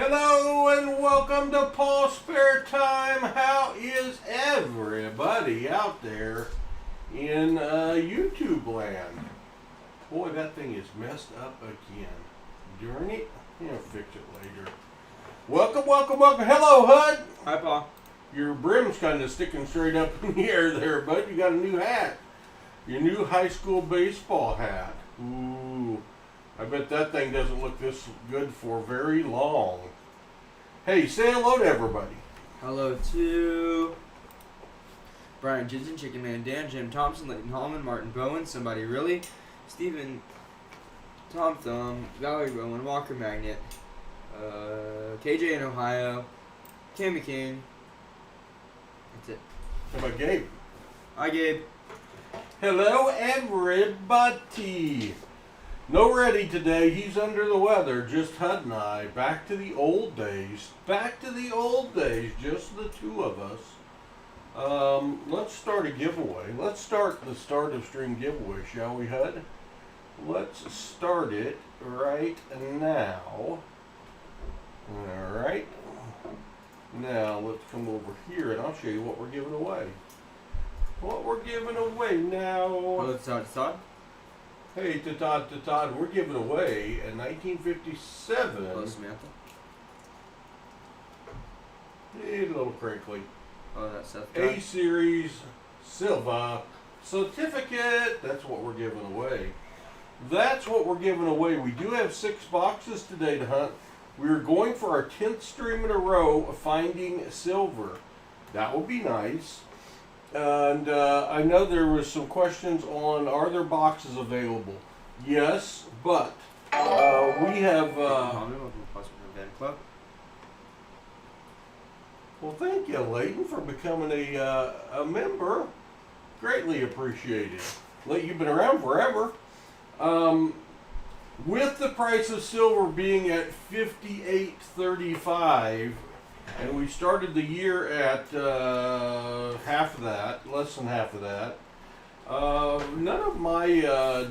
Hello and welcome to PasSpareTime. How is everybody out there in YouTube land? Boy, that thing is messed up again. Darn it. I'll fix it later. Welcome. Hello, Hud. Hi, Pa. Your brim's kind of sticking straight up in the air there, bud. You got a new hat. Your new high school baseball hat. Ooh. I bet that thing doesn't look this good for very long. Hey, say hello to everybody. Hello to Brian Jensen, Chicken Man Dan, Jim Thompson, Leighton Hallman, Martin Bowen, Somebody Really, Stephen Tom Thumb, Valerie Bowen, Walker Magnet, KJ in Ohio, Tammy King. That's it. How about Gabe? Hi, Gabe. Hello, everybody. No Reddy today. He's under the weather. Just Hud and I. Back to the old days. Just the two of us. Let's start a giveaway. Let's start the start of stream giveaway, shall we, Hud? Let's start it right now. Alright. Now, let's come over here and I'll show you what we're giving away. Now. Hello, Todd. Hey, Todd, we're giving away a 1957. Hello, Samantha. A little crinkly. Oh, that's Seth. A-Series Silva certificate. That's what we're giving away. We do have 6 boxes today to hunt. We're going for our 10th stream in a row of finding silver. That would be nice. And I know there was some questions on, are there boxes available? Yes, but we have... Well, thank you, Leighton, for becoming a member. Greatly appreciated. Leighton, you've been around forever. With the price of silver being at $58.35, and we started the year at half of that, less than half of that. None of my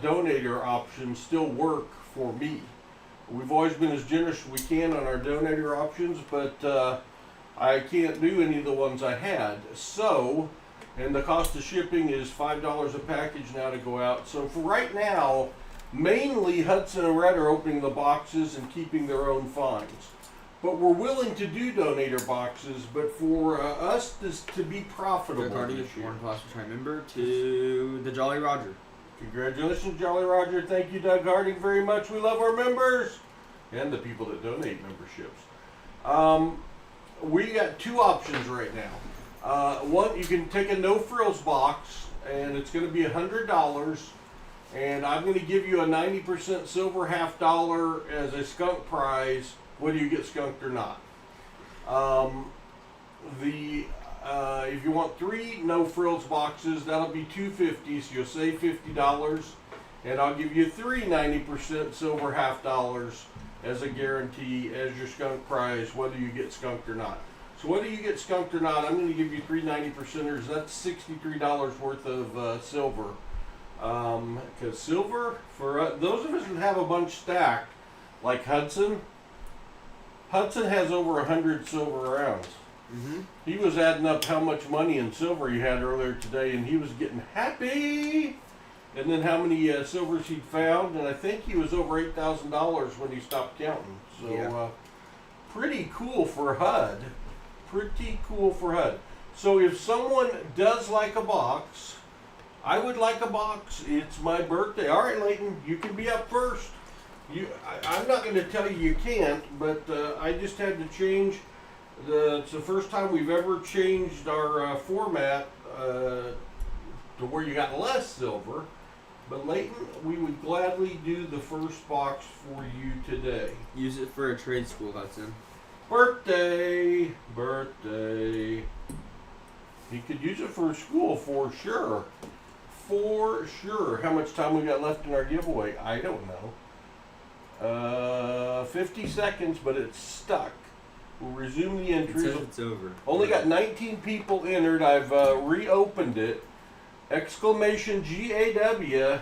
donator options still work for me. We've always been as generous as we can on our donator options, but I can't do any of the ones I had. So, and the cost of shipping is $5 a package now to go out. So for right now, mainly Hudson and Red are opening the boxes and keeping their own finds. But we're willing to do donator boxes, but for us to be profitable this year. PasSpareTime member to the Jolly Roger. Congratulations, Jolly Roger. Thank you, Doug Harding, very much. We love our members and the people that donate memberships. We got 2 options right now. One, you can take a no frills box, and it's going to be $100. And I'm going to give you a 90% silver $half as a skunk prize, whether you get skunked or not. If you want 3 no frills boxes, that'll be $250, so you'll save $50, and I'll give you 3 90% silver $half as a guarantee as your skunk prize, whether you get skunked or not. So whether you get skunked or not, I'm going to give you 3 90%ers. That's $63 worth of silver. Because silver, for those of us who have a bunch stacked, like Hudson has over 100 silver rounds. Mm-hmm. He was adding up how much money in silver he had earlier today, and he was getting happy. And then how many silvers he'd found, and I think he was over $8,000 when he stopped counting. So yeah. Pretty cool for HUD. So if someone does like a box, I would like a box. It's my birthday. All right, Leighton, you can be up first. I'm not going to tell you can't, but I just had to change. It's the first time we've ever changed our format to where you got less silver. But Leighton, we would gladly do the first box for you today. Use it for a trade school, Hudson. Birthday. He could use it for school for sure. How much time we got left in our giveaway? I don't know. 50 seconds, but it's stuck. We'll resume the entries. It says it's over. Only got 19 people entered. I've reopened it. Exclamation GAW,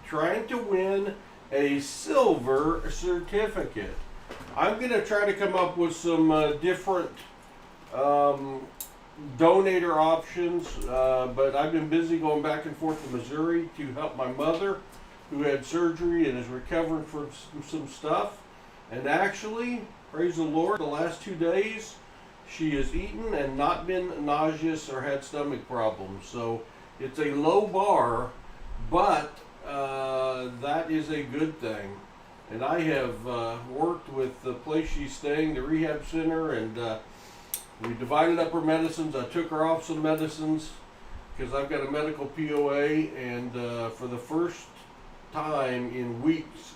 trying to win a silver certificate. I'm going to try to come up with some different donator options, but I've been busy going back and forth to Missouri to help my mother, who had surgery and is recovering from some stuff. And actually, praise the Lord, the last 2 days, she has eaten and not been nauseous or had stomach problems. So it's a low bar, but that is a good thing. And I have worked with the place she's staying, the rehab center, and we divided up her medicines. I took her off some medicines because I've got a medical POA, and for the first time in weeks,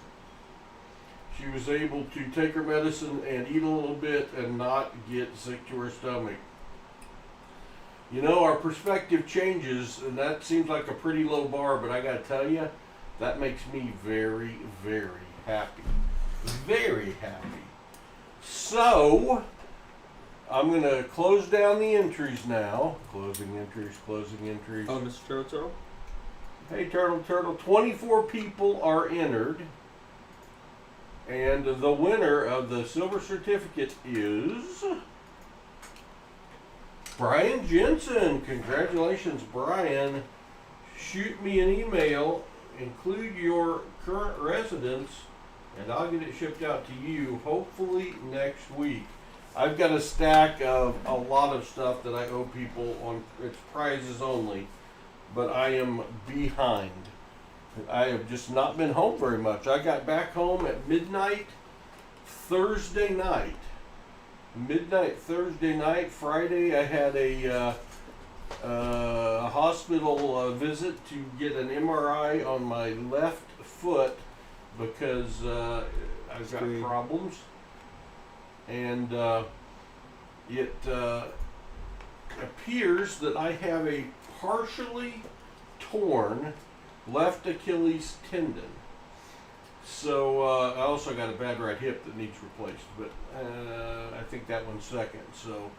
she was able to take her medicine and eat a little bit and not get sick to her stomach. You know, our perspective changes, and that seems like a pretty low bar, but I gotta tell you, that makes me very, very happy. Very happy. So, I'm going to close down the entries now. Closing entries, closing entries. Oh, Mr. Turtle? Hey, Turtle. 24 people are entered. And the winner of the silver certificate is Brian Jensen. Congratulations, Brian. Shoot me an email, include your current residence, and I'll get it shipped out to you hopefully next week. I've got a stack of a lot of stuff that I owe people on its prizes only, but I am behind. I have just not been home very much. I got back home at midnight Thursday night. Friday I had a hospital visit to get an MRI on my left foot because I've got problems. And it appears that I have a partially torn left Achilles tendon. So I also got a bad right hip that needs replaced, but I think that one's second. So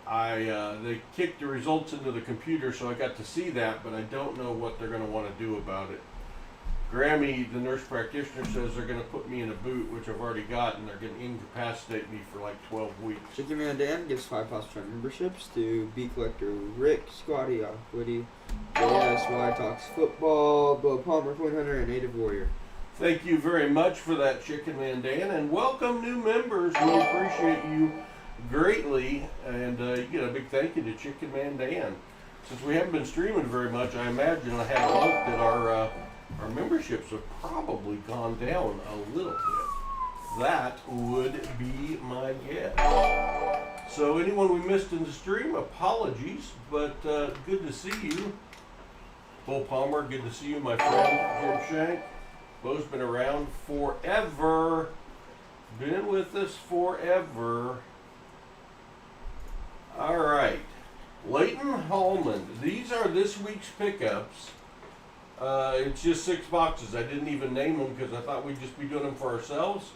they kicked the results into the computer, so I got to see that, but I don't know what they're going to want to do about it. Grammy, the nurse practitioner, says they're going to put me in a boot, which I've already got, and they're going to incapacitate me for like 12 weeks. Chicken Man Dan gives 5 PasSpareTime memberships to Bee Collector Rick, Scotty, Woody, JSY Talks Football, Bill Palmer, Coin Hunter, and Native Warrior. Thank you very much for that, Chicken Man Dan, and welcome new members. We appreciate you greatly, and you get a big thank you to Chicken Man Dan. Since we haven't been streaming very much, I imagine I had a look that our memberships have probably gone down a little bit. That would be my guess. So anyone we missed in the stream, apologies, but good to see you. Bull Palmer, good to see you, my friend. Jim Shank, Bo's been around forever. Been with us forever. All right. Leighton Hallman. These are this week's pickups. It's just 6 boxes. I didn't even name them because I thought we'd just be doing them for ourselves.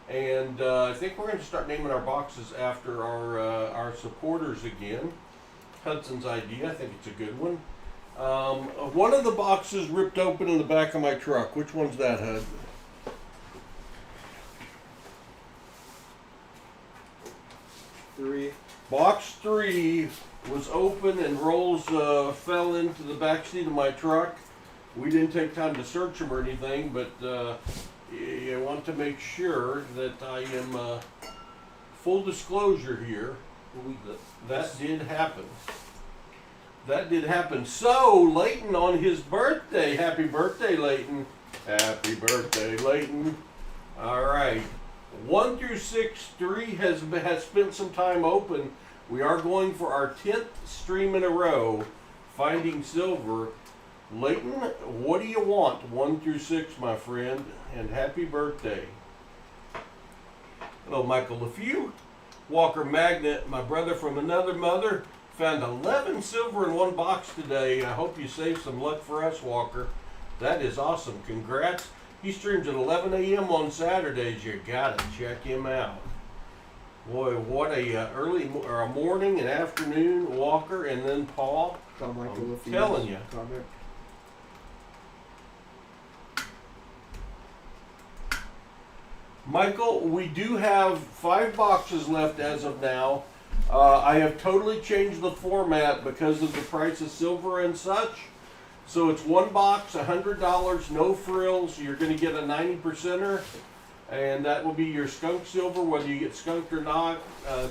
And I think we're going to start naming our boxes after our supporters again. Hudson's idea. I think it's a good one. One of the boxes ripped open in the back of my truck. Which one's that, Hud? Box 3 was open and rolls fell into the back seat of my truck. We didn't take time to search them or anything, but I want to make sure that I am full disclosure here. That did happen. That did happen. So, Leighton on his birthday. Happy birthday, Leighton. Happy birthday, Leighton. All right. 1 through 6, 3 has spent some time open. We are going for our 10th stream in a row, finding silver. Leighton, what do you want? 1 through 6, my friend, and happy birthday. Hello, Michael LeFew. Walker Magnet, my brother from another mother, found 11 silver in one box today. I hope you saved some luck for us, Walker. That is awesome. Congrats. He streams at 11 a.m. on Saturdays. You gotta check him out. Boy, what a early or a morning and afternoon, Walker, and then Paul. I'm telling you. Comment. Michael, we do have 5 boxes left as of now. I have totally changed the format because of the price of silver and such. So it's 1 box, $100, no frills. You're going to get a 90%er, and that will be your skunk silver, whether you get skunked or not.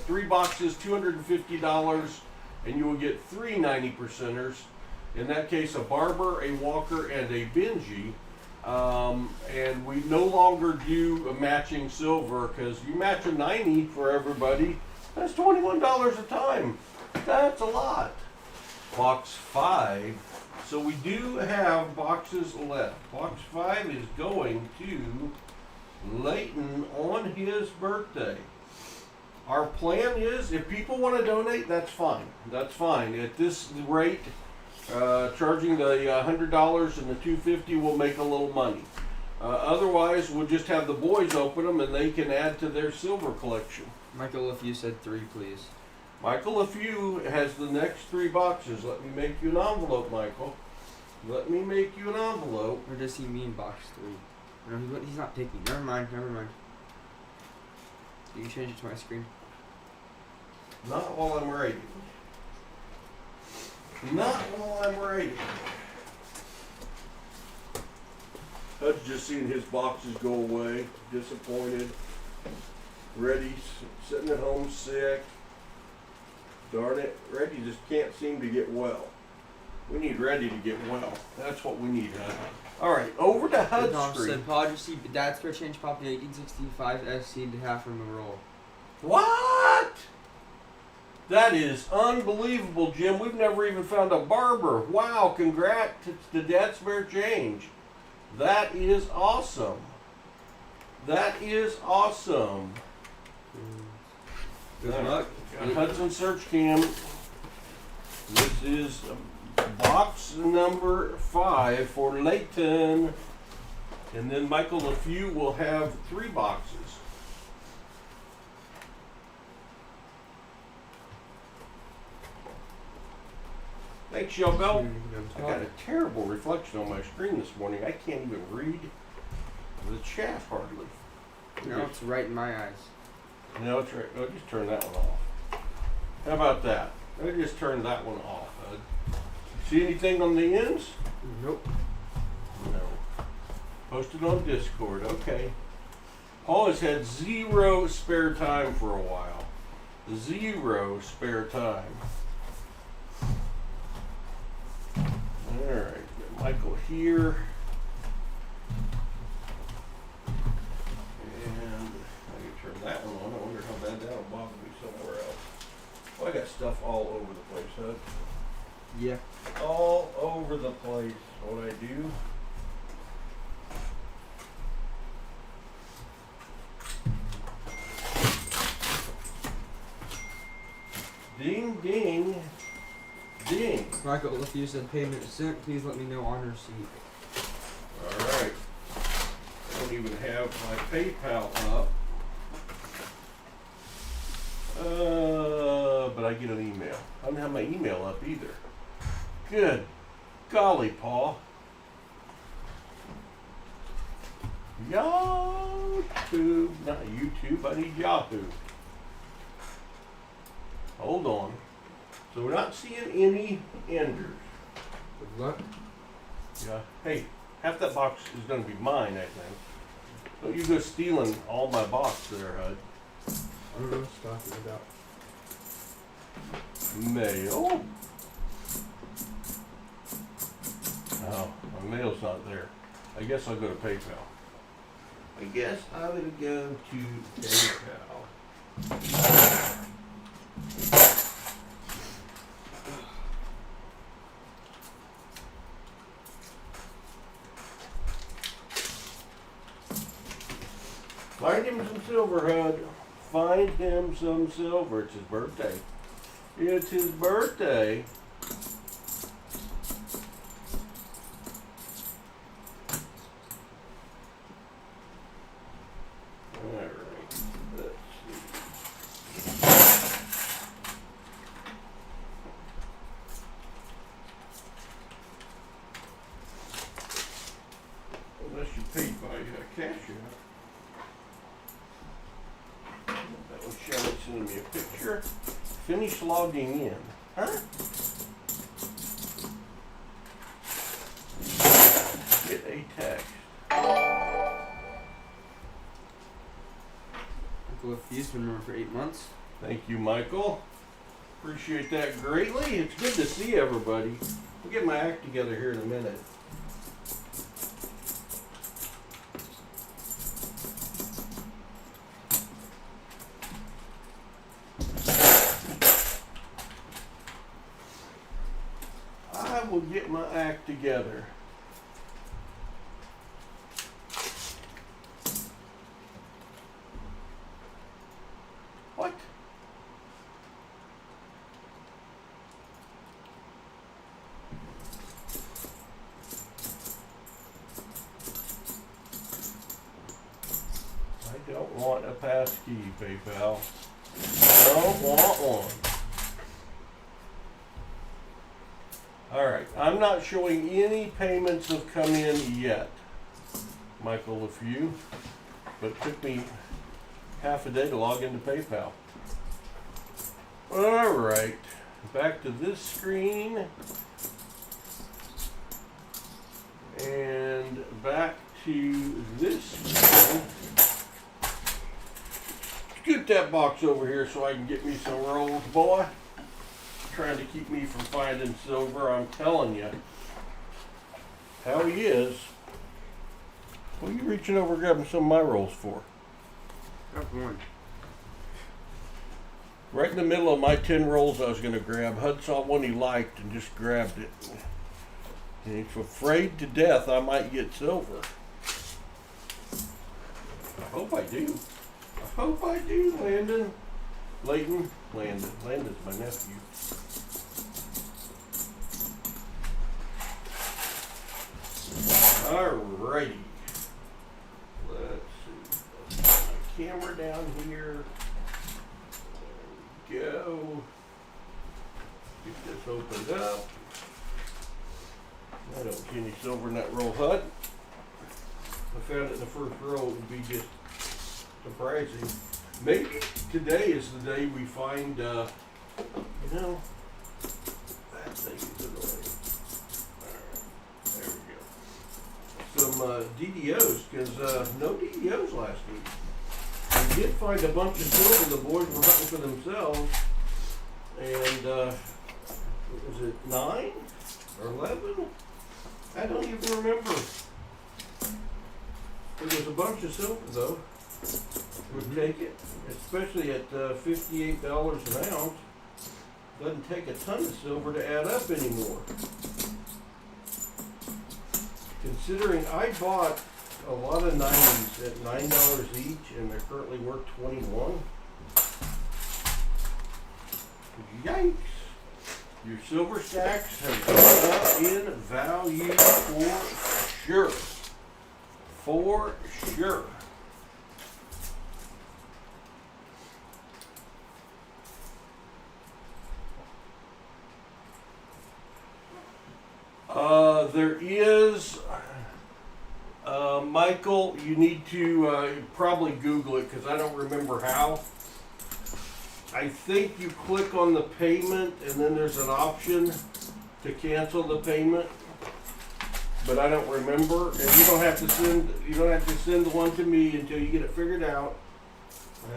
3 boxes, $250, and you will get 3 90%ers. In that case, a Barber, a Walker, and a Benji. And we no longer do a matching silver, because you match a 90 for everybody. That's $21 a time. That's a lot. Box 5. So we do have boxes left. Box 5 is going to Leighton on his birthday. Our plan is, if people want to donate, that's fine. That's fine. At this rate, charging the $100 and the $250 will make a little money. Otherwise, we'll just have the boys open them and they can add to their silver collection. Michael, if you said 3, please. Michael, if you has the next 3 boxes, let me make you an envelope, Michael. Let me make you an envelope. Or does he mean box 3? No, he's not picking. Never mind, never mind. You can change it to my screen. Not while I'm writing. Not while I'm writing. Hud's just seeing his boxes go away, disappointed. Reddy's sitting at home sick. Darn it, Reddy just can't seem to get well. We need Reddy to get well. That's what we need, Hud. All right, over to Hud Street. Said, Paul, received Dad's Fair Change Poppy 1865 SC to half from the roll. What? That is unbelievable, Jim. We've never even found a Barber. Wow, congrats to Dad's Fair Change. That is awesome. That is awesome. Good luck. Hudson Search Cam. This is box number 5 for Leighton. And then Michael LaFew will have 3 boxes. Thanks, Shelbel. I got a terrible reflection on my screen this morning. I can't even read the chat hardly. No, it's right in my eyes. No, it's right. Oh, just turn that one off. How about that? I just turned that one off. See anything on the ends? Nope. No. Posted on Discord. Okay. Paul has had 0 spare time for a while. 0 spare time. All right. Get Michael here. And I can turn that one on. I wonder how bad that'll bother me somewhere else. Well, I got stuff all over the place, huh? Yeah. All over the place. What I do. Ding, ding, ding. Michael, if you said payment is sent, please let me know on receipt. Alright. I don't even have my PayPal up. But I get an email. I don't have my email up either. Good golly, Paul. Yahoo. Not YouTube, I need Yahoo. Hold on. So we're not seeing any enders. Good luck. Yeah. Hey, half that box is going to be mine, I think. Don't you go stealing all my box there, Hud. I don't know what you're talking about. Mail. Oh, my mail's not there. I guess I'll go to PayPal. I guess I'm going to go to PayPal. Find him some silver, Hud. Find him some silver. It's his birthday. It's his birthday. Alright, let's see. Unless you paid by cash out. sending me a picture. Finish logging in. Huh? Get a text. Uncle F's been running for 8 months. Thank you, Michael. Appreciate that greatly. It's good to see everybody. We'll get my act together here in a minute. I will get my act together. What? I don't want a passkey, PayPal. Don't want one. Alright, I'm not showing any payments have come in yet, Michael, a few, but it took me half a day to log into PayPal. Alright, back to this screen, and back to this screen. Scoot that box over here so I can get me some rolls, boy. Trying to keep me from finding silver, I'm telling you. How he is. What are you reaching over grabbing some of my rolls for? Grab one. Right in the middle of my 10 rolls I was going to grab, Hud saw one he liked and just grabbed it. And he's afraid to death I might get silver. I hope I do. I hope I do, Landon. Landon's my nephew. Alrighty. Let's see. Let's put my camera down here. There we go. Get this opened up. I don't see any silver in that roll, Hud. I found it in the first row. It would be just surprising. Maybe today is the day we find, you know, that thing is annoying. Alright, there we go. Some DDOs, because no DDOs last week. We did find a bunch of silver the boys were hunting for themselves. And, was it 9 or 11? I don't even remember. There was a bunch of silver though. Would take it, especially at $58 an ounce. Doesn't take a ton of silver to add up anymore. Considering I bought a lot of 90s at $9 each and they're currently worth 21. Yikes! Your silver stacks have gone up in value for sure. For sure. There is, Michael, you need to probably Google it because I don't remember how. I think you click on the payment and then there's an option to cancel the payment, but I don't remember. And you don't have to send the one to me until you get it figured out.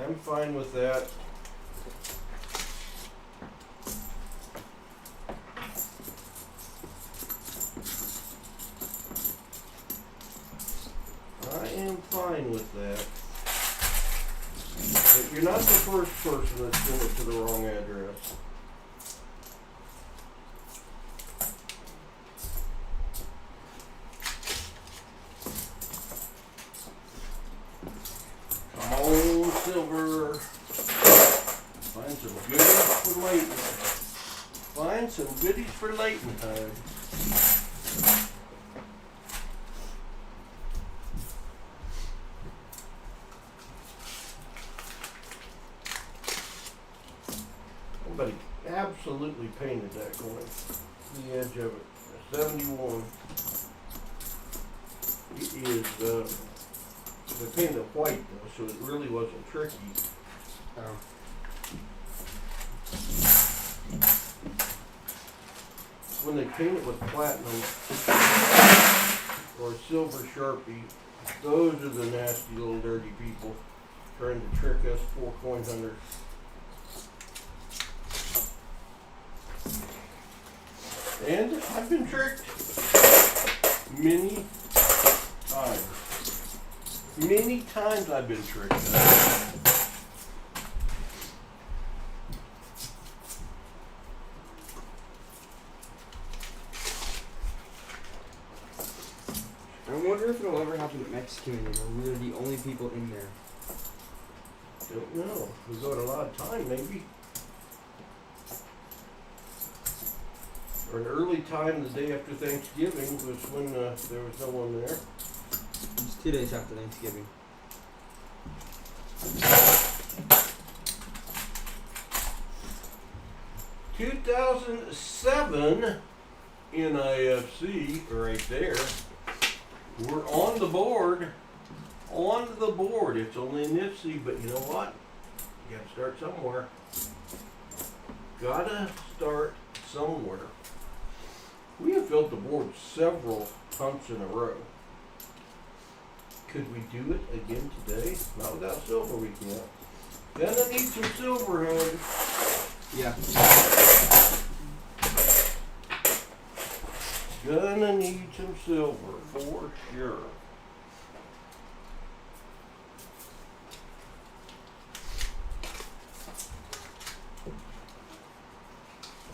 I'm fine with that. I am fine with that. But you're not the first person that's sent it to the wrong address. Come on, silver. Find some goodies for Leighton. Find some goodies for Leighton time. Somebody absolutely painted that going. The edge of it. 71. It is, they painted it white though, so it really wasn't tricky. Oh. When they paint it with platinum or silver Sharpie, those are the nasty little dirty people trying to trick us poor coin hunters. And I've been tricked many times. Many times I've been tricked. I wonder if it'll ever happen at Mexican again, or we're the only people in there. Don't know. We got a lot of time, maybe. Or an early time the day after Thanksgiving was when there was no one there. It's 2 days after Thanksgiving. (2007) NIFC right there. We're on the board. On the board. It's only an IFC, but you know what? You gotta start somewhere. Gotta start somewhere. We have filled the board several hunts in a row. Could we do it again today? Not without silver we can't. Gonna need some silver, hon. Yeah. Gonna need some silver for sure.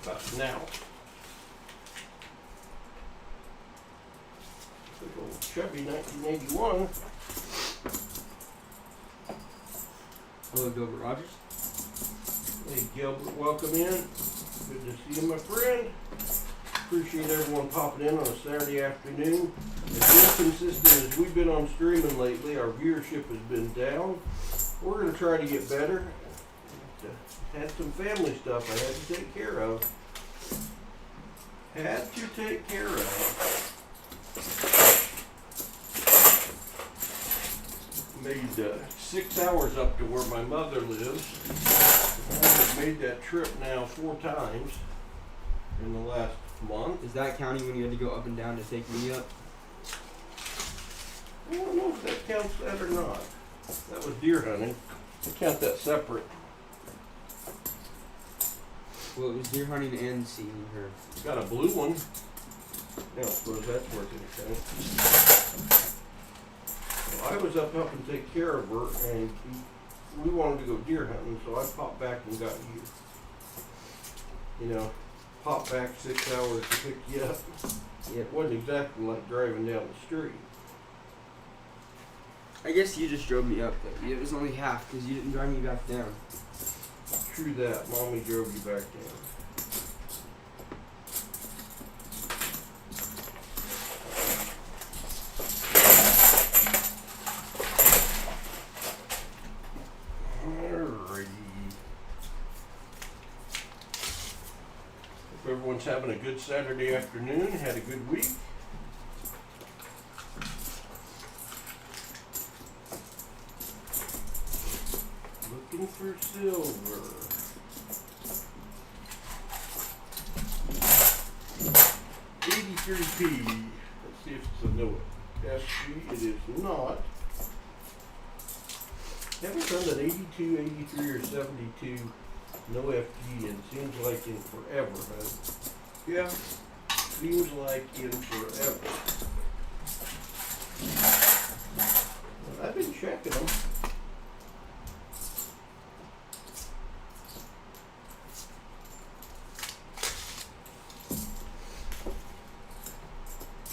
About now. Big old chubby 1981. Hello, Gilbert Rogers. Hey Gilbert, welcome in. Good to see you, my friend. Appreciate everyone popping in on a Saturday afternoon. As inconsistent as we've been on streaming lately, our viewership has been down. We're going to try to get better. Had some family stuff I had to take care of. Made 6 hours up to where my mother lives. I've made that trip now 4 times in the last month. Is that counting when you had to go up and down to take me up? I don't know if that counts that or not. That was deer hunting. I count that separate. Well, it was deer hunting and seeing her. Got a blue one. I don't suppose that's worth anything. Well, I was up helping take care of her, and we wanted to go deer hunting, so I popped back and got you. You know, popped back 6 hours to pick you up. Yep. It wasn't exactly like driving down the street. I guess you just drove me up, though. It was only half, because you didn't drive me back down. True that. Mommy drove you back down. Hope everyone's having a good Saturday afternoon. Had a good week. Looking for silver. (83P). Let's see if it's a no SG. It is not. Haven't done that 82, 83, or 72 no FG in seems like in forever, huh? Yeah. Seems like in forever. Well, I've been checking them.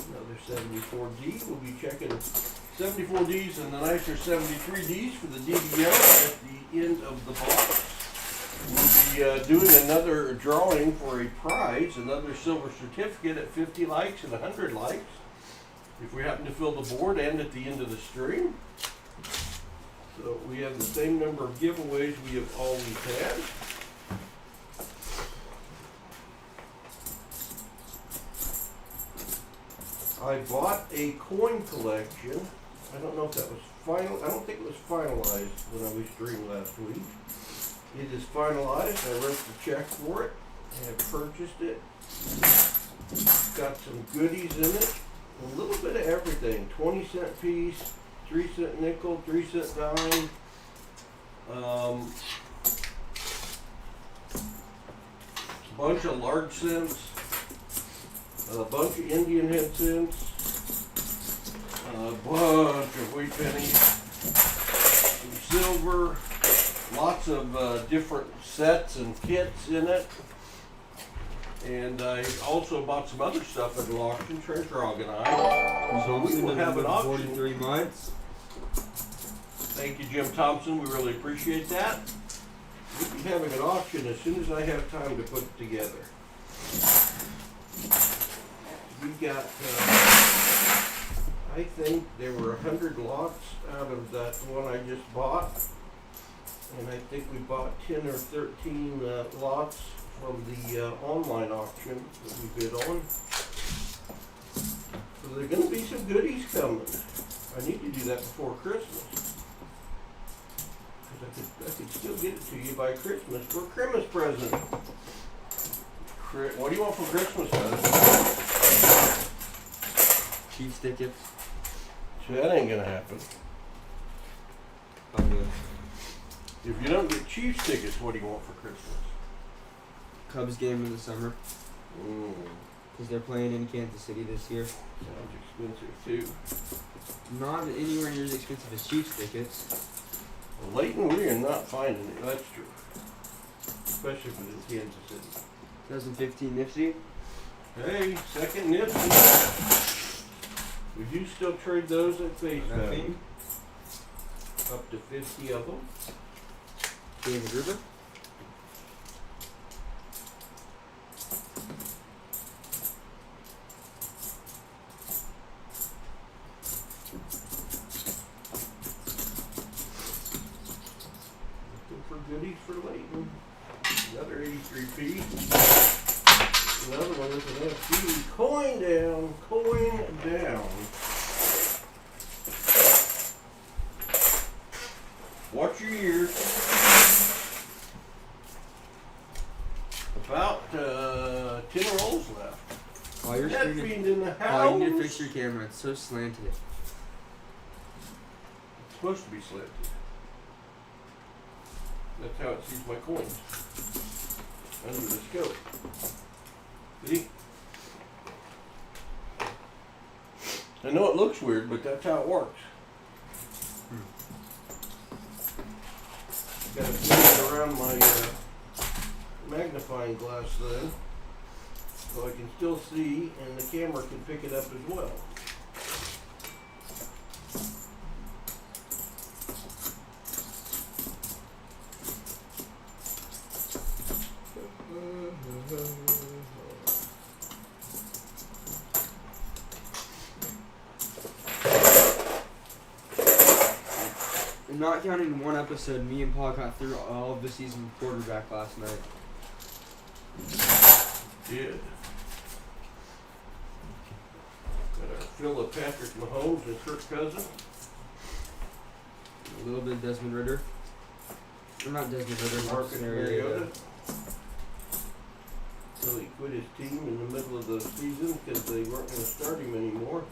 Another 74D. We'll be checking 74Ds and the nicer 73Ds for the DBL at the end of the box. We'll be doing another drawing for a prize, another silver certificate at 50 likes and 100 likes. If we happen to fill the board and at the end of the stream. So we have the same number of giveaways we have always had. I bought a coin collection. I don't know if that was final. I don't think it was finalized when we streamed last week. It is finalized. I wrote the check for it. have purchased it. Got some goodies in it. A little bit of everything. 20-cent piece, 3-cent nickel, 3-cent dime. A bunch of large cents. A bunch of Indian head cents. A bunch of wheat pennies. Some silver. Lots of different sets and kits in it. And I also bought some other stuff at the auction, treasure organized. So we will have an auction. 43 months. Thank you, Jim Thompson. We really appreciate that. We'll be having an auction as soon as I have time to put it together. We got, I think there were 100 lots out of that one I just bought. And I think we bought 10 or 13 lots from the online auction that we bid on. So there are going to be some goodies coming. I need to do that before Christmas. Because I could still get it to you by Christmas for a Christmas present. What do you want for Christmas, guys? Chiefs tickets. So that ain't going to happen. I'm good. If you don't get Chiefs tickets, what do you want for Christmas? Cubs game in the summer. Because they're playing in Kansas City this year. Sounds expensive too. Not anywhere near as expensive as Chiefs tickets. Well, Layton, we are not finding it. That's true. Especially if it's Kansas City. 2015 Nifty. Hey, second Nifty. We do still trade those at face value. Up to 50 of them. David Rubin. Looking for goodies for Layton. Another 83p. Another one with an FD. Coin down, coin down. Watch your ears. About 10 rolls left. While you're Net screaming, fiend in the house. oh, you need to fix your camera. It's so slanted. It's supposed to be slanted. That's how it sees my coins. Under the scope. See? I know it looks weird, but that's how it works. Got to put it around my magnifying glass though, so I can still see, and the camera can pick it up as well. And not counting one episode, me and Paul got through all of the season quarterback last night. Did. Got our fill of Patrick Mahomes and Kirk Cousins. A little bit of Desmond Ritter. Or not Desmond Ritter, Marcus Mariota. Mariota. So he quit his team in the middle of the season because they weren't going to start him anymore.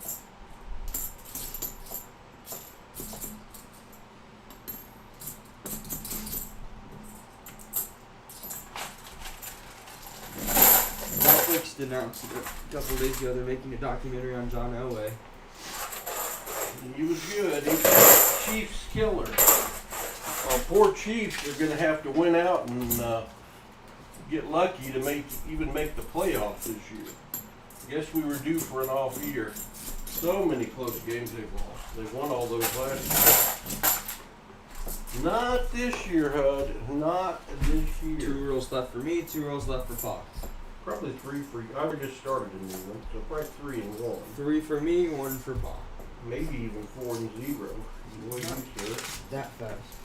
Netflix announced a couple days ago they're making a documentary on John Elway. And he was good. He was Chiefs killer. Poor Chiefs are going to have to win out and get lucky to even make the playoffs this year. I guess we were due for an off year. So many close games they've lost. They won all those last year. Not this year, Hud. Not this year. 2 rules left for me, 2 rules left for Fox. Probably 3 for you. I just started a new one, so probably 3 and 1. 3 for me, 1 for Bob. Maybe even 4 and 0. The way you said it. That fast.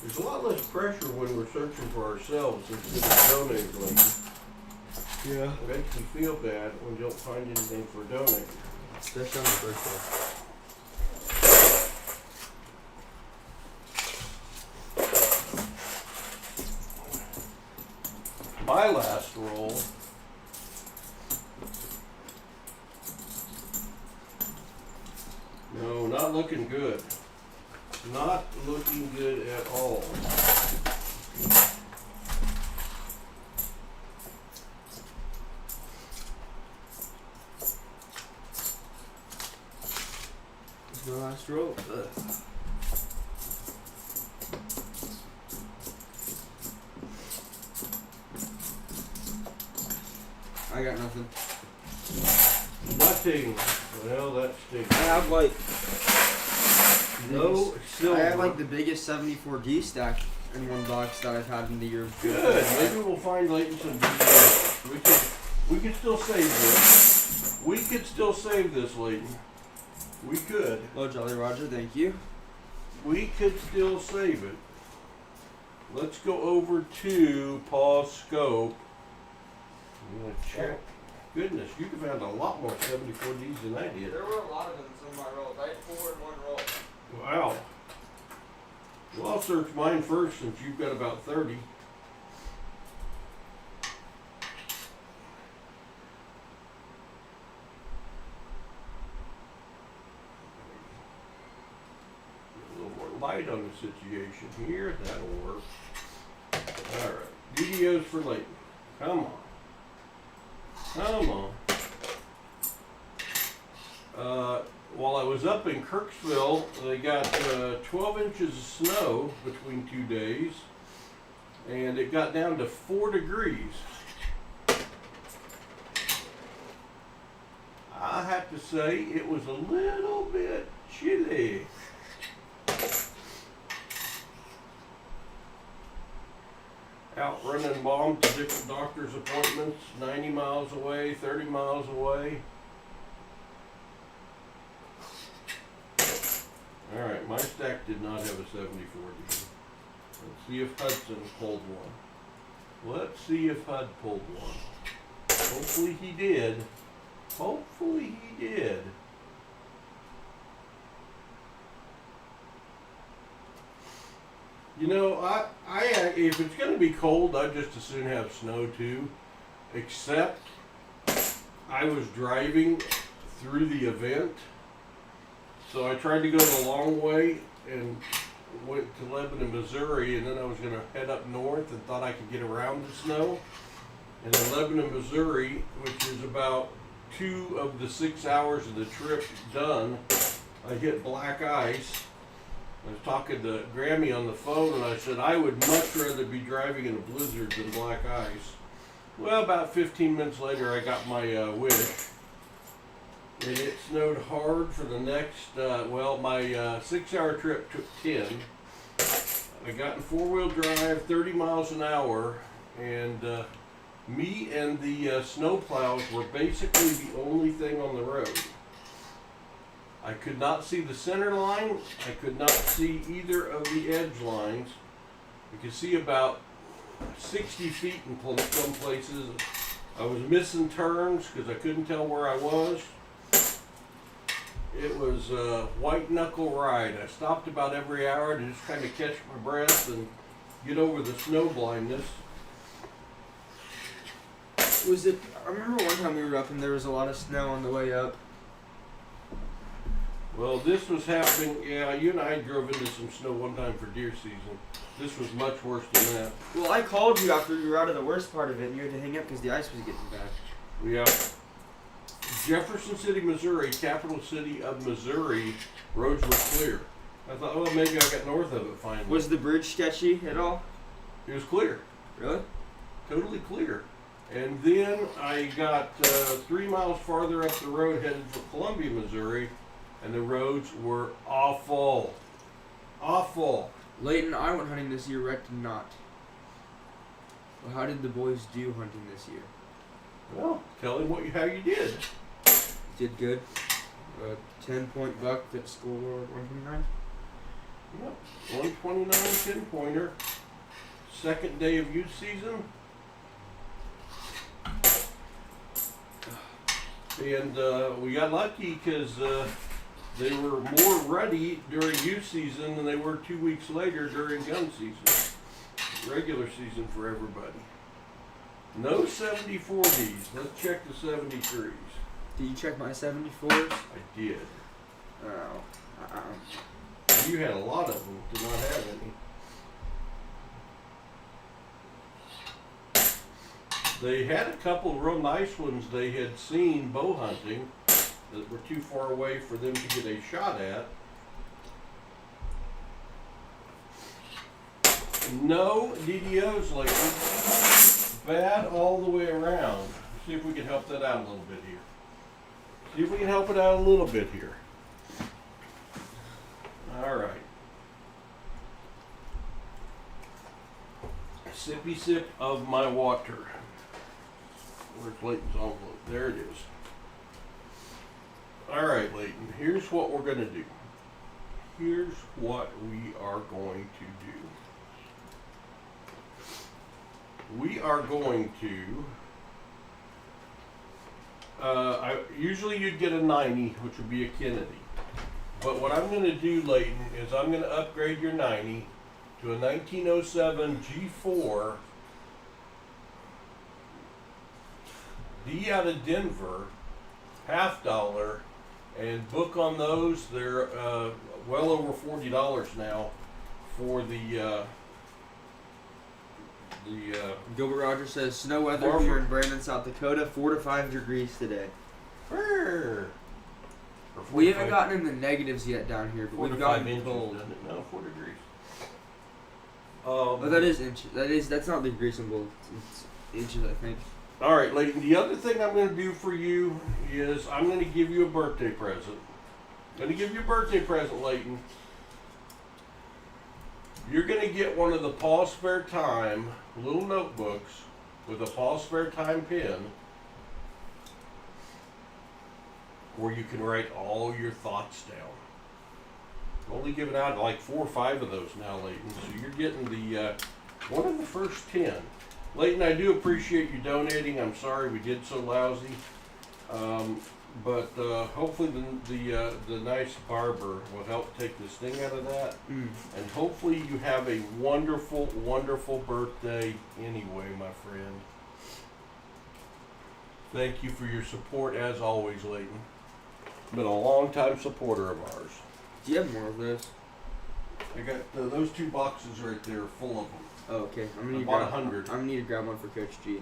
There's a lot less pressure when we're searching for ourselves instead of donators. Yeah. It makes me feel bad when you don't find anything for a donator. Especially on my birthday. my last roll. No, not looking good. Not looking good at all. It's my last roll. Ugh. I got nothing. Nothing. Well, that stinks. I have like No silver. I have like the biggest 74D stack in one box that I've had in the year. Good. Maybe we'll find Leighton some DDs. We could still save this. We could still save this, Leighton. We could. Oh, Jolly Roger, thank you. We could still save it. Let's go over to Paul's scope. I'm gonna check. Goodness, you could have found a lot more 74Ds than I did. There were a lot of them in some of my rolls. I had 4 in one roll. Wow. Well, I'll search mine first since you've got about 30. A little more light on the situation here. That'll work. Alright. DDOs for Leighton. Come on. Come on. While I was up in Kirksville, they got 12 inches of snow between 2 days, and it got down to 4 degrees. I have to say it was a little bit chilly. Out running mom to different doctor's appointments, 90 miles away, 30 miles away. Alright, my stack did not have a 74D. Let's see if Hudson pulled one. Let's see if Hud pulled one. Hopefully he did. Hopefully he did. You know, I if it's going to be cold, I'd just as soon have snow too. Except, I was driving through the event, so I tried to go the long way and went to Lebanon, Missouri, and then I was going to head up north and thought I could get around the snow. And in Lebanon, Missouri, which is about 2 of the 6 hours of the trip done, I hit black ice. I was talking to Grammy on the phone, and I said I would much rather be driving in a blizzard than black ice. Well, about 15 minutes later, I got my wish, and it snowed hard for the next, my 6-hour trip took 10. I got in 4-wheel drive, 30 miles an hour, and me and the snow plows were basically the only thing on the road. I could not see the center line. I could not see either of the edge lines. I could see about 60 feet in some places. I was missing turns because I couldn't tell where I was. It was a white knuckle ride. I stopped about every hour to just kind of catch my breath and get over the snow blindness. Was it? I remember one time we were up and there was a lot of snow on the way up. Well, this was happening, yeah, you and I drove into some snow one time for deer season. This was much worse than that. Well, I called you after you were out of the worst part of it and you had to hang up because the ice was getting bad. Yeah. Jefferson City, Missouri, capital city of Missouri, roads were clear. I thought, well, maybe I got north of it finally. Was the bridge sketchy at all? It was clear. Really? Totally clear. And then I got 3 miles farther up the road headed for Columbia, Missouri, and the roads were awful. Awful. Leighton, I went hunting this year, Rhett did not. Well, how did the boys do hunting this year? Well, tell him how you did. Did good. A 10-point buck that scored 129. Yep. 129 10-pointer. Second day of youth season. And we got lucky because they were more ready during youth season than they were 2 weeks later during gun season. Regular season for everybody. No 74Ds. Let's check the 73s. Did you check my 74s? I did. Oh. You had a lot of them. Did not have any. They had a couple of real nice ones they had seen bow hunting that were too far away for them to get a shot at. No DDOs lately. Bad all the way around. See if we can help that out a little bit here. See if we can help it out a little bit here. All right. Sippy sip of my water. Where's Layton's envelope? There it is. All right, Layton. Here's what we're going to do. Here's what we are going to do. We are going to. Usually you'd get a 90, which would be a Kennedy. But what I'm going to do, Layton, is I'm going to upgrade your 90 to a 1907 G4 D out of Denver, $50, and book on those. They're well over $40 now for the Gilbert Rogers says snow weather here in Brandon, South Dakota, 4 to 5 degrees today. We haven't gotten in the negatives yet down here, but we've gotten cold. No, 4 degrees. But that is inches. That's not degrees in both. It's inches, I think. All right, Layton. The other thing I'm going to do for you is I'm going to give you a birthday present. I'm going to give you a birthday present, Layton. You're going to get one of the PasSpareTime little notebooks with a PasSpareTime pen where you can write all your thoughts down. I'm only giving out like 4 or 5 of those now, Layton. So you're getting the one of the first 10. Layton, I do appreciate you donating. I'm sorry we did so lousy. But hopefully the nice barber will help take this thing out of that. And hopefully you have a wonderful, wonderful birthday anyway, my friend. Thank you for your support as always, Layton. Been a long-time supporter of ours. Do you have more of those? I got those 2 boxes right there full of them. Oh, okay. I'm gonna bought 100. I'm gonna need to grab one for Coach G.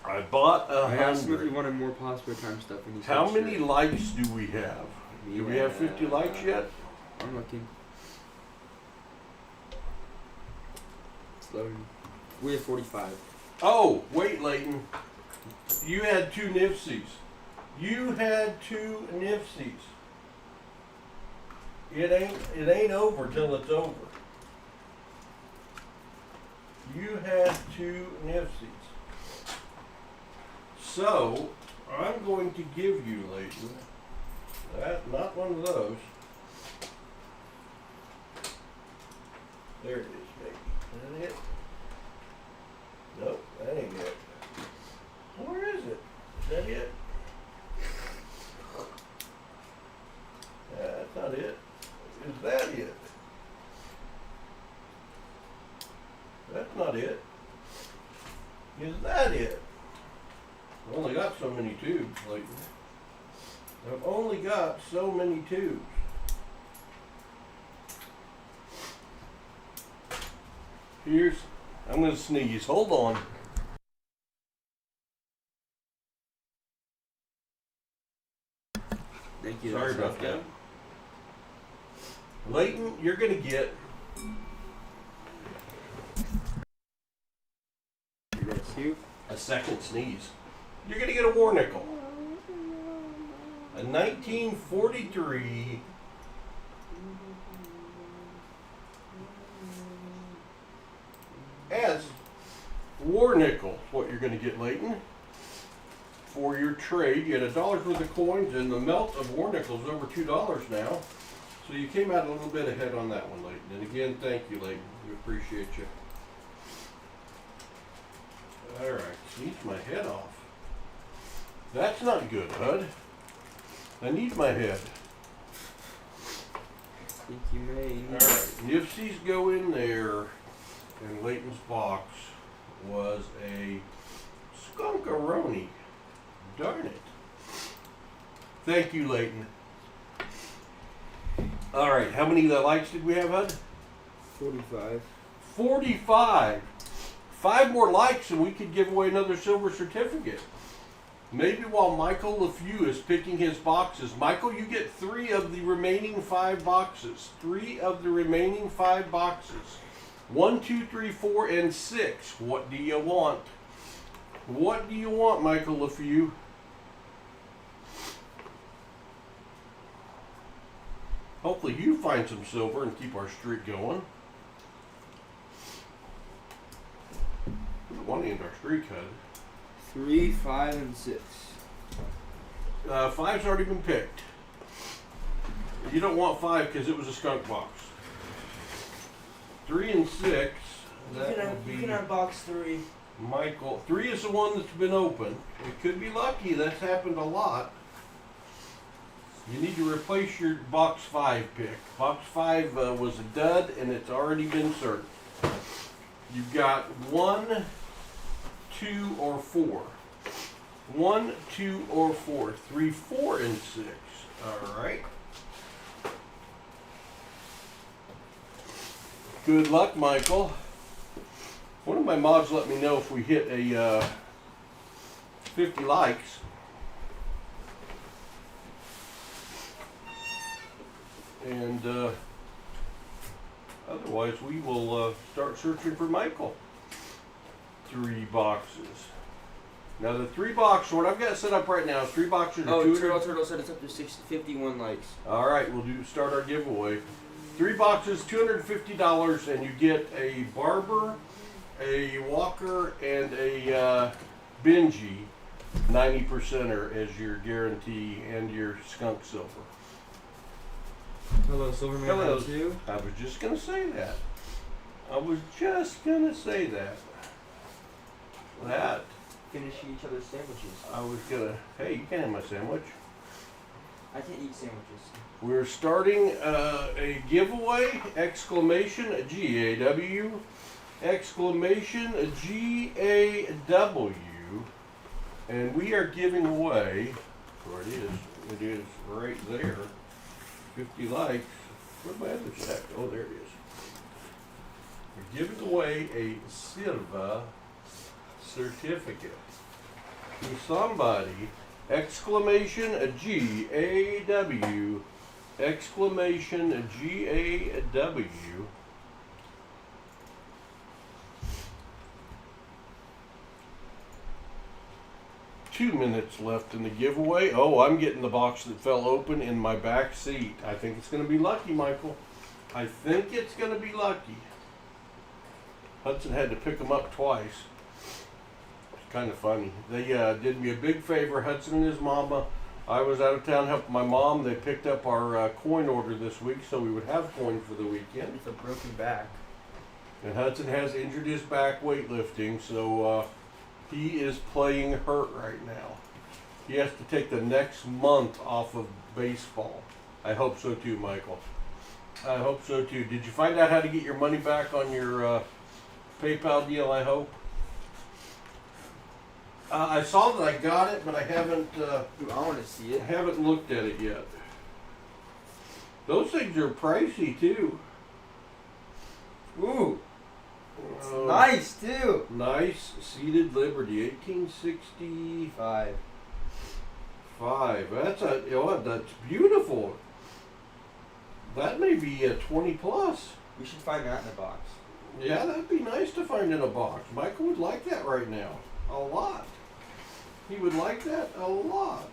I bought 100. I asked him if he wanted more PasSpareTime stuff, and he said How many sure. likes do we have? Do we have 50 likes yet? I'm looking. It's loading. We have 45. Oh, wait, Layton. You had 2 Nipsies. You had 2 Nipsies. It ain't over till it's over. You had 2 Nipsies. So, I'm going to give you, Layton, not one of those. There it is, baby. Is that it? Nope, that ain't it. Where is it? Is that it? That's not it. Is that it? That's not it. Is that it? I've only got so many tubes lately. I've only got so many tubes. I'm going to sneeze. Hold on. Thank you. Sorry about that. Layton, you're going to get... a second sneeze. You're going to get a war nickel. A 1943 as war nickel. What you're going to get, Layton, for your trade. You had $1 worth of coins, and the melt of war nickel is over $2 now. So you came out a little bit ahead on that one, Layton. And again, thank you, Layton. We appreciate you. Alright, sneeze my head off. That's not good, bud. I need my head. I think you may. Alright, Nipsies go in there in Layton's box. was a skunkaroni. Darn it. Thank you, Leighton. All right, how many likes did we have, Hud? 45. 45. 5 more likes and we could give away another silver certificate. Maybe while Michael LeFew is picking his boxes. Michael, you get 3 of the remaining 5 boxes. 3 of the remaining 5 boxes. 1, 2, 3, 4, and 6. What do you want? What do you want, Michael LeFew? Hopefully you find some silver and keep our streak going. We don't want to end our streak, Hud. 3, 5, and 6. 5's already been picked. You don't want 5 because it was a skunk box. 3 and 6. You can unbox 3. Michael. 3 is the one that's been open. It could be lucky. That's happened a lot. You need to replace your box 5 pick. Box 5 was a dud and it's already been searched. You've got 1, 2, or 4. 1, 2, or 4. 3, 4, and 6. All right. Good luck, Michael. One of my mods let me know if we hit a 50 likes. And otherwise, we will start searching for Michael. 3 boxes. Now the 3 boxes, what I've got set up right now is 3 boxes. Oh, Turtle said it's up to 51 likes. All right, we'll start our giveaway. 3 boxes, $250, and you get a Barber, a Walker, and a Benji 90%er as your guarantee and your skunk silver. Hello, Silverman. Hello. Too. I was just gonna say that. I was just gonna say that. That. Finishing each other's sandwiches. I was gonna. Hey, you can have my sandwich. I can't eat sandwiches. We're starting a giveaway! Exclamation GAW! Exclamation GAW! And we are giving away. Where it is? It is right there. 50 likes. Where's my other stack? Oh, there it is. We're giving away a silver certificate to somebody. Exclamation GAW. Exclamation GAW. Two minutes left in the giveaway. Oh, I'm getting the box that fell open in my back seat. I think it's going to be lucky, Michael. I think it's going to be lucky. Hudson had to pick them up twice. It's kind of funny. They did me a big favor, Hudson and his mama. I was out of town helping my mom. They picked up our coin order this week so we would have coin for the weekend. With a broken back. And Hudson has injured his back weightlifting, so he is playing hurt right now. He has to take the next month off of baseball. I hope so too, Michael. I hope so too. Did you find out how to get your money back on your PayPal deal, I hope? I saw that I got it, but I haven't Dude, I want to see it. haven't looked at it yet. Those things are pricey too. Ooh. Nice too. Nice seated Liberty, 1865. That's that's beautiful. That may be a 20 plus. We should find that in a box. Yeah, that'd be nice to find in a box. Michael would like that right now. A lot. He would like that a lot.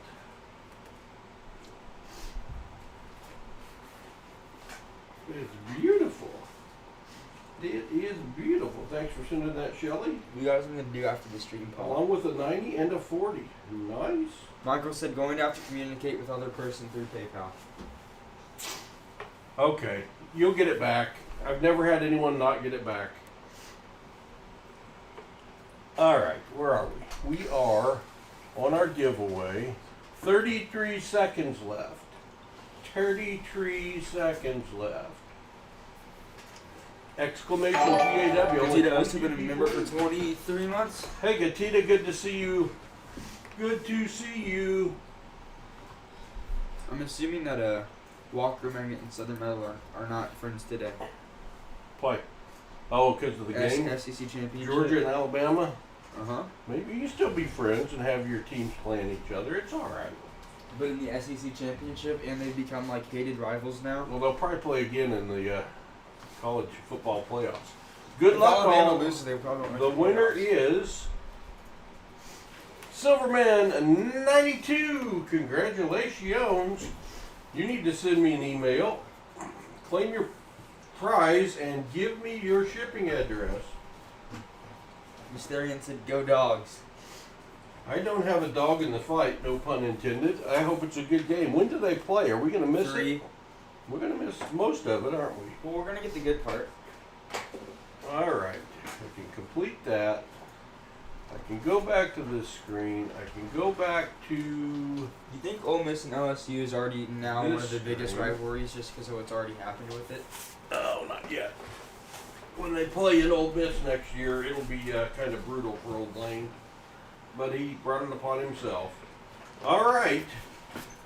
It's beautiful. It is beautiful. Thanks for sending that, Shelly. You guys are going to do after the stream, Paul. Along with a 90 and a 40. Nice. Michael said going to have to communicate with other person through PayPal. Okay, you'll get it back. I've never had anyone not get it back. All right, where are we? We are on our giveaway. 33 seconds left. 33 seconds left. Exclamation GAW. Gatita also been a member for 23 months. Hey Gatita, good to see you. Good to see you. I'm assuming that Walker, Magnet, and Southern Metal are not friends today. Why? Oh, because of the game? SEC championship. Georgia and Alabama? Uh-huh. Maybe you still be friends and have your teams playing each other. It's alright. But in the SEC championship, and they become like hated rivals now. Well, they'll probably play again in the college football playoffs. Good If luck, Alabama all. loses, they probably won't make The winner playoffs. is Silverman 92. Congratulations. You need to send me an email, claim your prize, and give me your shipping address. Mysterian said, "Go Dogs." I don't have a dog in the fight, no pun intended. I hope it's a good game. When do they play? Are we going to miss 3. it? We're going to miss most of it, aren't we? Well, we're gonna get the good part. All right. I can complete that. I can go back to this screen. I can go back to... You think Ole Miss and LSU is already now one of the This biggest screen. rivalries just because of what's already happened with it? Oh, not yet. When they play at Ole Miss next year, it'll be kind of brutal for Old Lane. But he brought it upon himself. All right.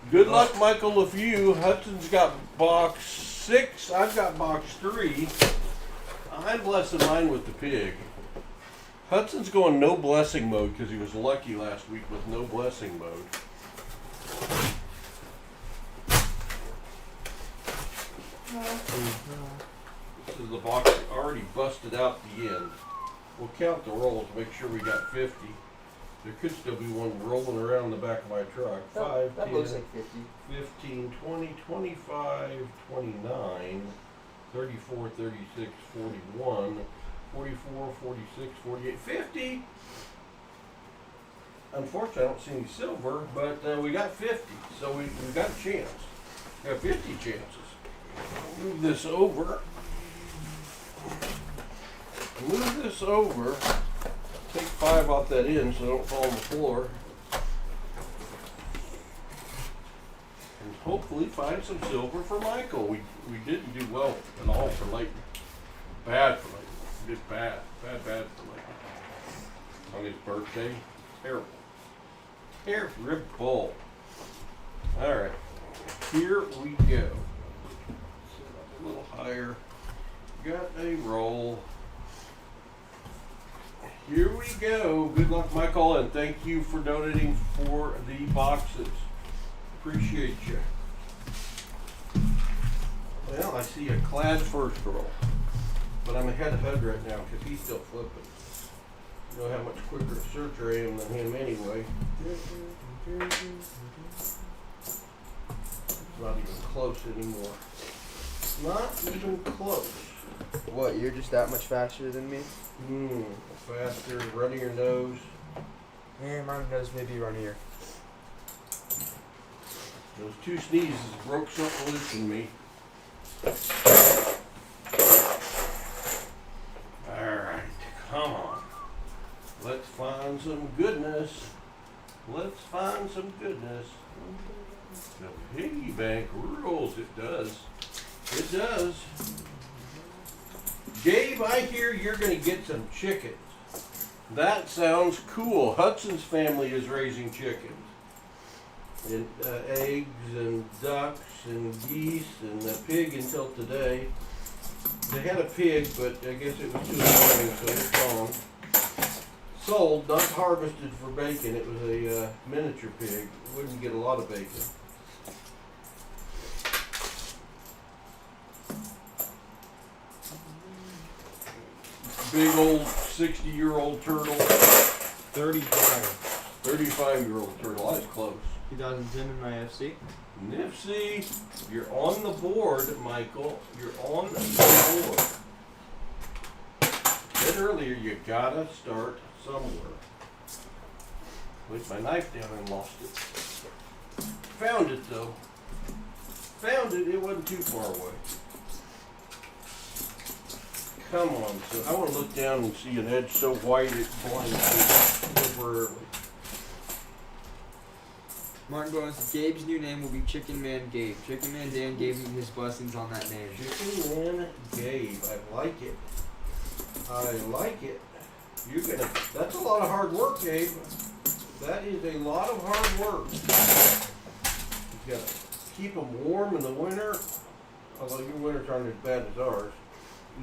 Good luck, Michael LeFew. Hudson's got box 6. I've got box 3. I'm blessing mine with the pig. Hudson's going no blessing mode because he was lucky last week with no blessing mode. This is the box that already busted out the end. We'll count the rolls to make sure we got 50. There could still be one rolling around the back of my truck. 5, That 10, looks like 50. 15, 20, 25, 29, 34, 36, 41, 44, 46, 48, 50. Unfortunately, I don't see any silver, but we got 50, so we got a chance. We got 50 chances. Move this over. Move this over. Take 5 off that end so I don't fall on the floor. And hopefully find some silver for Michael. We didn't do well at all for Leighton. Bad for Leighton. We did bad for Leighton. On his birthday. Terrible. Terrible. Alright. Here we go. Set up a little higher. Got a roll. Here we go. Good luck, Michael, and thank you for donating for the boxes. Appreciate you. Well, I see a clad first roll, but I'm ahead of Hud right now because he's still flipping. You know how much quicker a searcher I am than him anyway. It's not even close anymore. Not even close. What, you're just that much faster than me? Faster, running your nose. Yeah, my nose may be runnier. Those 2 sneezes broke something loose in me. Alright, come on. Let's find some goodness. Let's find some goodness. The piggy bank rules. It does. It does. Gabe, I hear you're going to get some chickens. That sounds cool. Hudson's family is raising chickens. And eggs and ducks and geese and a pig until today. They had a pig, but I guess it was too annoying, so it's gone. Sold, not harvested for bacon. It was a miniature pig. Wouldn't get a lot of bacon. Big old 60-year-old turtle. 35-year-old turtle. That's close. 2010 in my FC. Nipsey, you're on the board, Michael. You're on the board. Said earlier, you gotta start somewhere. Put my knife down and lost it. Found it though. Found it. It wasn't too far away. Come on, so I want to look down and see an edge so white it blinds me temporarily. Martin Bowen says Gabe's new name will be Chicken Man Gabe. Chicken Man Dan gave me his blessings on that name. Chicken Man Gabe. I like it. I like it. You're gonna. That's a lot of hard work, Gabe. That is a lot of hard work. You gotta keep them warm in the winter. Although your winters aren't as bad as ours.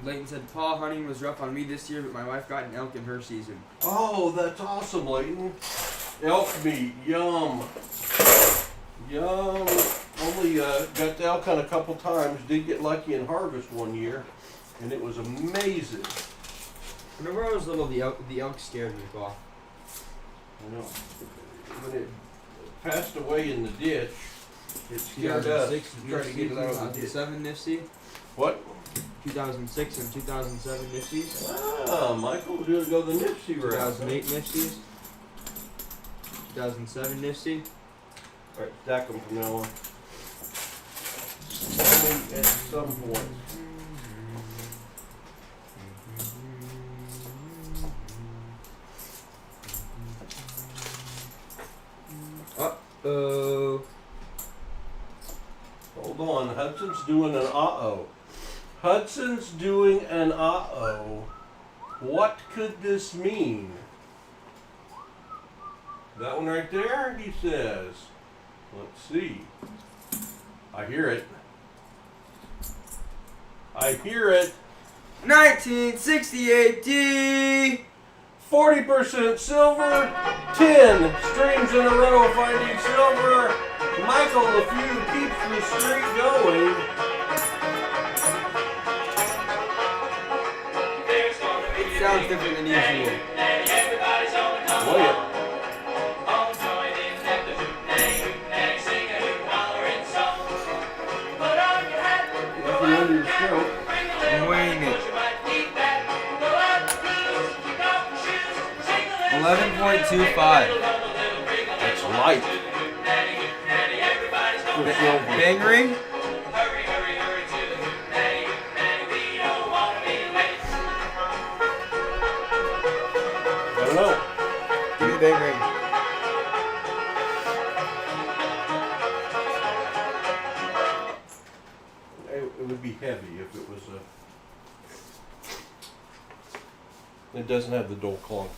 Leighton said Paul hunting was rough on me this year, but my wife got an elk in her season. Oh, that's awesome, Leighton. Elk meat, yum. Yum. Only got the elk hunt a couple times. Did get lucky in harvest one year, and it was amazing. Whenever I was little, the elk scared me, Paul. You know, when it passed away in the ditch, it scared us. Trying to get it out of the ditch. 2007 Nifty. What? 2006 and 2007 Nifties. Ah, Michael was going to go the Nifty route. 2008 Nifties. 2007 Nifty. All right, stack them from now on. Only at some point. Uh-oh. Hold on, Hudson's doing an uh-oh. Hudson's doing an uh-oh. What could this mean? That one right there, he says. Let's see. I hear it. I hear it. 1968 D. 40% silver, 10 streams in a row finding silver. Michael LeFew keeps the streak going. It sounds different than usual. Play it. Nothing under your stroke. I'm weighing it. 11.25. That's light. For silver. Bang ring? I don't know. Give me a bang ring. It would be heavy if it was a... It doesn't have the dull clunk.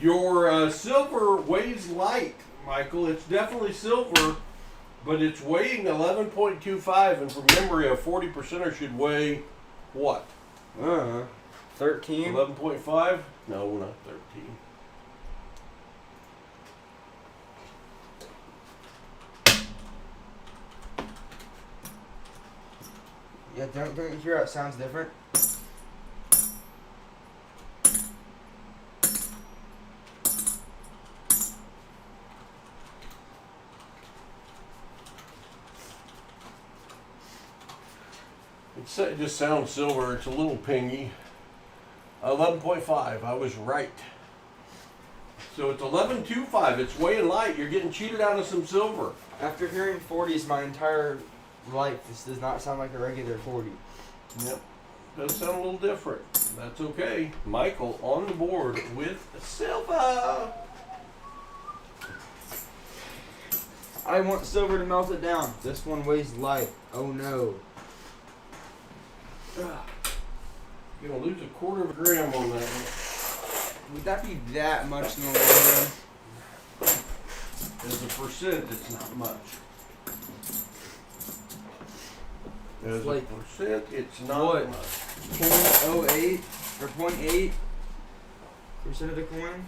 Your silver weighs light, Michael. It's definitely silver, but it's weighing 11.25, and from memory, a 40%er should weigh what? 13. 11.5? No, not 13. Yeah, don't you hear how it sounds different? It just sounds silver. It's a little pingy. 11.5. I was right. So it's 11.25. It's weighing light. You're getting cheated out of some silver. After hearing 40s my entire life, this does not sound like a regular 40. Yep. Does sound a little different. That's okay. Michael on the board with silver. I want silver to melt it down. This one weighs light. Oh no. You're going to lose 1/4 gram on that one. Would that be that much in the long run? As a percent, it's not much. As Like, a percent, it's not what? much. 0.08 or 0.8% of the coin?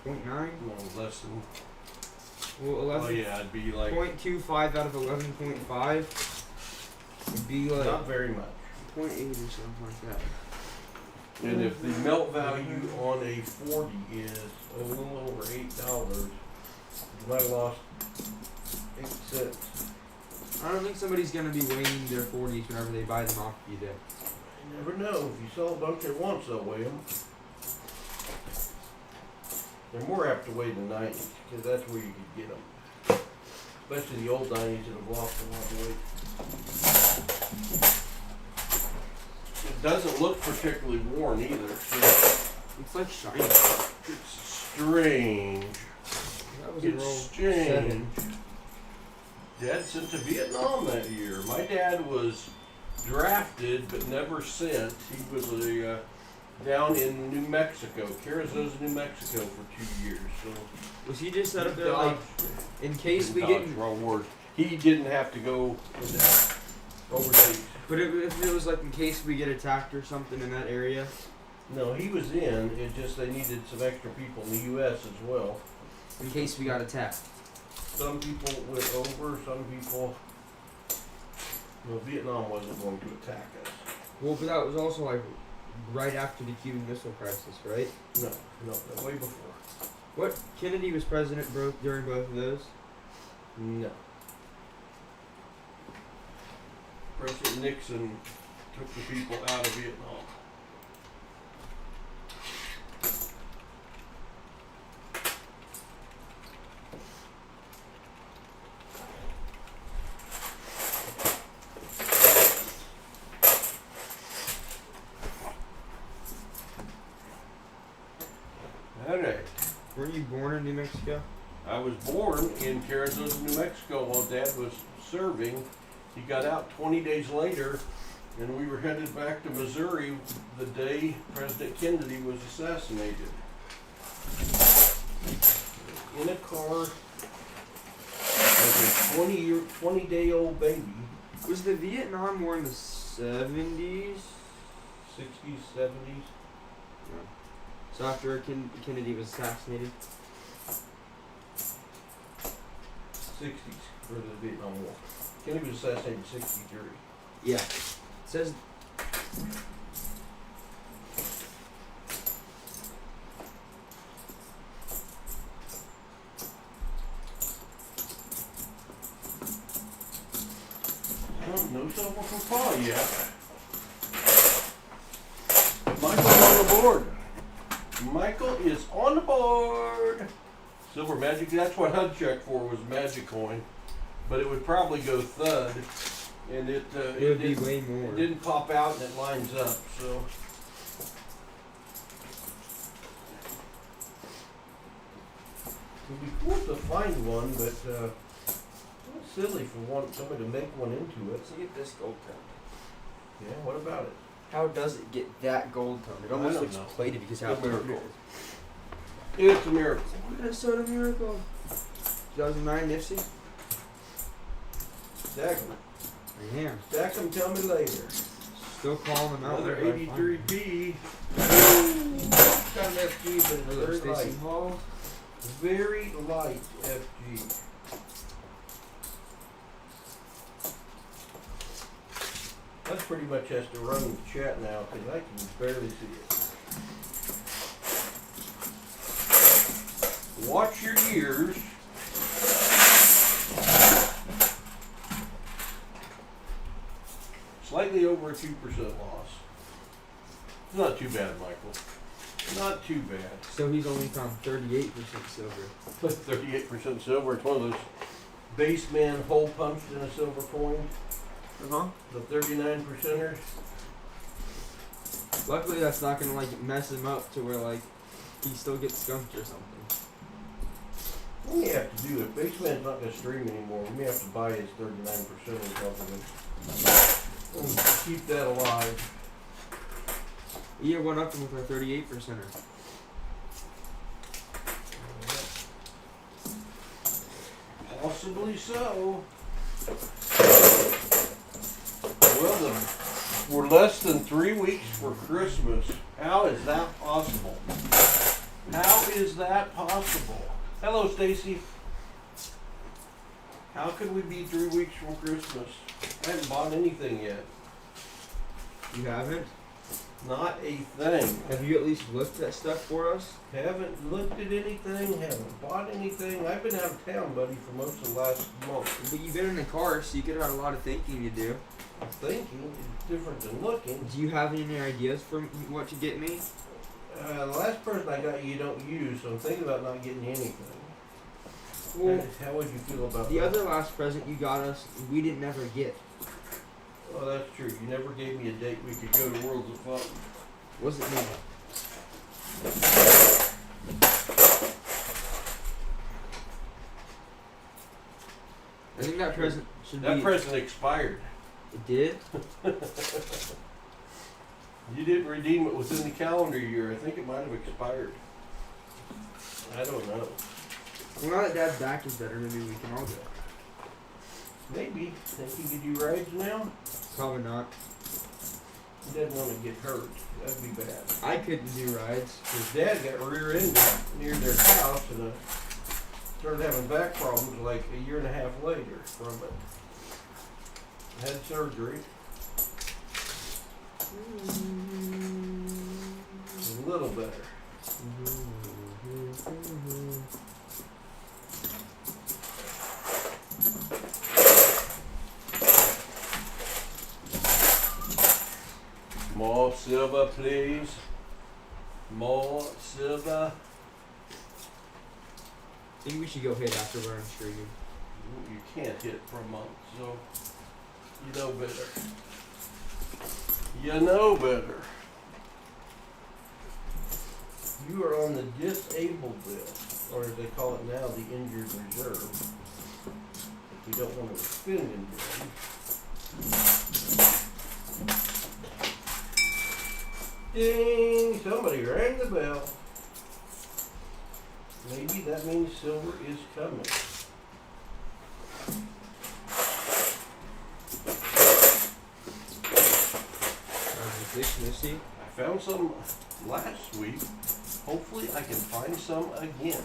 0.9? No, less than. Well, 11. Oh yeah, it'd be like 0.25 out of 11.5 would be like not very much. 0.8 or something like that. And if the melt value on a 40 is a little over $8, you might have lost 8 cents. I don't think somebody's gonna be weighing their 40s whenever they buy them off eBay. You never know. If you sell a bunch at once, they'll weigh them. They're more apt to weigh the 90s because that's where you could get them. Especially the old 90s that have lost a lot of weight. It doesn't look particularly worn either. So It's like shiny. it's strange. You have was a roll? exchange. 7. Dad sent to Vietnam that year. My dad was drafted but never sent. He was down in New Mexico, Carrizosa, New Mexico for 2 years. So Was he just set up there dodged- like in case we dodged, get? wrong word. He didn't have to go overseas. But if it was like in case we get attacked or something in that area. No, he was in. It just they needed some extra people in the U.S. as well. In case we got attacked. Some people went over. Some people. Well, Vietnam wasn't going to attack us. Well, but that was also like right after the Cuban Missile Crisis, right? No, way before. What? Kennedy was president during both of those? No. President Nixon took the people out of Vietnam. All right. Were you born in New Mexico? I was born in Carrizosa, New Mexico while Dad was serving. He got out 20 days later, and we were headed back to Missouri the day President Kennedy was assassinated. In a car as a 20-day-old baby. Was the Vietnam War in the 70s? 60s, 70s. So after Kennedy was assassinated? 60s for the Vietnam War. Kennedy was assassinated in 63. Yeah. It says. Oh, no silver for Paul yet. Michael's on the board. Michael is on the board. Silver magic. That's what HUD checked for was magic coin, but it would probably go thud, and it It would be way more. It didn't pop out and it lines up. So it'd be cool to find one, but it's silly for somebody to make one into it. Let's get this gold toned. Yeah. What about it? How does it get that gold toned? It I almost don't looks know. plated because how It's a toned it miracle. is. It's a miracle. Minnesota Miracle. 2009 Nipsey? Stack 'em. I am. Stack 'em, tell me later. Still calling them out. Another there, but I find 83P. Got an FG, but them. very Stacey light. Hall. Very light FG. That pretty much has to run the chat now because I can barely see it. Watch your ears. Slightly over a 2% loss. It's not too bad, Michael. Not too bad. So he's only found 38% silver. 38% silver. It's one of those base man hole punched in a silver coin. Uh-huh. The 39%ers. Luckily that's not gonna like mess him up to where like he still gets skunked or something. We may have to do it. Base man's not going to stream anymore. We may have to buy his 39% or something. And keep that alive. Yeah, what up with our 38%er? Possibly so. Well, we're less than 3 weeks for Christmas. How is that possible? How is that possible? Hello, Stacy. How could we be 3 weeks from Christmas? I haven't bought anything yet. You haven't? Not a thing. Have you at least looked at stuff for us? Haven't looked at anything, haven't bought anything. I've been out of town, buddy, for most of the last month. But you've been in the car, so you could have a lot of thinking to do. Thinking is different than looking. Do you have any ideas for what to get me? The last person I got you don't use, so I'm thinking about not getting you anything. Well, How would you feel about the that? other last present you got us, we didn't ever get. Oh, that's true. You never gave me a date we could go to Worlds of Fun. Was it me? I think that present should That be. present expired. It did? You didn't redeem it within the calendar year. I think it might have expired. I don't know. Well, now that Dad's back is better, maybe we can all go. Maybe. Think he could do rides now? Probably not. He doesn't want to get hurt. That'd be bad. I couldn't do rides. His dad got rear-ended near their house and started having back problems like a year and a half later from it. Had surgery. A little better. More silver, please. More silver. I think we should go hit after we're on streaming. You can't hit for a month, so you know better. You know better. You are on the disabled bill, or as they call it now, the injured reserve. If you don't want to spend injured. Ding! Somebody rang the bell. Maybe that means silver is coming. I found some last week. Hopefully I can find some again.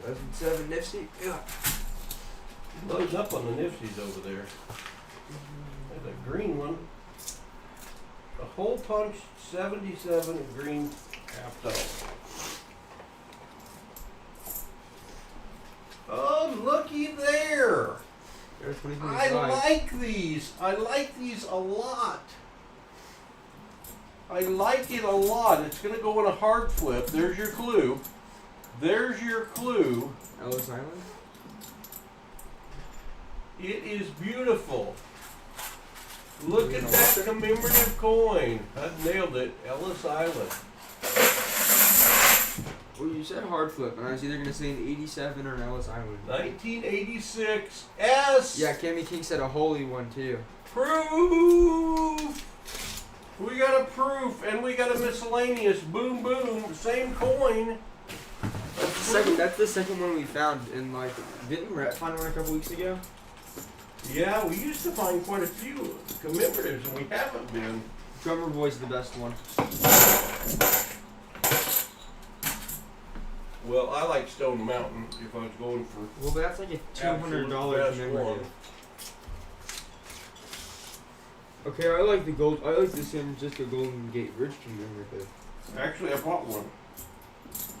2007 Nifty. Yeah. Loads up on the Nifties over there. There's a green one. A hole punch 77 green $half. Oh, looky there! I like these. I like these a lot. I like it a lot. It's going to go in a hard flip. There's your clue. There's your clue. Ellis Island? It is beautiful. Look at that commemorative coin. I nailed it. Ellis Island. Well, you said hard flip, and I was either going to say an 87 or an Ellis Island. 1986 S. Yeah, Cammy King said a holy one, too. Proof. We got a proof, and we got a miscellaneous. Boom, boom. Same coin. That's the second one we found in, like, didn't Rhett find one a couple weeks ago? Yeah, we used to find quite a few commemoratives, and we haven't been. Drummer Boy's the best one. Well, I like Stone Mountain if I was going for. Well, but that's like a $200 commemorative. Okay, I like the gold. I like the San Francisco Golden Gate Bridge commemorative. Actually, I bought one.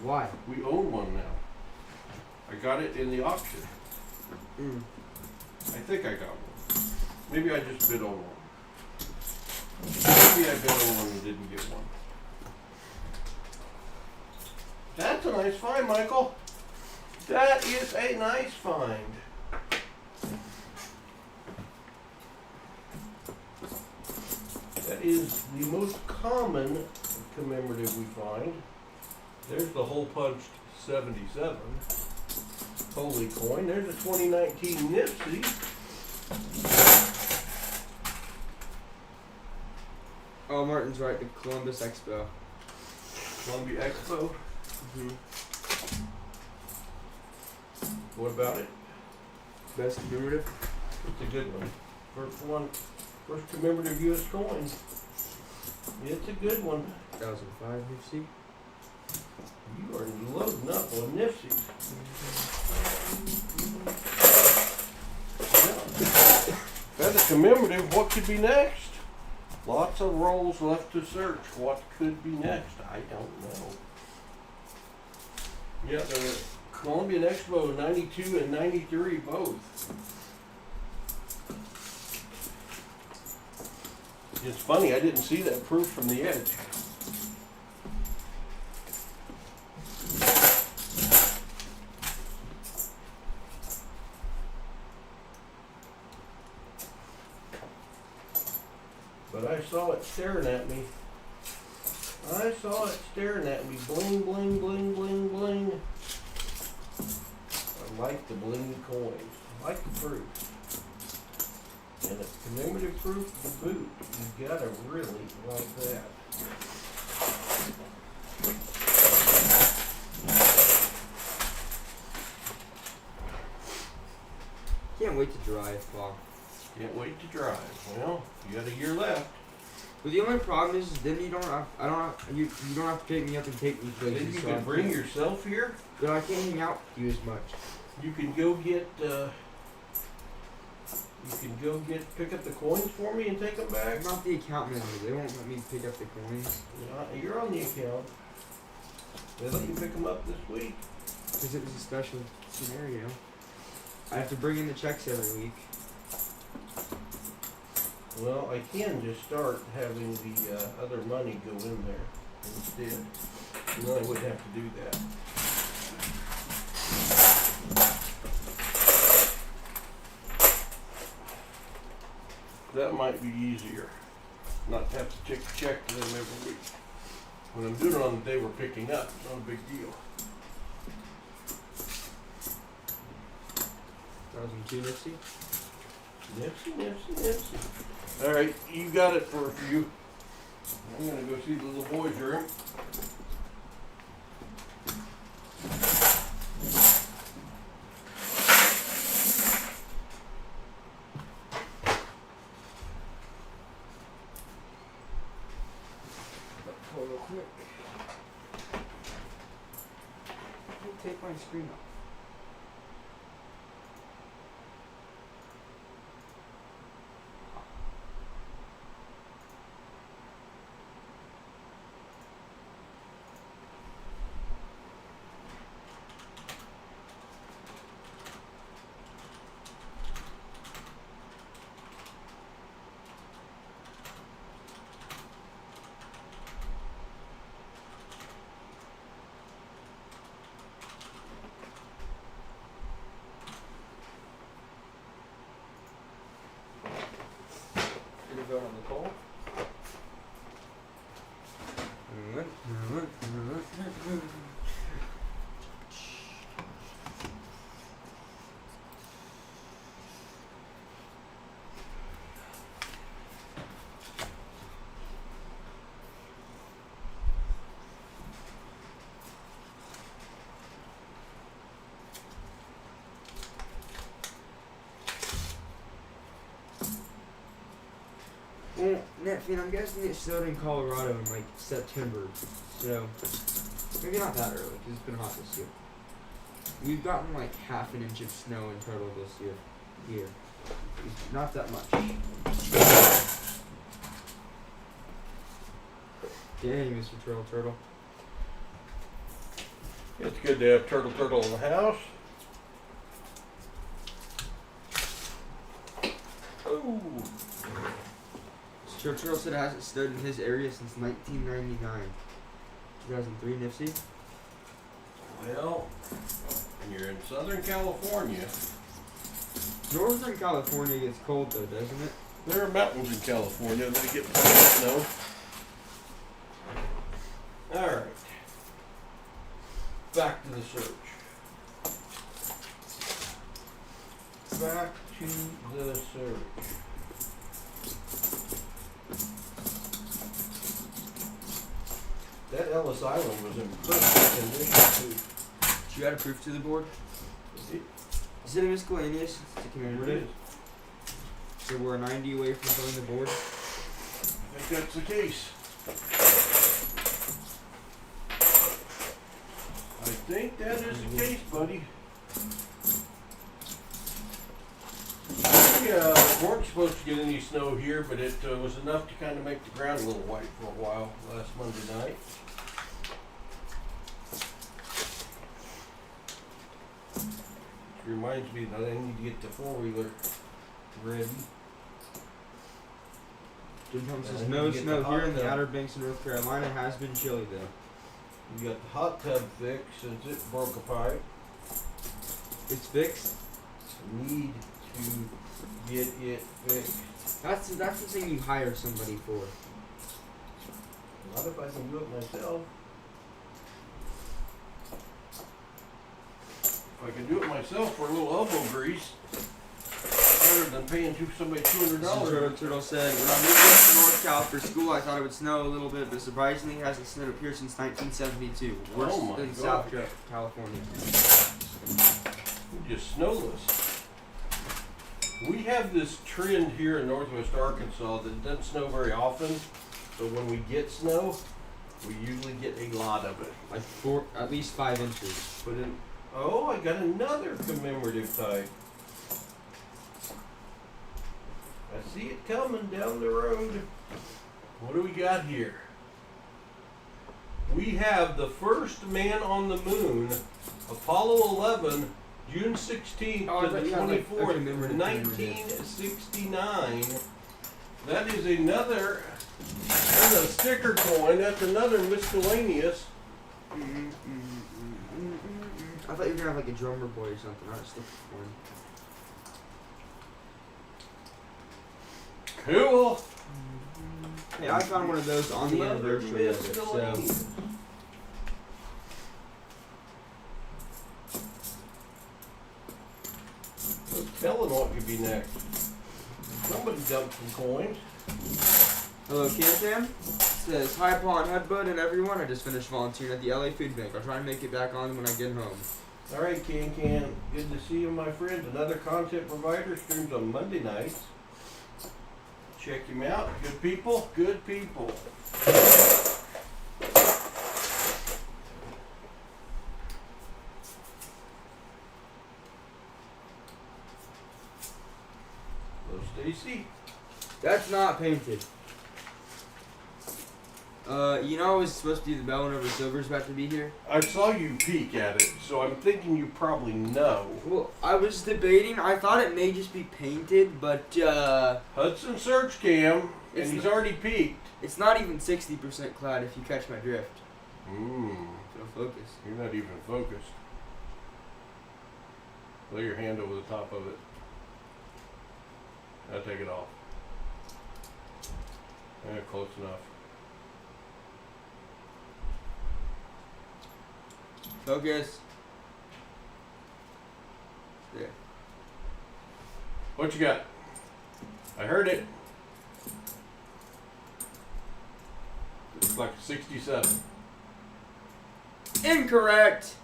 Why? We own one now. I got it in the auction. I think I got one. Maybe I just bid on one. Maybe I bid on one and didn't get one. That's a nice find, Michael. That is a nice find. That is the most common commemorative we find. There's the hole punched 77. Holy coin. There's a 2019 Nipsey. Oh, Martin's right. The Columbus Expo. Columbia Expo. What about it? Best commemorative? It's a good one. First commemorative U.S. coin. It's a good one. 2005 Nifty. You are loading up on Nifty. That's a commemorative. What could be next? Lots of rolls left to search. What could be next? I don't know. Yeah, the Columbian Expo 92 and 93 both. It's funny, I didn't see that proof from the edge. But I saw it staring at me. I saw it staring at me. Bling, bling, bling, bling, bling. the bling coins. I like the fruit. And it's commemorative proof of the boot. You gotta really like that. Can't wait to drive, Paul. Can't wait to drive. Well, you got a year left. But the only problem is then you don't have you don't have to pick me up and take me places. Then you so can bring yourself here. But I can't hang out with you as much. You can go get pick up the coins for me and take them back. I'm not the account manager. They won't let me pick up the coins. You're on the account. They let you pick them up this week. Because it was a special scenario. I have to bring in the checks every week. Well, I can just start having the other money go in there instead. And then I wouldn't have to do that. That might be easier. Not to have to check to them every week. When I'm doing it on the day we're picking up, it's not a big deal. 2002 Nipsey? Nipsey. All right, you got it for a few. I'm gonna go see the little boy's room. Hold real quick. Take my screen off. Vote on the poll. Well, Netflix, I'm guessing it snowed in Colorado in like September, so maybe not that early because it's been hot this year. We've gotten like half an inch of snow in total this year. Here, not that much. Dang, Mr. Turtle. It's good to have Turtle in the house. Oh. Turtle said it hasn't snowed in his area since 1999. 2003 Nipsey. Well, you're in Southern California. Northern California gets cold though, doesn't it? There are mountains in California that get plenty of snow. All right. Back to the search. Back to the search. That Ellis Island was in perfect condition too. Did you add a proof to the board? Is it a miscellaneous? It's a commemorative. So we're 90 away from filling the board. I think that's the case. I think that is the case, buddy. We weren't supposed to get any snow here, but it was enough to kind of make the ground a little white for a while last Monday night. Which reminds me that I need to get the four-wheeler ready. Jim Thomas And says I no need to get snow the here hot in the tub. Outer Banks of North Carolina. Has been chilly though. We got the hot tub fixed since it broke a pipe. It's fixed. Need to get it fixed. That's the thing you hire somebody for. Not if I can do it myself. If I can do it myself for a little elbow grease. Better than paying somebody $200. Turtle said, when I moved up to North Cal for school, I thought it would snow a little bit, but surprisingly, it hasn't snowed up here since 1972. Worse than South California. Just snowless. We have this trend here in Northwest Arkansas that doesn't snow very often. So when we get snow, we usually get a lot of it. Like at least 5 inches. Put in. Oh, I got another commemorative type. I see it coming down the road. What do we got here? We have the first man on the moon, Apollo 11, June 16th to the 24th, 1969. That is another, that's a sticker coin. That's another miscellaneous. I thought you were going to have like a drummer boy or something, not a sticker coin. Cool. Hey, I found one of those on the anniversary of it, so. No telling what could be next. Somebody dumped some coins. Hello, Can says, hi, Paul and Hudbud and everyone. I just finished volunteering at the LA Food Bank. I'll try and make it back on when I get home. All right, Can. Good to see you, my friend. Another content provider streams on Monday nights. Check him out. Good people. Good people. Hello, Stacy. That's not painted. You know I was supposed to do the bell whenever Silver's about to be here? I saw you peek at it, so I'm thinking you probably know. Well, I was debating. I thought it may just be painted, but, Hudson search cam, and he's already peeked. It's not even 60% clad if you catch my drift. So focus. You're not even focused. Lay your hand over the top of it. Now take it off. Yeah, close enough. Focus. There. What you got? I heard it. Looks like a 67. Incorrect.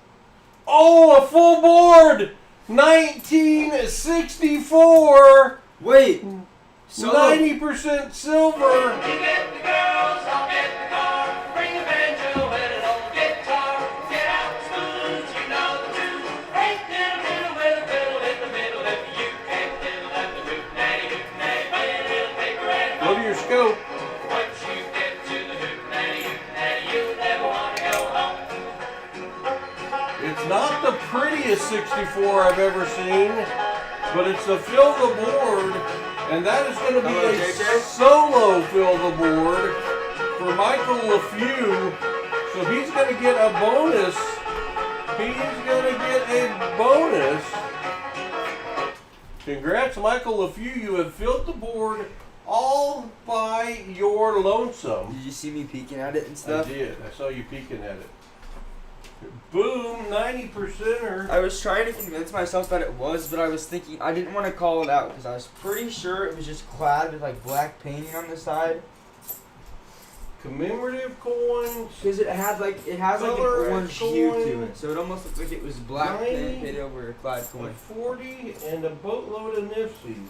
Oh, a full board! 1964! Wait. So 90% silver! Go to your scope. It's not the prettiest 64 I've ever seen, but it's a fill the board, and that is going to be a solo fill the board for Michael LeFew. So he's going to get a bonus. He's going to get a bonus. Congrats, Michael LeFew. You have filled the board all by your lonesome. Did you see me peeking at it and stuff? I did. I saw you peeking at it. Boom, 90%er. I was trying to convince myself that it was, but I was thinking I didn't want to call it out because I was pretty sure it was just clad with like black painting on the side. Commemorative coins. Because it has like an orange hue to it, so it almost looked like it was black 90, painted over a clad coin. A 40 and a boatload of Nipseys.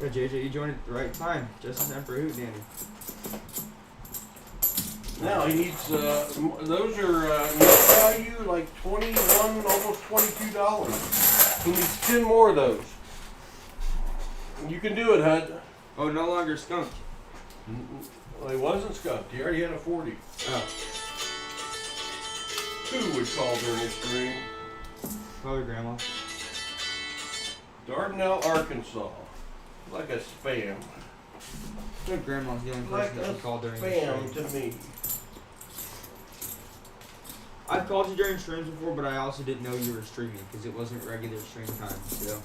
Yeah, JJ, you joined at the right time, just in time for a hoot, Danny. Now he needs those are net value like $21, almost $22. He needs 10 more of those. You can do it, Hud. Oh, no longer skunked. Well, he wasn't skunked. He already had a 40. Oh. Who would call during this stream? Probably Grandma. Dardanelle, Arkansas. Like a spam. I think Grandma's the only Like person that a can call during the spam stream. to me. I've called you during streams before, but I also didn't know you were streaming because it wasn't regular stream time. So.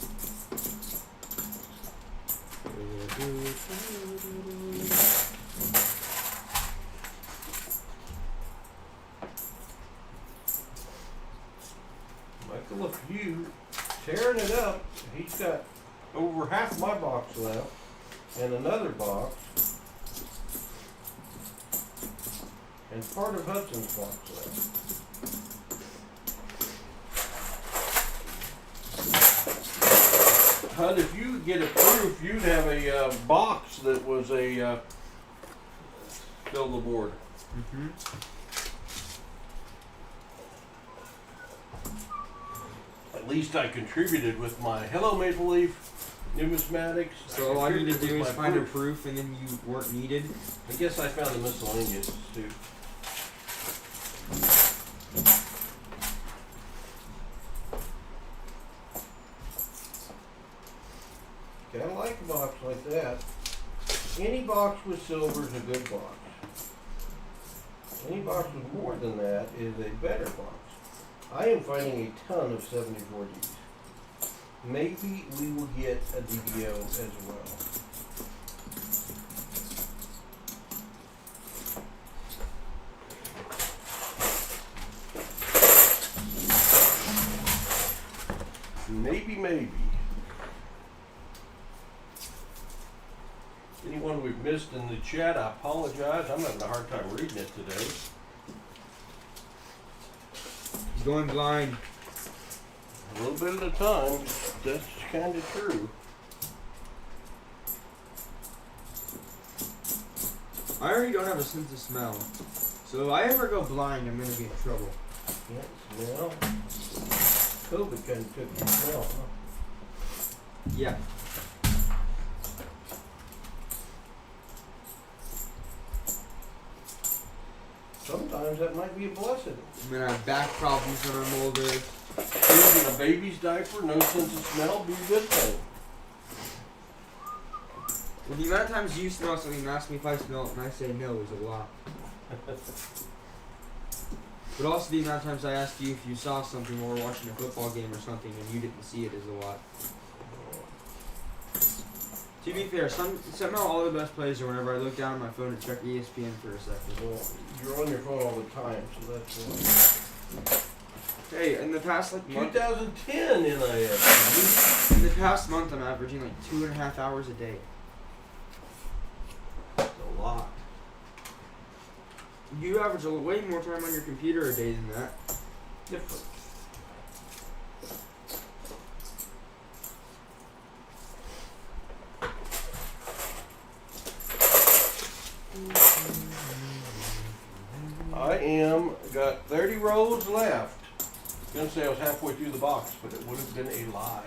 Michael, if you tearing it up, he's got over half my box left and another box and part of Hudson's box left. Hud, if you get a proof, you'd have a box that was a fill the board. Mm-hmm. At least I contributed with my Hello Maple Leaf numismatics. So all I need to contributed do with is my find a proof, and then you weren't needed. I guess I found the miscellaneous too. I like a box like that. Any box with silver is a good box. Any box with more than that is a better box. I am finding a ton of 74Ds. Maybe we will get a DBO as well. Maybe. Anyone we've missed in the chat, I apologize. I'm having a hard time reading it today. Going blind. A little bit at a time. That's kind of true. I already don't have a sense of smell. So if I ever go blind, I'm going to be in trouble. Can't smell. COVID kind of took your smell, huh? Yeah. Sometimes that might be a blessing. I'm going to have back problems when I'm older. Using a baby's diaper, no sense of smell, be a good thing. Well, the amount of times you smell something and ask me if I smell it and I say no is a lot. But also the amount of times I ask you if you saw something while we're watching a football game or something and you didn't see it is a lot. To be fair, somehow all the best plays are whenever I look down at my phone and check ESPN for a second. Well, you're on your phone all the time, so that's why. Hey, in the past month, 2010 NIS. in the past month, I'm averaging 2.5 hours a day. That's a lot. You average way more time on your computer a day than that. Different. I got 30 rolls left. I was gonna say I was halfway through the box, but it would have been a lie.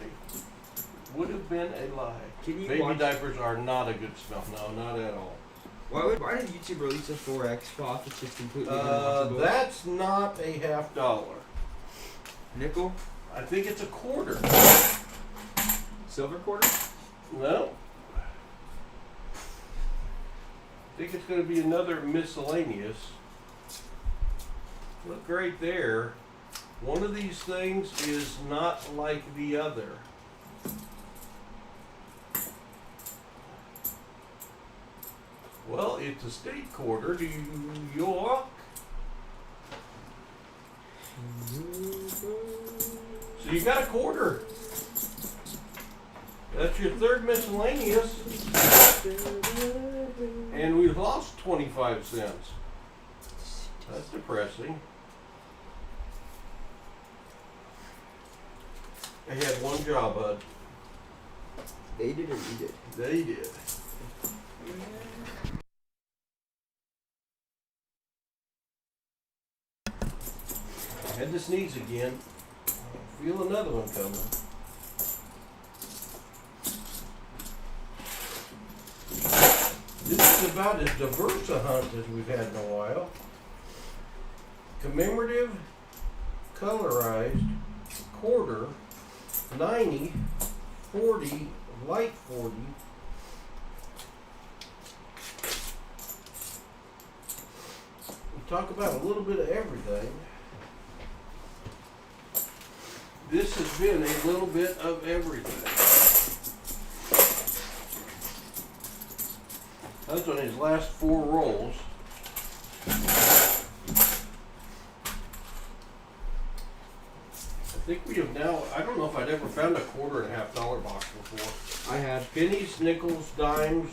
Would have been a lie. Can you Baby watch? diapers are not a good smell. No, not at all. Why did YouTube release a 4X cloth? It's just completely unwatchable. That's not a $50. Nickel? I think it's a quarter. Silver quarter? No. I think it's going to be another miscellaneous. Look right there. One of these things is not like the other. Well, it's a state quarter. New York. So you got a quarter. That's your third miscellaneous. And we've lost 25 cents. That's depressing. They had one job, Bud. They did or you did? They did. I had to sneeze again. I feel another one coming. This is about as diverse a hunt as we've had in a while. Commemorative, colorized, quarter, 90, 40, light 40. We talk about a little bit of everything. This has been a little bit of everything. That's on his last 4 rolls. I think we have now, I don't know if I'd ever found a $1.50 box before. I have. Pennies, nickels, dimes,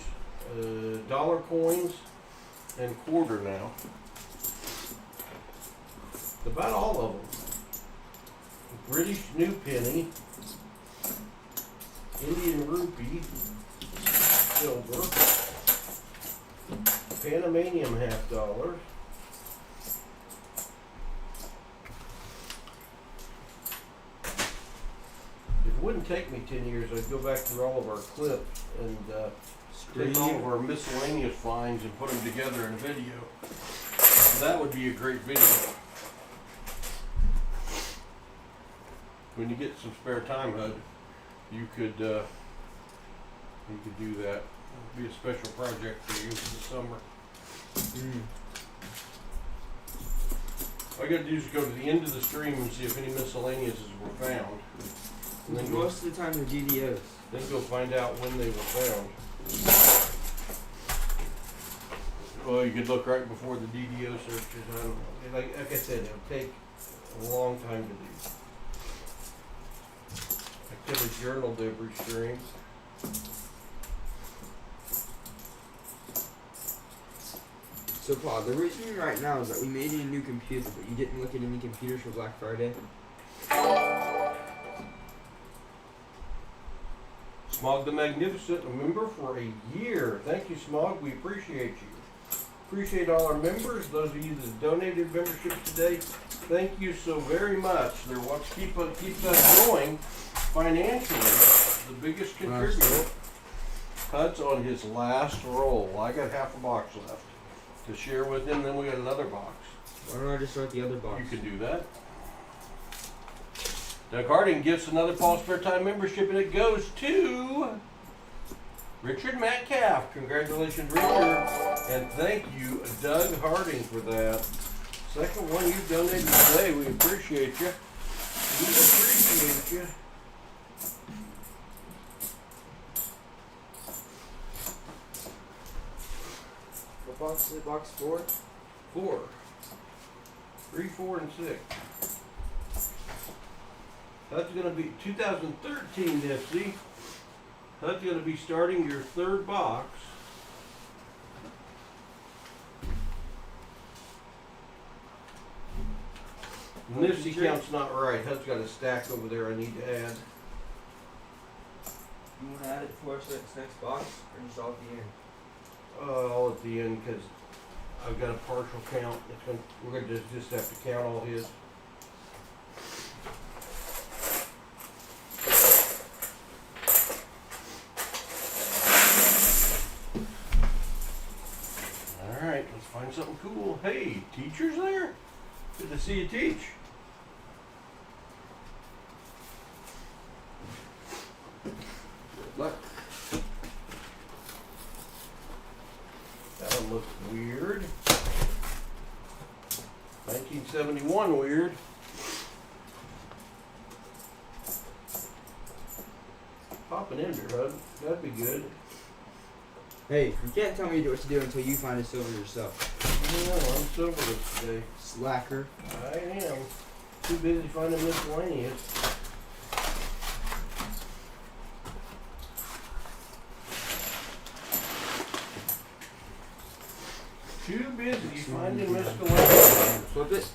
dollar coins, and quarter now. About all of them. British new penny, Indian rupee, silver, Panamanian $50. If it wouldn't take me 10 years, I'd go back through all of our clips and take all of our miscellaneous finds and put them together in a video. That would be a great video. When you get some spare time, Hud, you could do that. It'd be a special project for you for the summer. All you gotta do is go to the end of the stream and see if any miscellaneouses were found. And then Most of the time they're DDOs. Then go find out when they were found. Well, you could look right before the DDO searches. I don't know. Like I said, it'll take a long time to do. I could have journaled every stream. So Paul, the reason right now is that we made a new computer, but you didn't look at any computers for Black Friday. Smog the Magnificent, a member for a year. Thank you, Smog. We appreciate you. Appreciate all our members. Those of you that donated membership today, thank you so very much. They're what keeps us going financially. The biggest contributor. Hud's on his last roll. I got half a box left to share with him. Then we got another box. Why don't I just start the other box? You can do that. Doug Harding gets another PasSpareTime membership, and it goes to Richard Metcalf. Congratulations, Richard. And thank you, Doug Harding, for that. Second one you've donated today. We appreciate you. We appreciate you. What box is it? Box 4? 4. 3, 4, and 6. That's going to be 2013, Nipsey. That's going to be starting your third box. Nipsey count's not right. Hud's got a stack over there I need to add. You want to add it before I start this next box, or just all at the end? All at the end, because I've got a partial count. We're going to just have to count all his. All right, let's find something cool. Hey, teacher's there? Good to see you teach. Good luck. That one looks weird. 1971 weird. Pop an ender, Hud. That'd be good. Hey, you can't tell me what to do until you find a silver yourself. Yeah, I'm silverless today. Slacker. I am. Too busy finding miscellaneous. Too busy finding miscellaneous. Flip it.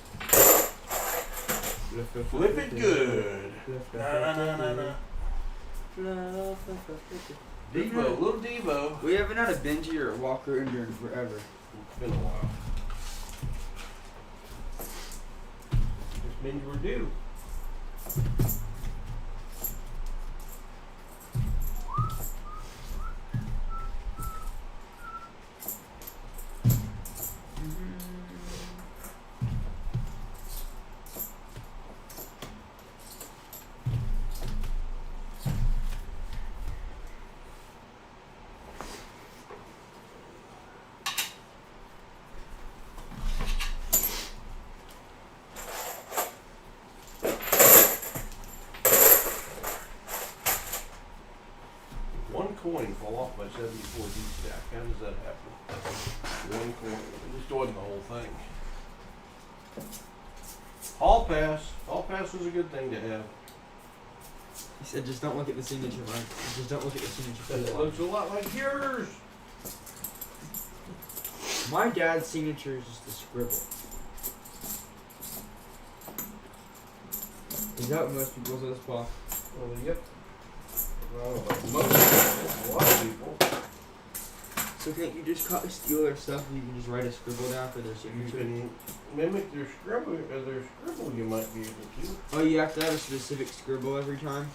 Flip it good. Na. Devo, little Devo. We haven't had a Benji or a Walker Ender in forever. It's been a while. Just means we're due. Coin fall off my 74D stack. How does that happen? One coin. It just wasn't the whole thing. Hall pass. Hall pass is a good thing to have. He said, just don't look at the signature, Mike. Just don't look at the signature. It looks a lot like yours. My dad's signature is just a scribble. Is that what most people's is, Paul? Well, yep. Well, most people, a lot of people. So can't you just steal their stuff and you can just write a scribble down for their You signature? can mimic their scribble, you might be able to. Oh, you have to have a specific scribble every time?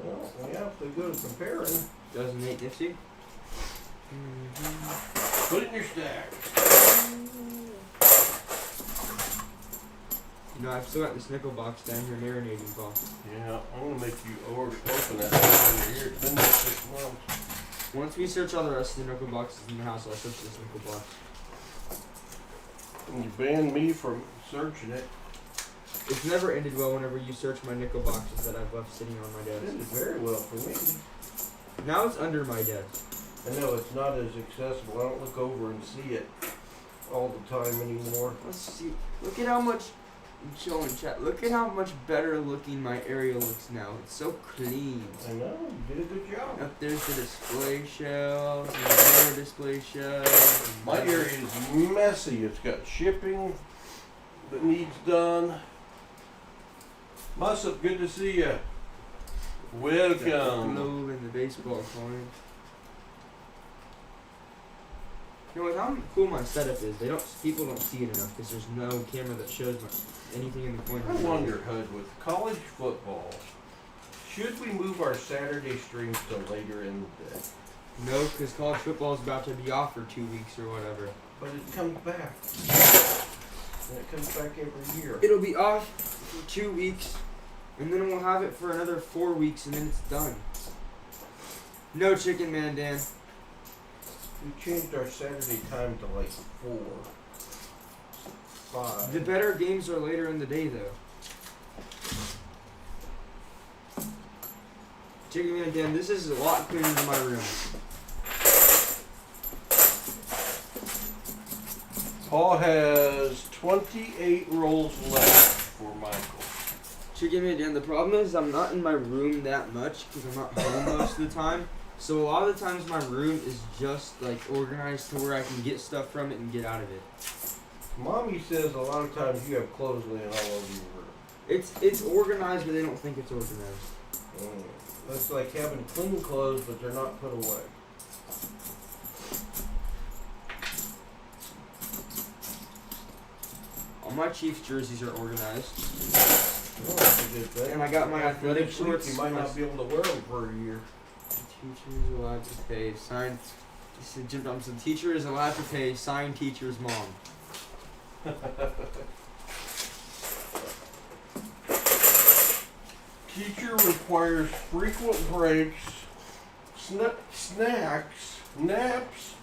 Well, yeah, if they go to comparing. Doesn't Nate Nifty? Put it in your stack. You know, I've still got this nickel box down here marinating, Paul. Yeah, I'm gonna make you open that thing over here. It's been there 6 months. Once we search all the rest of the nickel boxes in the house, I'll search this nickel box. And you banned me from searching it. It's never ended well whenever you search my nickel boxes that I've left sitting on my It desk. did very well for me. Now it's under my desk. I know it's not as accessible. I don't look over and see it all the time anymore. Let's see. Look at how much. Chill in chat. Look at how much better looking my area looks now. It's so clean. I know, you did a good job. Up there's the display shelves, and more display shelves. My area is messy. It's got shipping that needs done. Mussup, good to see you. The Welcome. globe and the baseball coin. You know what? How cool my setup is. People don't see it enough because there's no camera that shows anything in the corner. I wonder, Hud, with college football, should we move our Saturday streams to later in the day? No, because college football is about to be off for 2 weeks or whatever. But it comes back. And it comes back every year. It'll be off for 2 weeks, and then we'll have it for another 4 weeks, and then it's done. No Chicken Man Dan. We changed our Saturday time to like 4, 5. The better games are later in the day, though. Chicken Man Dan, this is a lot cleaner than my room. Paul has 28 rolls left for Michael. Chicken Man Dan, the problem is I'm not in my room that much because I'm not home most of the time. So a lot of the times my room is just like organized to where I can get stuff from it and get out of it. Mommy says a lot of times you have clothes laying all over your room. It's organized, but they don't think it's organized. That's like having clean clothes, but they're not put away. All my Chiefs jerseys are organized. Well, that's a good thing. And I got my After athletic this week, shorts. You might not be able to wear them for a year. Teacher is allowed to pay signed. Jim Thompson. Teacher is allowed to pay signed teacher's mom. Teacher requires frequent breaks, snacks, naps,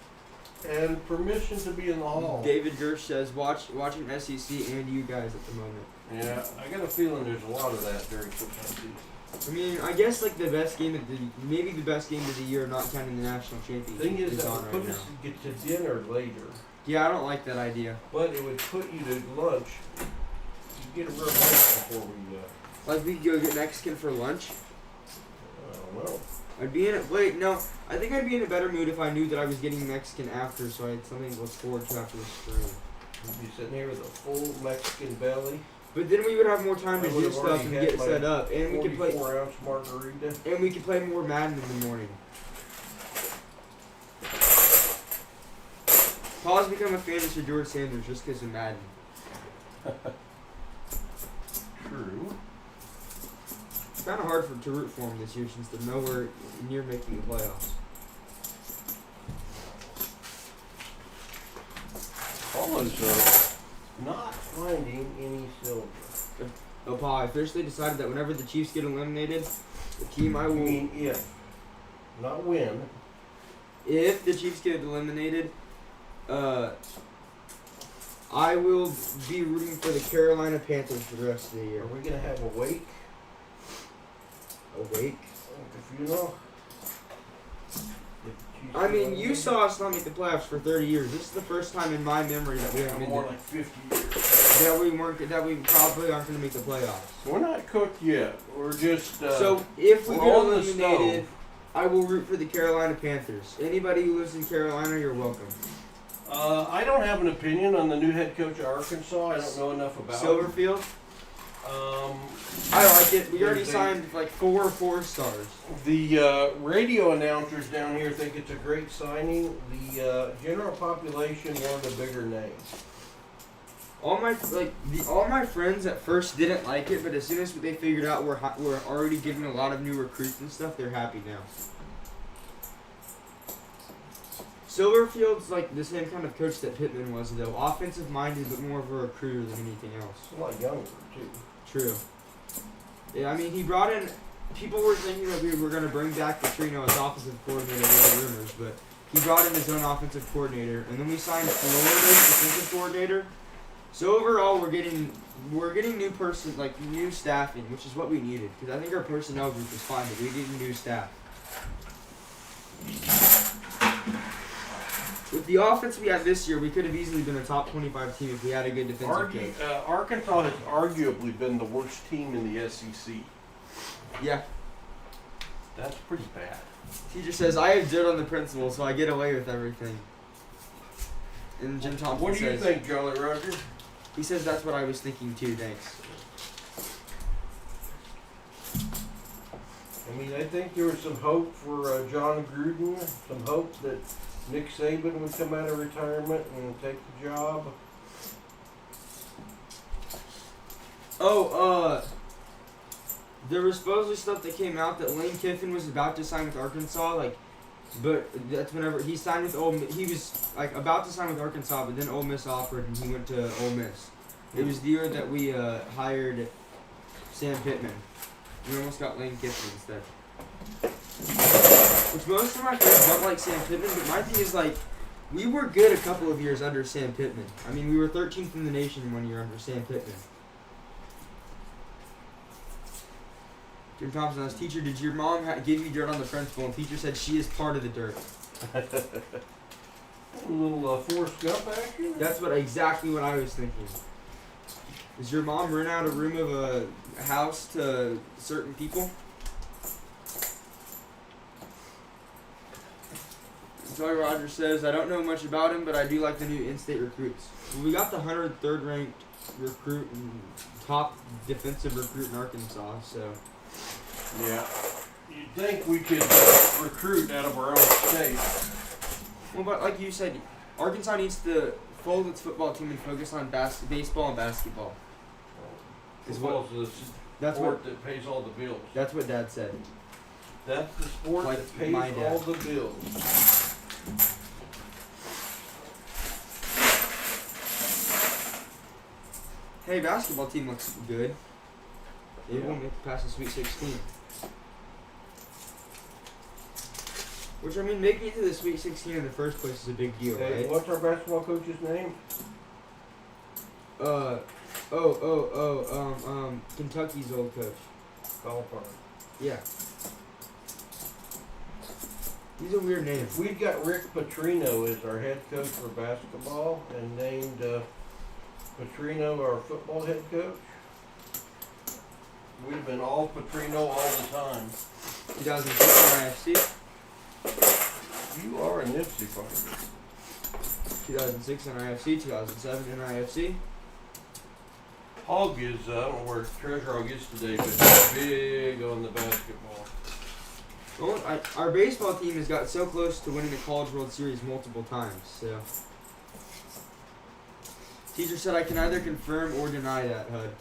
and permission to be in the hall. David Gersh says watching SEC and you guys at the moment. Yeah, I got a feeling there's a lot of that during football season. I mean, I guess like the best game of maybe the best game of the year, not counting the national championship, Thing is that on would right put now. us to get to dinner later, Yeah, I don't like that idea. but it would put you to lunch. You get a real lunch before we. Like we could go get Mexican for lunch. I don't know. I'd be in it. Wait, no. I think I'd be in a better mood if I knew that I was getting Mexican after, so I had something to look forward to after the stream. You'd be sitting here with a full Mexican belly. But then we would have more time to I do would've stuff already and had get my set up, and we could play. 44-ounce margarita. And we could play more Madden in the morning. Paul's become a fan of Sir George Sanders just because of Madden. True. It's kind of hard to root for him this year since they're nowhere near making the playoffs. Paul is not finding any silver. Oh, Paul, I officially decided that whenever the Chiefs get eliminated, the team I I will... mean, if. Not when. If the Chiefs get eliminated, I will be rooting for the Carolina Panthers for the rest of the year. Are we going to have a wake? Awake? If you know. I mean, you saw us not make the playoffs for 30 years. This is the first time in my memory that we haven't been More there. like 50 years. that we probably aren't going to make the playoffs. We're not cooked yet. We're just. So if we we're get on the eliminated, stove. I will root for the Carolina Panthers. Anybody who lives in Carolina, you're welcome. I don't have an opinion on the new head coach of Arkansas. I don't know enough about him. Silverfield. I like it. We already signed like 4 4-stars. The radio announcers down here think it's a great signing. The general population wanted a bigger name. All my friends at first didn't like it, but as soon as they figured out we're already giving a lot of new recruits and stuff, they're happy now. Silverfield's like the same kind of coach that Pittman was, though. Offensive minded, but more of a recruiter than anything else. A lot younger too. True. Yeah, I mean, he brought in. People were thinking that we were going to bring back Petrino as offensive coordinator with the rumors, but he brought in his own offensive coordinator, and then we signed Florida's defensive coordinator. So overall, we're getting new staffing, which is what we needed, because I think our personnel group is fine, but we need new staff. With the offense we had this year, we could have easily been a top 25 team if we had a good defensive coach. Arkansas has arguably been the worst team in the SEC. Yeah. That's pretty bad. Teacher says, I have dirt on the principal, so I get away with everything. And Jim Thompson What do you says, think, Jolly Roger? He says that's what I was thinking too, thanks. I mean, I think there was some hope for John Gruden, some hope that Nick Saban would come out of retirement and take the job. There was supposedly stuff that came out that Lane Kiffin was about to sign with Arkansas, but that's whenever he signed with Ole Miss. He was about to sign with Arkansas, but then Ole Miss offered and he went to Ole Miss. It was the year that we hired Sam Pittman. We almost got Lane Kiffin instead. Which most of my friends don't like Sam Pittman, but my thing is we were good a couple of years under Sam Pittman. I mean, we were 13th in the nation one year under Sam Pittman. Jim Thompson asked, teacher, did your mom give you dirt on the principal? And teacher said she is part of the dirt. A little Forrest Gump action? That's exactly what I was thinking. Does your mom rent out a room of a house to certain people? Joey Rogers says, I don't know much about him, but I do like the new in-state recruits. We got the 103rd ranked recruit and top defensive recruit in Arkansas, so. Yeah. You'd think we could recruit out of our own state. Well, but like you said, Arkansas needs to fold its football team and focus on baseball and basketball. Football's the sport that pays all the bills. That's what Dad said. That's the sport that pays all the bills. Hey, basketball team looks good. They won't make it past the Sweet 16. Which, I mean, making it to the Sweet 16 in the first place is a big deal, right? What's our basketball coach's name? Kentucky's old coach. Calipari. Yeah. He's a weird name. If we'd got Rick Petrino as our head coach for basketball and named Petrino our football head coach, we'd have been all Petrino all the time. 2006 in IFC. You are a Nipsey fighter. 2006 in IFC, 2007 in IFC. Hog is, I don't know where Treasure Hog is today, but he's big on the basketball. Well, our baseball team has got so close to winning the College World Series multiple times, so. Teacher said I can either confirm or deny that, HUD.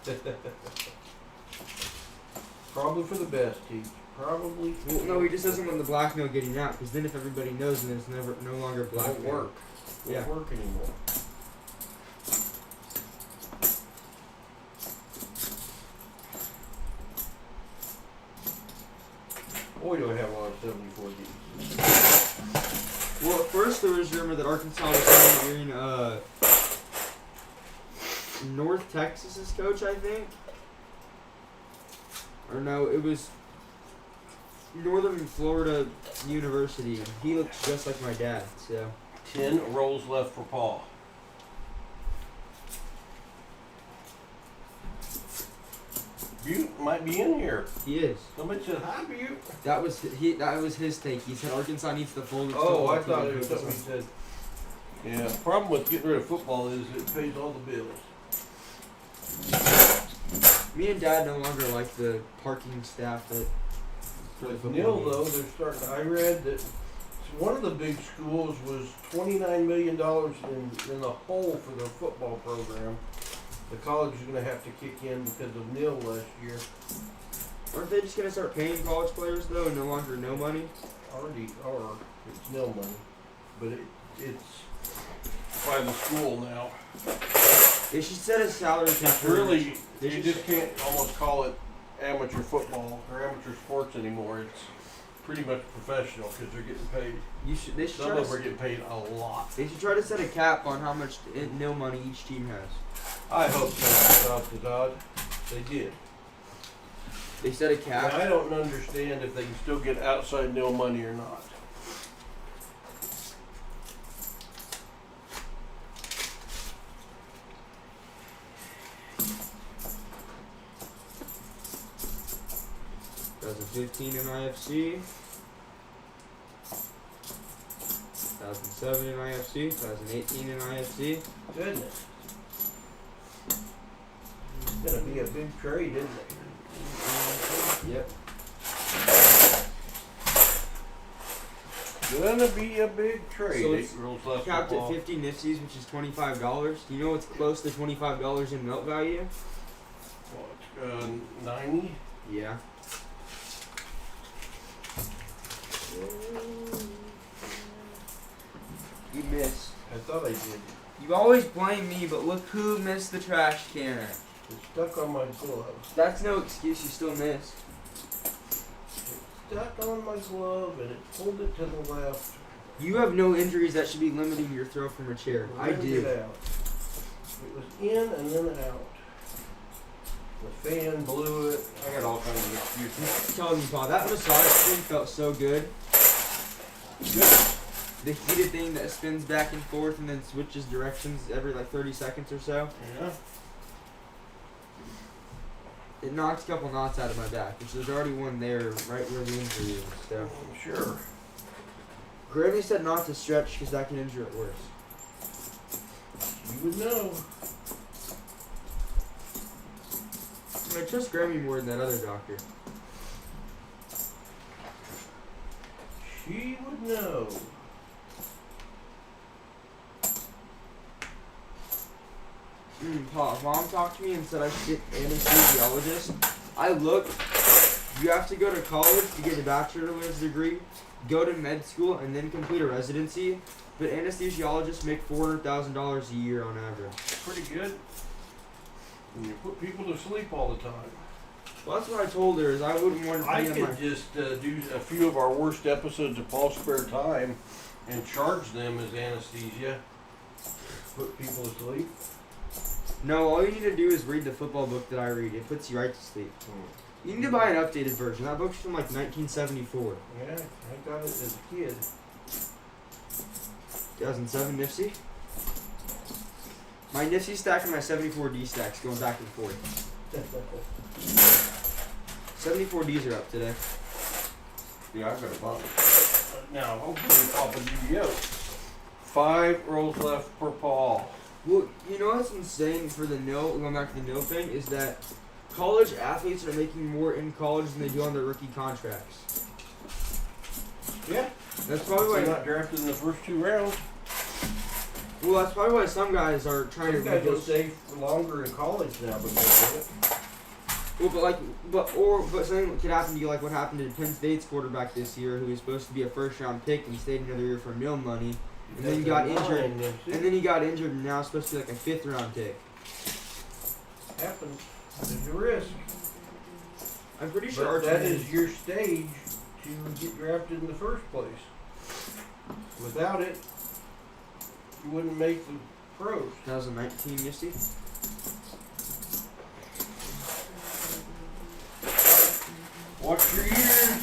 Probably for the best, Teach. Probably. Well, no, he just doesn't want the blackmail getting out, because then if everybody knows, then it's no longer blackmail. Won't work. Won't work anymore. Boy, do I have a lot of 74 Ds. Well, at first there was rumor that Arkansas was hiring North Texas's coach, I think. Or no, it was Northern Florida University. He looks just like my dad, so. 10 rolls left for Paul. might be in here. He is. Somebody said hi to you. That was his take. He said Arkansas needs the full. Oh, I thought it was something he said. Yeah, the problem with getting rid of football is it pays all the bills. Me and Dad no longer like the parking staff that. With nil though, they're starting. I read that one of the big schools was $29 million in the hole for their football program. The college is going to have to kick in because of nil last year. Aren't they just going to start paying college players though, and no longer no money? Already are. It's nil money, but it's by the school now. They should set a salary cap. It's really, you just can't almost call it amateur football or amateur sports anymore. It's pretty much professional because they're getting paid. They should Some of them are getting paid a lot. They should try to set a cap on how much nil money each team has. I hope so. They did. They set a cap. Now, I don't understand if they can still get outside nil money or not. That was a 15 in IFC. 2007 in IFC. 2018 in IFC. Goodness. It's going to be a big trade, isn't it? Yep. Gonna be a big trade. So it's girls left capped at football. 50 nifties, which is $25. Do you know what's close to $25 in melt value? What, 90? Yeah. You missed. I thought I did. You always blame me, but look who missed the trash can. It's stuck on my glove. That's no excuse, you still missed. Stuck on my glove and it pulled it to the left. You have no injuries that should be limiting your throw from a chair. I do. It out. It was in and then out. The fan blew it. I got all kinds of excuses. I'm telling you, Paul, that massage spin felt so good. Good. The heated thing that spins back and forth and then switches directions every like 30 seconds or so. Yeah. It knocks a couple knots out of my back, which there's already one there right where the injury is. So. Sure. Granny said not to stretch because that can injure it worse. You would know. I trust Grammy more than that other doctor. She would know. Paul, Mom talked to me and said I should get anesthesiologist. I looked. You have to go to college to get a bachelor's degree, go to med school, and then complete a residency. But anesthesiologists make $400,000 a year on average. Pretty good. And you put people to sleep all the time. Well, that's what I told her. Is I wouldn't want to. I could just do a few of our worst episodes of PasSpareTime and charge them as anesthesia. Put people to sleep. No, all you need to do is read the football book that I read. It puts you right to sleep. You need to buy an updated version. That book's from like 1974. Yeah, I got it as a kid. 2007 Nipsey. My Nipsey stack and my 74D stacks going back and forth. 74Ds are up today. Yeah, I've got a bump. Now, hopefully Papa GBO. 5 rolls left per Paul. Well, you know what's insane for the nil, going back to the nil thing, is that college athletes are making more in college than they do on their rookie contracts. Yeah. That's probably why they're not drafted in the first 2 rounds. Well, that's probably why some guys are trying Some to guys will stay longer in college now because of it. Well, but something could happen to you like what happened to Penn State's quarterback this year, who was supposed to be a first-round pick and he stayed another year for nil money, and then he got injured, and now it's supposed to be like a 5th-round pick. Happens. There's a risk. I'm pretty sure But that is your stage to get drafted in the first place. Without it, you wouldn't make the pros. 2019 Misty. Watch your ears.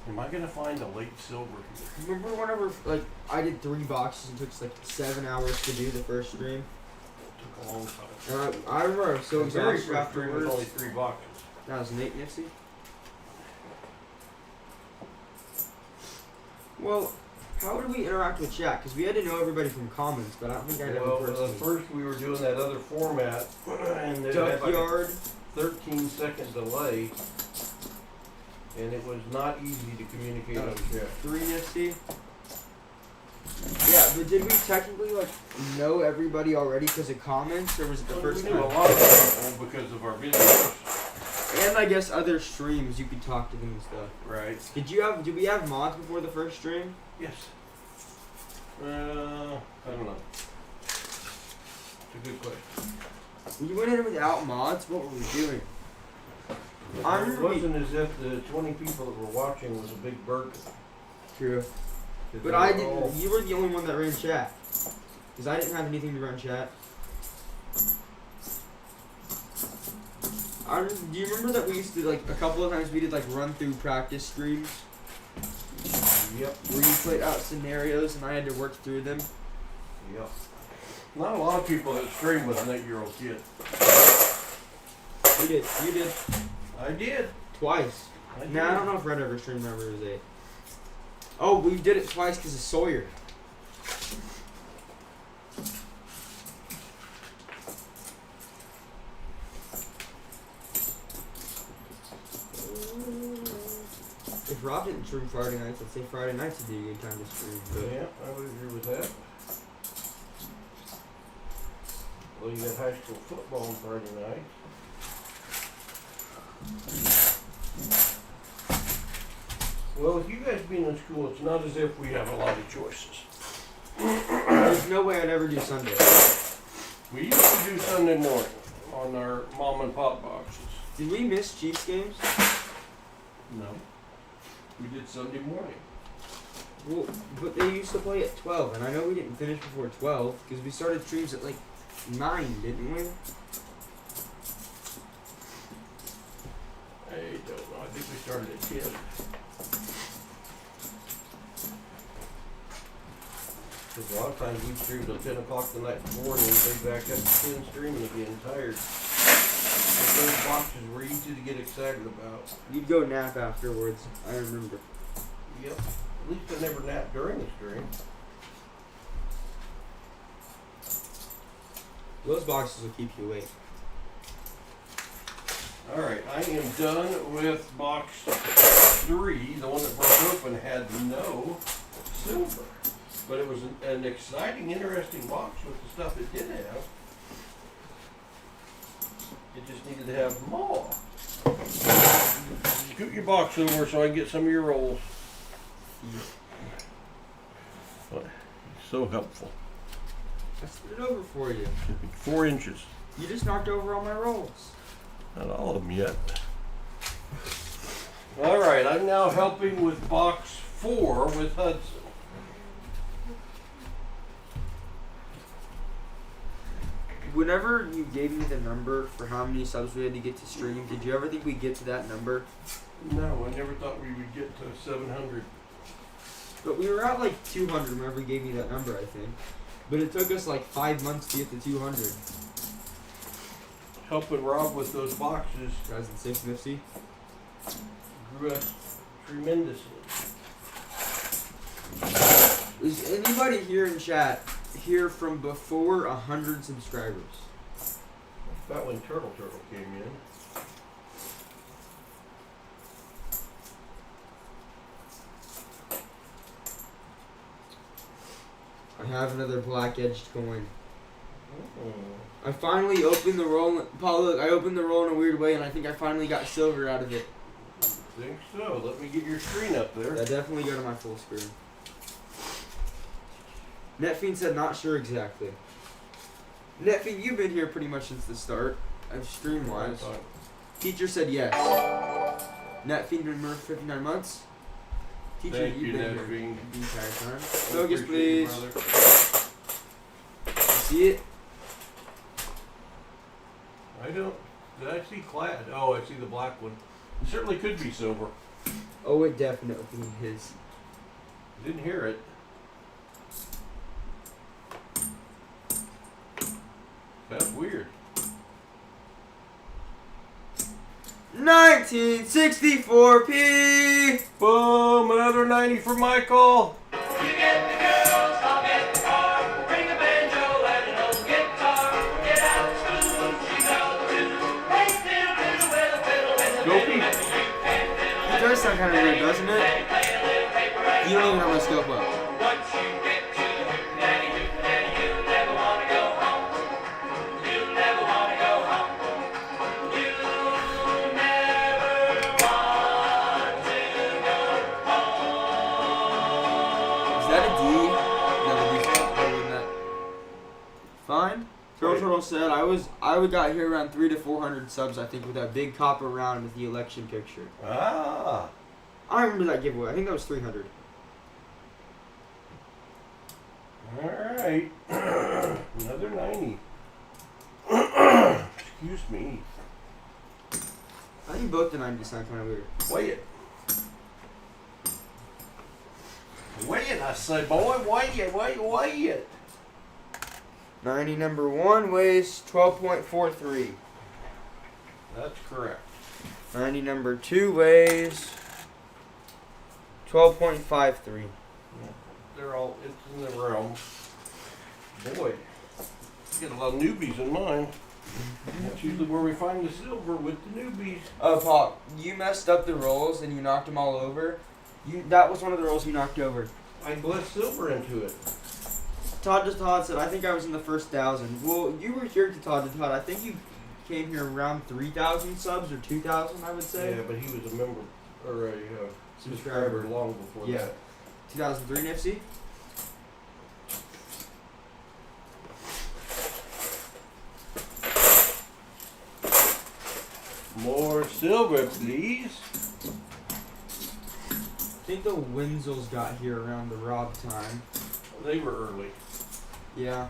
Am I going to find find a late silver here. Remember whenever, like, I did 3 boxes and it took, like, 7 hours to do the first stream? Took a long time. And I remember I was so The very exhausted first stream was afterwards. only 3 boxes. That was Nate Nipsey. Well, how did we interact with chat? Because we had to know everybody from comments, but I don't think I ever Well, personally. first we were doing that other format, and it had like a Junkyard. 13-second delay, and it was not easy to communicate on chat. 3 Nipsey. Yeah, but did we technically, like, know everybody already because of comments, or was it the first We time? knew a lot of people because of our videos. And I guess other streams, you could talk to them and stuff. Right. Did we have mods before the first stream? Yes. I don't know. It's a good question. We went in without mods, what were we doing? I It remember wasn't as if the 20 people that were watching was a big burden. True. 'Cause But they I were all- didn't, you were the only one that ran chat. Because I didn't have anything to run chat. Do you remember that we used to, like, a couple of times we did, like, run-through practice streams? Yep. Where you played out scenarios and I had to work through them? Yep. Not a lot of people that stream with an 8-year-old kid. You did. You did. I did. Twice. I did. Nah, I don't know if Red ever streamed whenever he was 8. Oh, we did it twice because of Sawyer. If Rob didn't stream Friday nights, I'd say Friday nights would be a good time to stream. But Yeah, I would agree with that. Well, you got high school football on Friday night. Well, with you guys being in school, it's not as if we have a lot of choices. there's no way I'd ever do Sunday. We used to do Sunday morning on our mom and pop boxes. Did we miss Chiefs games? No. We did Sunday morning. Well, but they used to play at 12, and I know we didn't finish before 12 because we started streams at like 9, didn't we? I don't know. I think we started at 10. Because a lot of times we streamed till 10 o'clock the night before and then they back up to 10 streaming again, tired. But those boxes were easy to get excited about. You'd go nap afterwards, I remember. Yep. At least I never napped during the stream. Those boxes will keep you awake. Alright, I am done with box 3. The one that broke open had no silver. But it was an exciting, interesting box with the stuff it did have. It just needed to have more. Scoot your box over so I can get some of your rolls. So helpful. I slid it over for you. 4 inches. You just knocked over all my rolls. Not all of them yet. Alright, I'm now helping with box 4 with Hudson. Whenever you gave me the number for how many subs we had to get to stream, did you ever think we'd get to that number? No, I never thought we would get to 700. But we were at like 200 whenever you gave me that number, I think. But it took us like 5 months to get to 200. Helping Rob with those boxes 2006 grew us tremendously. Is anybody here in chat here from before 100 subscribers? About when Turtle came in. I have another black edged coin. Oh. I finally opened the roll. Paul, look, I opened the roll in a weird way, and I think I finally got silver out of it. I think so. Let me get your screen up there. That definitely go to my full screen. Netfiend said not sure exactly. Netfiend, you've been here pretty much since the start of stream-wise. Teacher said yes. Netfiend been here for 59 months. Teacher, Thank you've you, been Netfiend. here the entire time. I Focus, appreciate you, please. brother. See it? I don't. Did I see clad? Oh, I see the black one. It certainly could be silver. Oh, it definitely is. Didn't hear it. That's weird. 1964p. Boom! Another 90 for Michael. You get the girls, I'll get the car. Bring a banjo and an old guitar. Get out of school, she goes to. Hey, fiddle, fiddle, with a fiddle, with a Dopey. fiddle, you can fiddle. It does sound kind of weird, doesn't it? Play a little paper and You don't even have my scope up. once you get to Nanny, you'll never want to go home. You'll never want to go home. You'll never want to go home. Is that a D? No, the D's not better than that. Fine. Throw Turtle said I would got here around 300 to 400 subs, I think, with that big copper round with the election picture. Ah. I remember that giveaway. I think that was 300. All right. Another 90. Excuse me. I think both the 90s sound kind of weird. Weigh it. Weigh it, I say, boy. Weigh it. Weigh it. 90 number 1 weighs 12.43. That's correct. 90 number 2 weighs 12.53. They're all, it's in the realm. Boy, get a lot of newbies in mine. That's usually where we find the silver with the newbies. Paul, you messed up the rolls and you knocked them all over. That was one of the rolls you knocked over. I blessed silver into it. Todd said, I think I was in the first 1,000. Well, you were here to Todd. I think you came here around 3,000 subs or 2,000, I would say. Yeah, but he was a member or a Subscriber. subscriber long before Yeah. that. 2003 Nipsey? More silver, please. I think the Winzels got here around the Rob time. They were early. Yeah.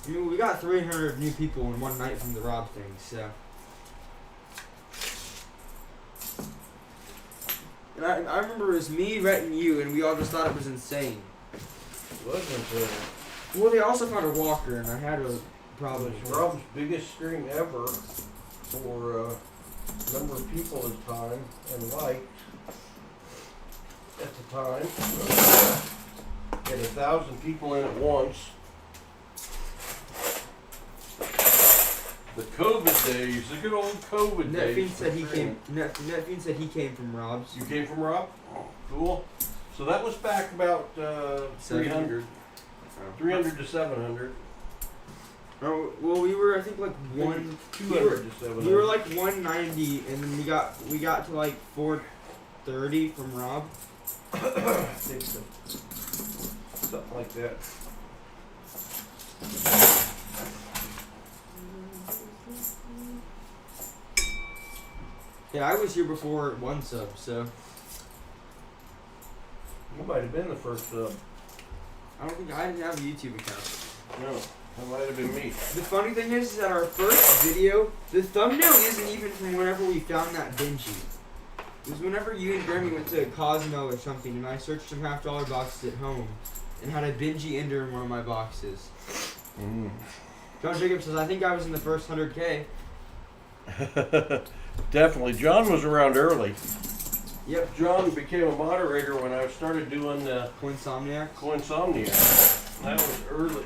I mean, we got 300 new people in one night from the Rob thing, so. And I remember it was me, Rhett, and you, and we all just thought it was insane. Wasn't Well, they also found a walker, and I had a problem. It was Rob's biggest stream ever for number of people at the time and liked at the time. Had 1,000 people in at once. The COVID days, the good old COVID days. Netfiend said he came. Netfiend said he came from Rob's. You came from Rob? Oh, cool. So that was back about 300. 300 to 700. Oh well, we were I think like 200 to 700. We were like 190, and then we got to like 430 from Rob. I think so. Something like that. Yeah, I was here before 1 sub, so You might have been the first sub. I don't think I didn't have a YouTube account. No, that might have been me. The funny thing is that our first video, the thumbnail isn't even from whenever we found that Benji. It was whenever you and Grammy went to Cosmo or something, and I searched some $50 boxes at home and had a Benji Ender in one of my boxes. John Jacobs says, I think I was in the first 100K. Definitely. John was around early. Yep. John became a moderator when I started doing Coinsomniac. Coinsomnia. That was early.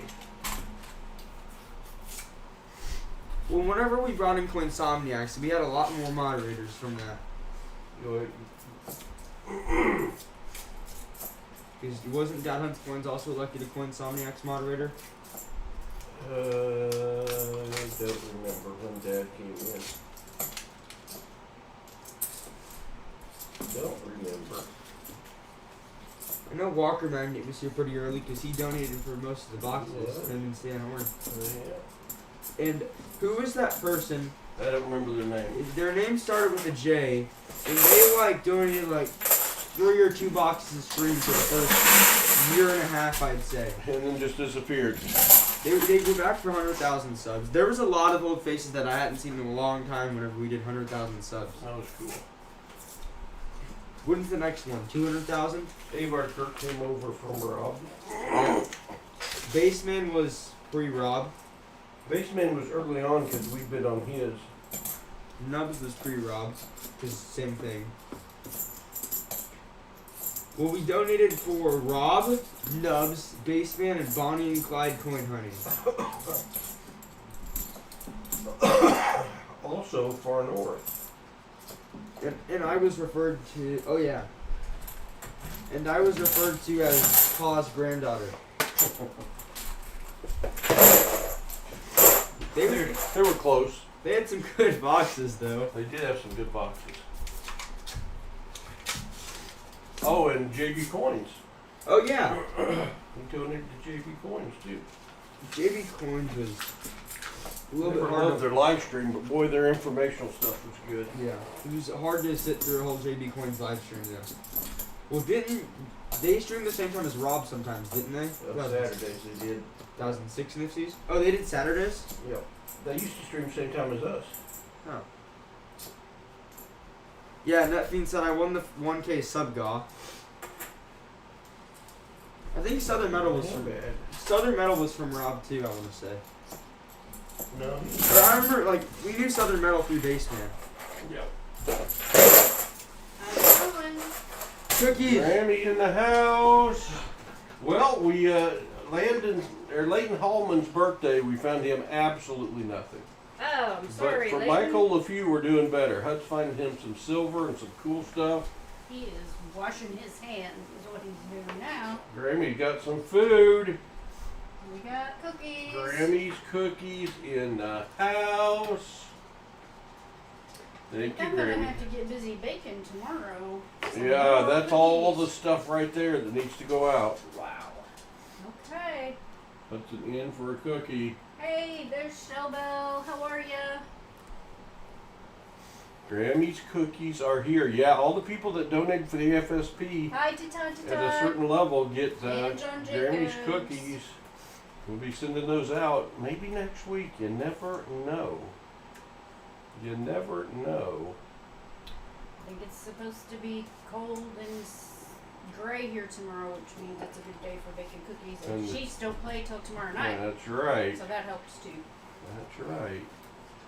Well, whenever we brought in Coinsomniacs, we had a lot more moderators from that. Because wasn't Dad Hunt's Coins also elected a Coinsomniacs moderator? I don't remember when Dad came in. Don't remember. I know Walker Magnet was here pretty early because he donated for most of the boxes, Yeah. him and Stan Horn. Yeah. And who was that person? I don't remember their name. Their name started with a J, and they like donated like 3 or 2 boxes of stream for the first year and a half, I'd say. And then just disappeared. They go back for 100,000 subs. There was a lot of old faces that I hadn't seen in a long time whenever we did 100,000 subs. That was cool. When's the next one? 200,000? Dave Kirk came over from Rob. Baseman was pre-Rob. Baseman was early on because we'd been on his. Nubs was pre-Rob. Cause same thing. Well, we donated for Rob, Nubs, Baseman, and Bonnie and Clyde coin hunting. Also far north. And I was referred to. Oh yeah. And I was referred to as Pa's granddaughter. They were close. They had some good boxes though. They did have some good boxes. Oh, and JB Coins. Oh yeah. We donated to JB Coins too. JB Coins was a little Never bit hard. loved their live stream, but boy, their informational stuff was good. Yeah, it was hard to sit through a whole JB Coins live stream though. Well, didn't they stream the same time as Rob sometimes, didn't they? On Saturdays they did. 2006 Nipsies? Oh, they did Saturdays? Yep. They used to stream same time as us. Oh. Yeah, and that being said, I won the 1K sub gaw. I think Southern Metal was from bad. Southern Metal was from Rob too. I want to say. No. But I remember, like, we knew Southern Metal through Baseman. Yep. I'm going. Cookies. Grammy in the house. Well, we Leighton Hallman's birthday. We found him absolutely nothing. Oh, I'm sorry, But for Leighton. Michael LeFew, we're doing better. Hud's finding him some silver and some cool stuff. He is washing his hands, is what he's doing now. Grammy got some food. We got cookies. Grammy's cookies in the house. Thank you, I'm gonna Grammy. have to get busy baking tomorrow. Some Yeah, more that's all the cookies. stuff right there that needs to go out. Wow. Okay. Puts it in for a cookie. Hey, there's Shellbell. How are ya? Grammy's cookies are here. Yeah, all the people that donated for the FSP Hi, Tita. at a certain level get And John Grammy's Jacobs. cookies. We'll be sending those out maybe next week. You never know. You never know. I think it's supposed to be cold and gray here tomorrow, which means it's a good day for baking cookies. And And- sheets don't play till tomorrow night, That's right. so that helps too. That's right.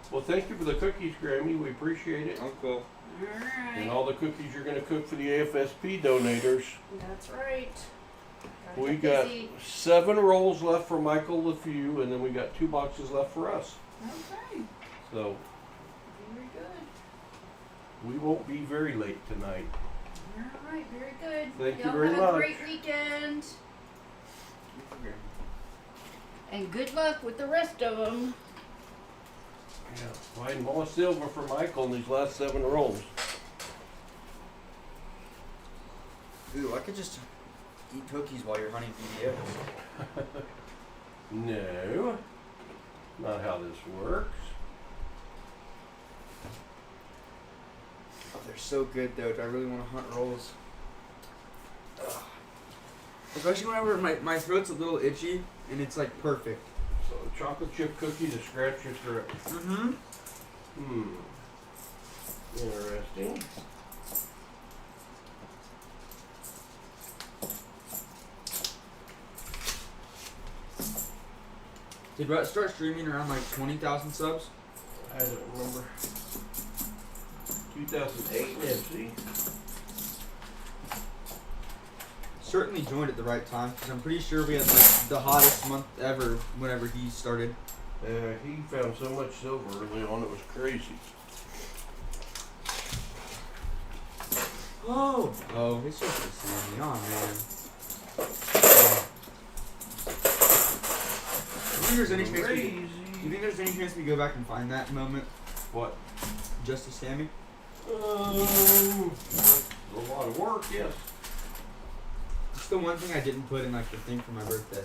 Well, thank you for the cookies, Grammy. We appreciate it. Uncle. Alright. And all the cookies you're going to cook for the AFSP donators. That's right. Gotta We get got busy. 7 rolls left for Michael LeFew, and then we got 2 boxes left for us. Okay. So Very good. we won't be very late tonight. Alright, very good. Thank you Y'all very have much. a great weekend. And good luck with the rest of them. Yeah, find more silver for Michael in these last 7 rolls. Ooh, I could just eat cookies while you're hunting PDFs. No, not how this works. Oh, they're so good though. Do I really want to hunt rolls? Ugh. Especially whenever my throat's a little itchy and it's like perfect. So chocolate chip cookie to scratch your throat. Mm-hmm. Interesting. Did Rhett start streaming around like 20,000 subs? I don't remember. 2008, Nancy. Certainly joined at the right time because I'm pretty sure we had like the hottest month ever whenever he started. He found so much silver early on, it was crazy. Oh, it's just a Sammy. Oh man. You think there's any chance we, Crazy. you think there's any chance we go back and find that moment? What? Just a Sammy? A lot of work, yes. It's the one thing I didn't put in like the thing for my birthday.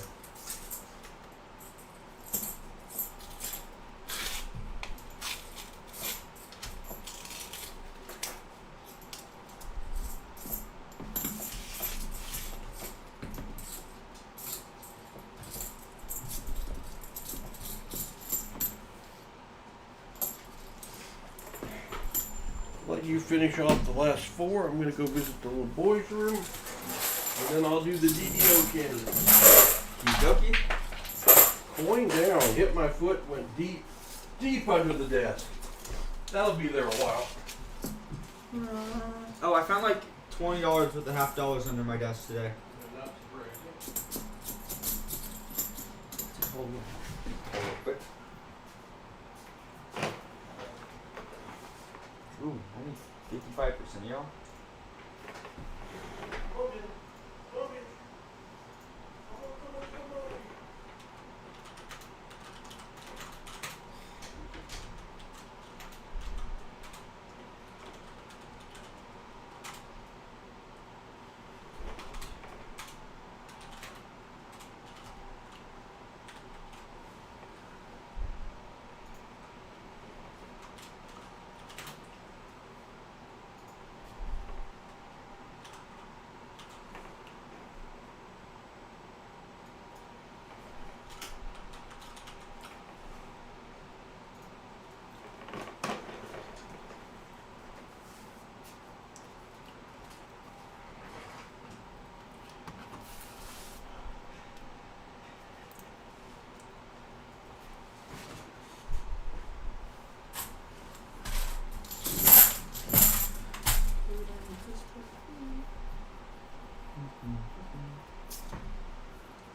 you finish off the last 4. I'm gonna go visit the little boys' room, and then I'll do the DDO candidates. Okey-dokey. Coin down, hit my foot, went deep under the desk. That'll be there a while. Oh, I found like $20 with the $half under my desk today. Not surprising. Hold on. Quick. Ooh, only 55%, y'all.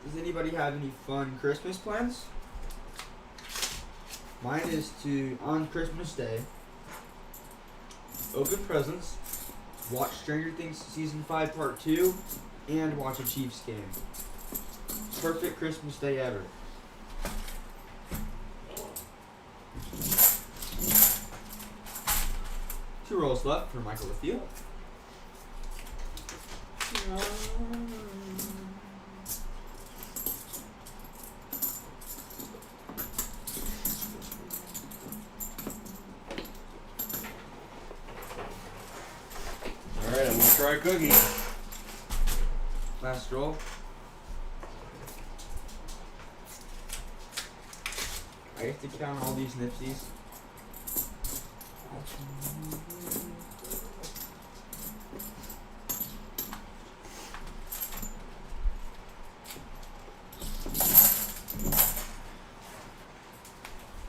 Does anybody have any fun Christmas plans? Mine is to, on Christmas Day, open presents, watch Stranger Things Season 5 Part 2, and watch a Chiefs game. Perfect Christmas Day ever. Two rolls left for Michael to feel. Alright, I'm gonna try a cookie. Last roll. I have to count all these nipsies.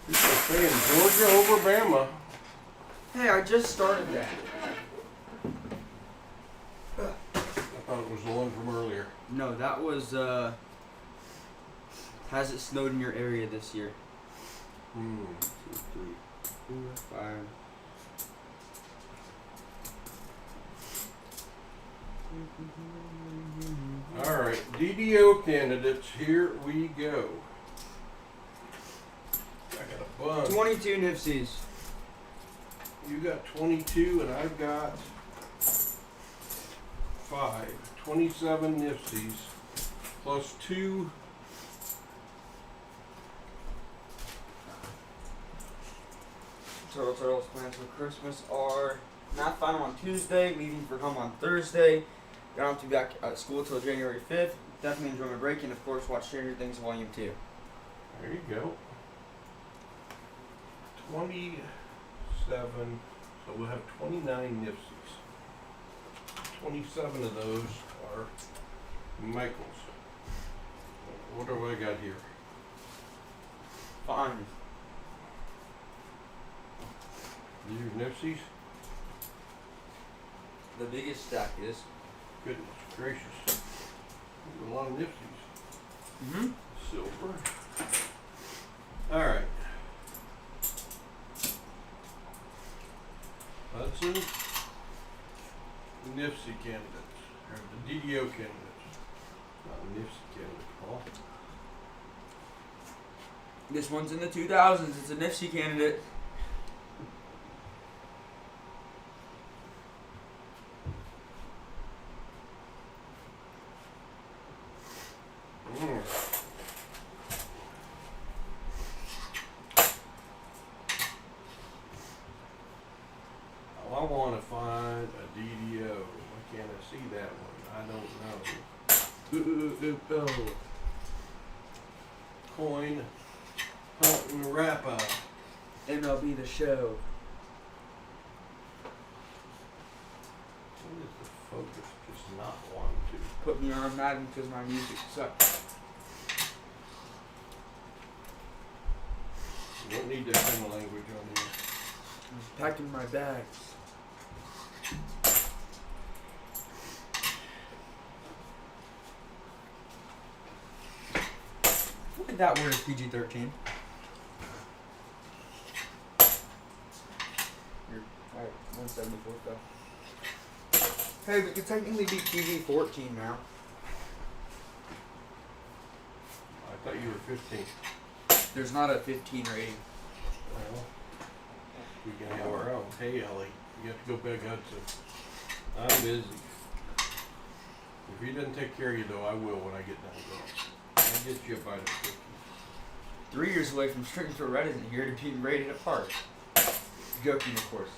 People are saying Georgia over Bama. Hey, I just started that. I thought it was the one from earlier. No, that was, has it snowed in your area this year? 2, 3, 4, 5. Alright, DDO candidates, here we go. I got a bunch. 22 nipsies. You got 22 and I've got 5. 27 nifsies plus 2. Turtle's plans for Christmas are math final on Tuesday, leaving for home on Thursday. Gonna have to be back at school till January 5th. Definitely enjoy my break and of course watch Stranger Things Volume 2. There you go. 27. So we'll have 29 nifsies. 27 of those are Michael's. What do I got here? Fine. These are nifsies? The biggest stack is. Goodness gracious. There's a lot of nifsies. Mm-hmm. Silver. Alright. Hudson. Nifsy candidates. Or the DDO candidates. Not Nifsy candidates, Paul. This one's in the 2000s. It's a nifty candidate. Oh, I want to find a DDO. Why can't I see that one? I don't know. Coin, hunt, and wrap up. MLB The Show. focus just not want to. Put me on Madden because my music sucks. You don't need that kind of language on here. I'm packing my bags. Look at that word is PG-13. You're alright, 174 though. Hey, we could technically be PG-14 now. I thought you were 15. There's not a 15 rating. Well, we can have our own. Hey, Ellie, you have to go beg Hudson. I'm busy. If he doesn't take care of you, though, I will when I get done going. I'll get you a bite of cookie. 3 years away from stricken to red isn't here to be rated apart. Joking, of course.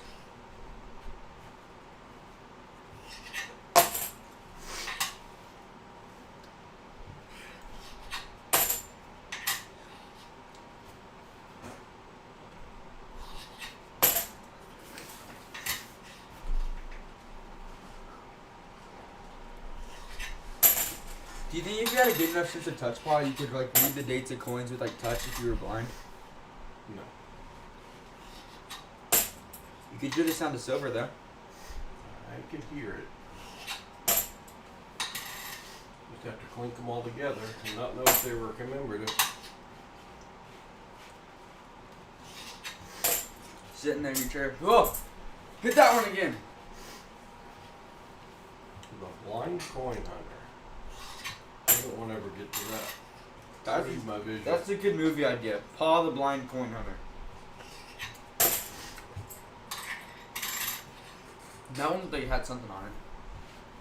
Do you think if you had a good enough sense of touch paw, you could like read the dates of coins with like touch if you were blind? No. You could hear the sound of silver though. I could hear it. Just have to clink them all together and not know if they were commemorative. Sitting there in your chair. Whoa! Hit that one again! The blind coin hunter. I don't want to ever get to that. That's, Read my vision. that's a good movie idea. Paw the Blind Coin Hunter. That one they had something on it.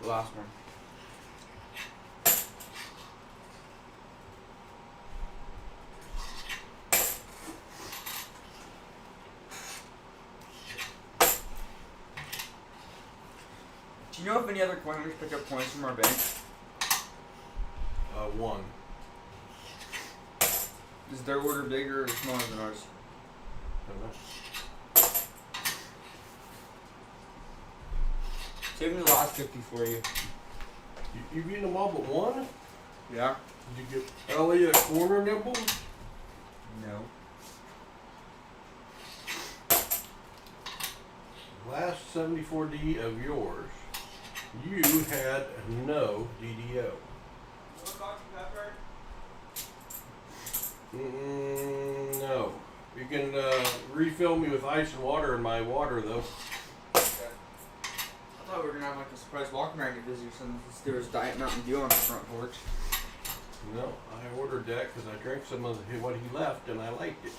The last one. Do you know if any other coin hunters pick up coins from our bank? One. Is their order bigger or smaller than ours? Don't know. Saving the last 50 for you. You've eaten them all but one? Yeah? Did you get Ellie a corner nibble? No. Last 74D of yours, you had no DDO. No. You can refill me with ice and water in my water, though. Okay. I thought we were gonna have like a surprise walking around visit since there was Diet Mountain Dew on the front porch. No, I ordered that because I drank some of what he left and I liked it.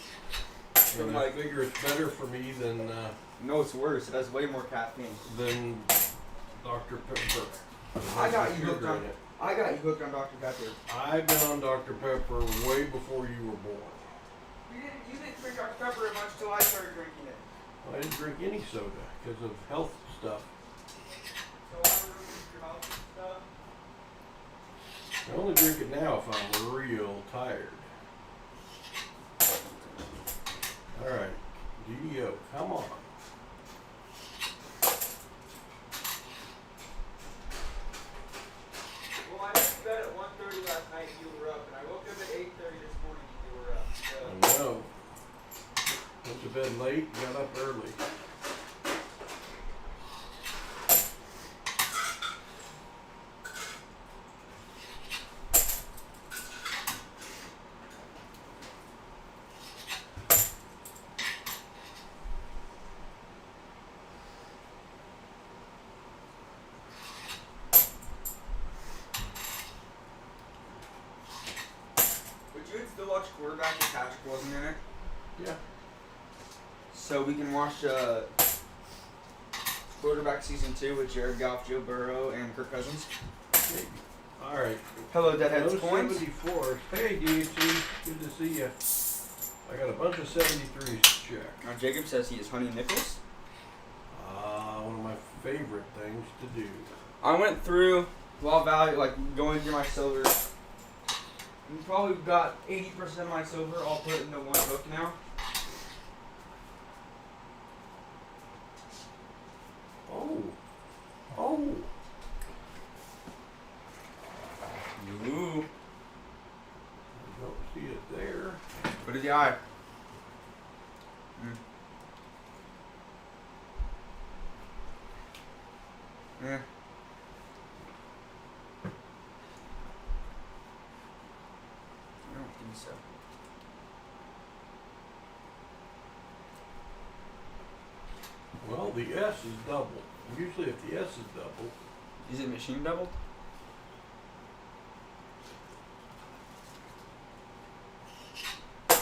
So And I figure it's better for me than No, it's worse. It has way more caffeine. Dr. Pepper. I got you Sugar hooked on in it. I got you hooked on Dr. Pepper. I've been on Dr. Pepper way before you were born. You didn't drink Dr. Pepper much till I started drinking it. I didn't drink any soda because of health stuff. So I ruined your health and stuff. I only drink it now if I'm real tired. Alright, DDO, come on. Well, I went to bed at 1:30 last night and you were up, and I woke up at 8:30 this morning and you were up. I know. Went to bed late, got up early. Would you still watch Quarterback if Patrick wasn't in it? Yeah. So we can watch Quarterback Season 2 with Jared Goff, Joe Burrow, and Kirk Cousins. Maybe. Alright. Hello, Deadheads Those Coins. 74s. Hey, DHC. Good to see you. I got a bunch of 73s to check. Now Jacob says he is Honey Nichols. One of my favorite things to do. I went through Law Valley, like going through my silver. And probably got 80% of my silver all put into one book now. Oh. see it there. Put it the eye. Yeah. I don't think so. Well, the S is double. Usually if the S is double, Is it machine doubled? it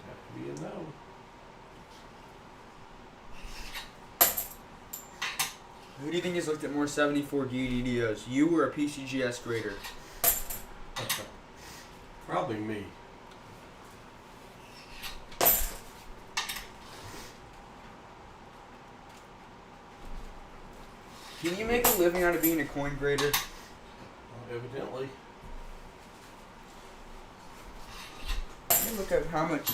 have to be a no. Who do you think has looked at more 74 videos? You or a PCGS grader? Probably me. Can you make a living out of being a coin grader? Evidently. Let me look at how much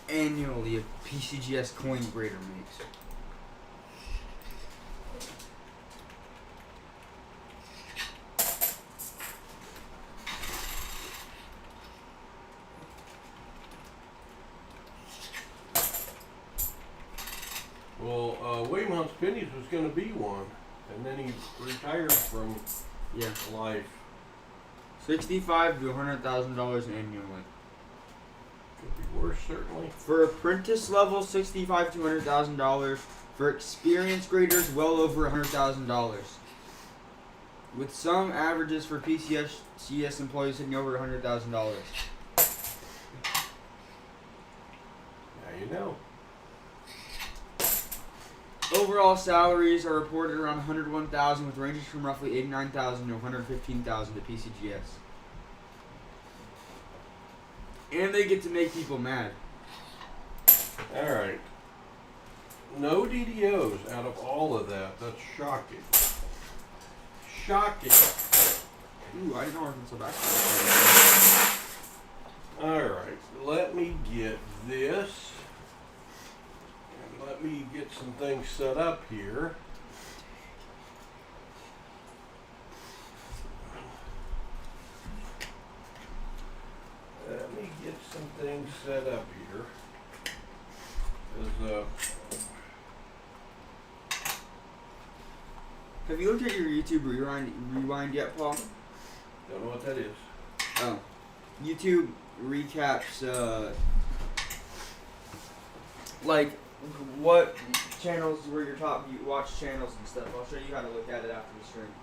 annually a PCGS coin grader makes. Well, William Hunt's Pennies was going to be one, and then he retired from Yeah. life. $65,000 to $100,000 annually. Could be worse, certainly. For apprentice level, $65,000 to $100,000. For experienced graders, well over $100,000. With some averages for PCGS employees hitting over $100,000. Now you know. Overall salaries are reported around $101,000, with ranges from roughly $89,000 to $115,000 to PCGS. And they get to make people mad. All right. No DDOs out of all of that. That's shocking. Shocking. Ooh, I didn't know Arkansas basketball. All right. Let me get this. And let me get some things set up here. Let me get some things set up here. 'Cause, Have you looked at your YouTube rewind yet, Paul? don't know what that is. Oh. YouTube recaps, like, what channels were your top watch channels and stuff. I'll show you how to look at it after the stream.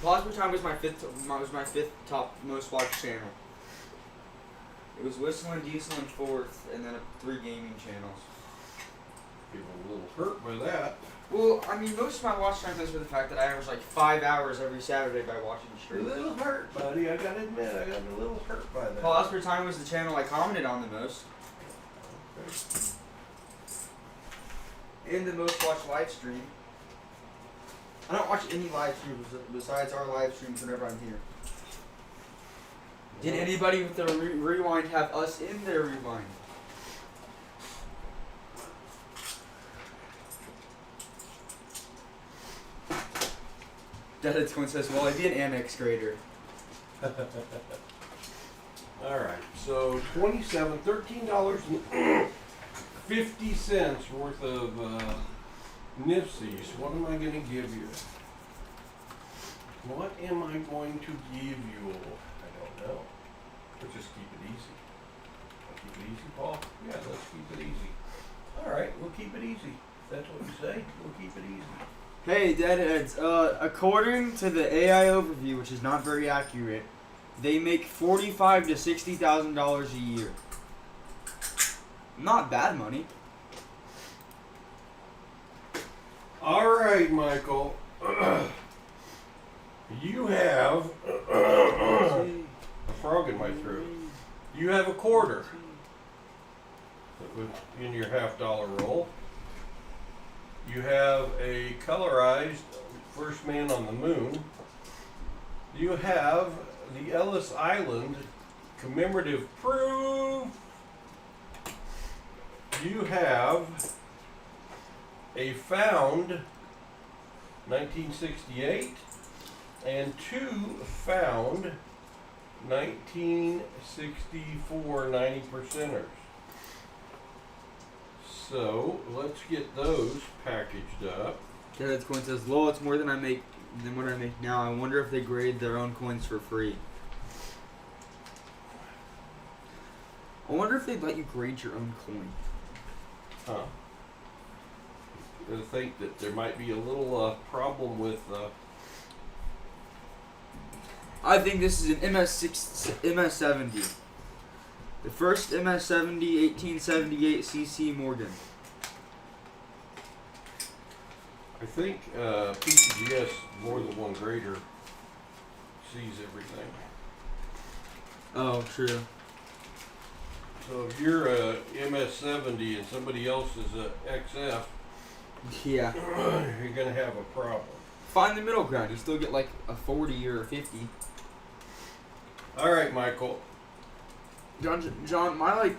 PasSpareTime was my fifth top most watched channel. It was Whistling, Diesel, and fourth, and then 3 gaming channels. People a little hurt by that. Well, I mean, most of my watch time comes from the fact that I average like 5 hours every Saturday by watching A streams. little hurt, buddy. I gotta admit, I got a little hurt by that. PasSpareTime was the channel I commented on the most, and the most watched live stream. I don't watch any live streams besides our live streams whenever I'm here. Did anybody with their rewind have us in their rewind? Dada Twin says, well, I'd be an Amex grader. All right, so $13.50 worth of Nipsies. What am I going to give you? What am I going to give you? I don't know. Let's just keep it easy. Keep it easy, Paul? Yeah, let's keep it easy. All right, we'll keep it easy. If that's what you say, we'll keep it easy. Hey, Deadheads, according to the AI overview, which is not very accurate, they make $45,000 to $60,000 a year. Not bad money. All right, Michael. You have a frog in my throat. You have a quarter in your $50 roll. You have a colorized First Man on the Moon. You have the Ellis Island commemorative proof. You have a found 1968. and 2 found 1964 90 percenters. So let's get those packaged up. Kenneth's coin says, "Lol, it's more than what I make now. I wonder if they grade their own coins for free." I wonder if they'd let you grade your own coin. Huh. I think that there might be a little problem with. I think this is an MS70. The first MS70, 1878 CC Morgan. I think PCGS more than one grader sees everything. Oh, true. So if you're a MS70 and somebody else is a XF, Yeah. you're gonna have a problem. Find the middle ground. You still get like a 40 or a 50. All right, Michael. John, my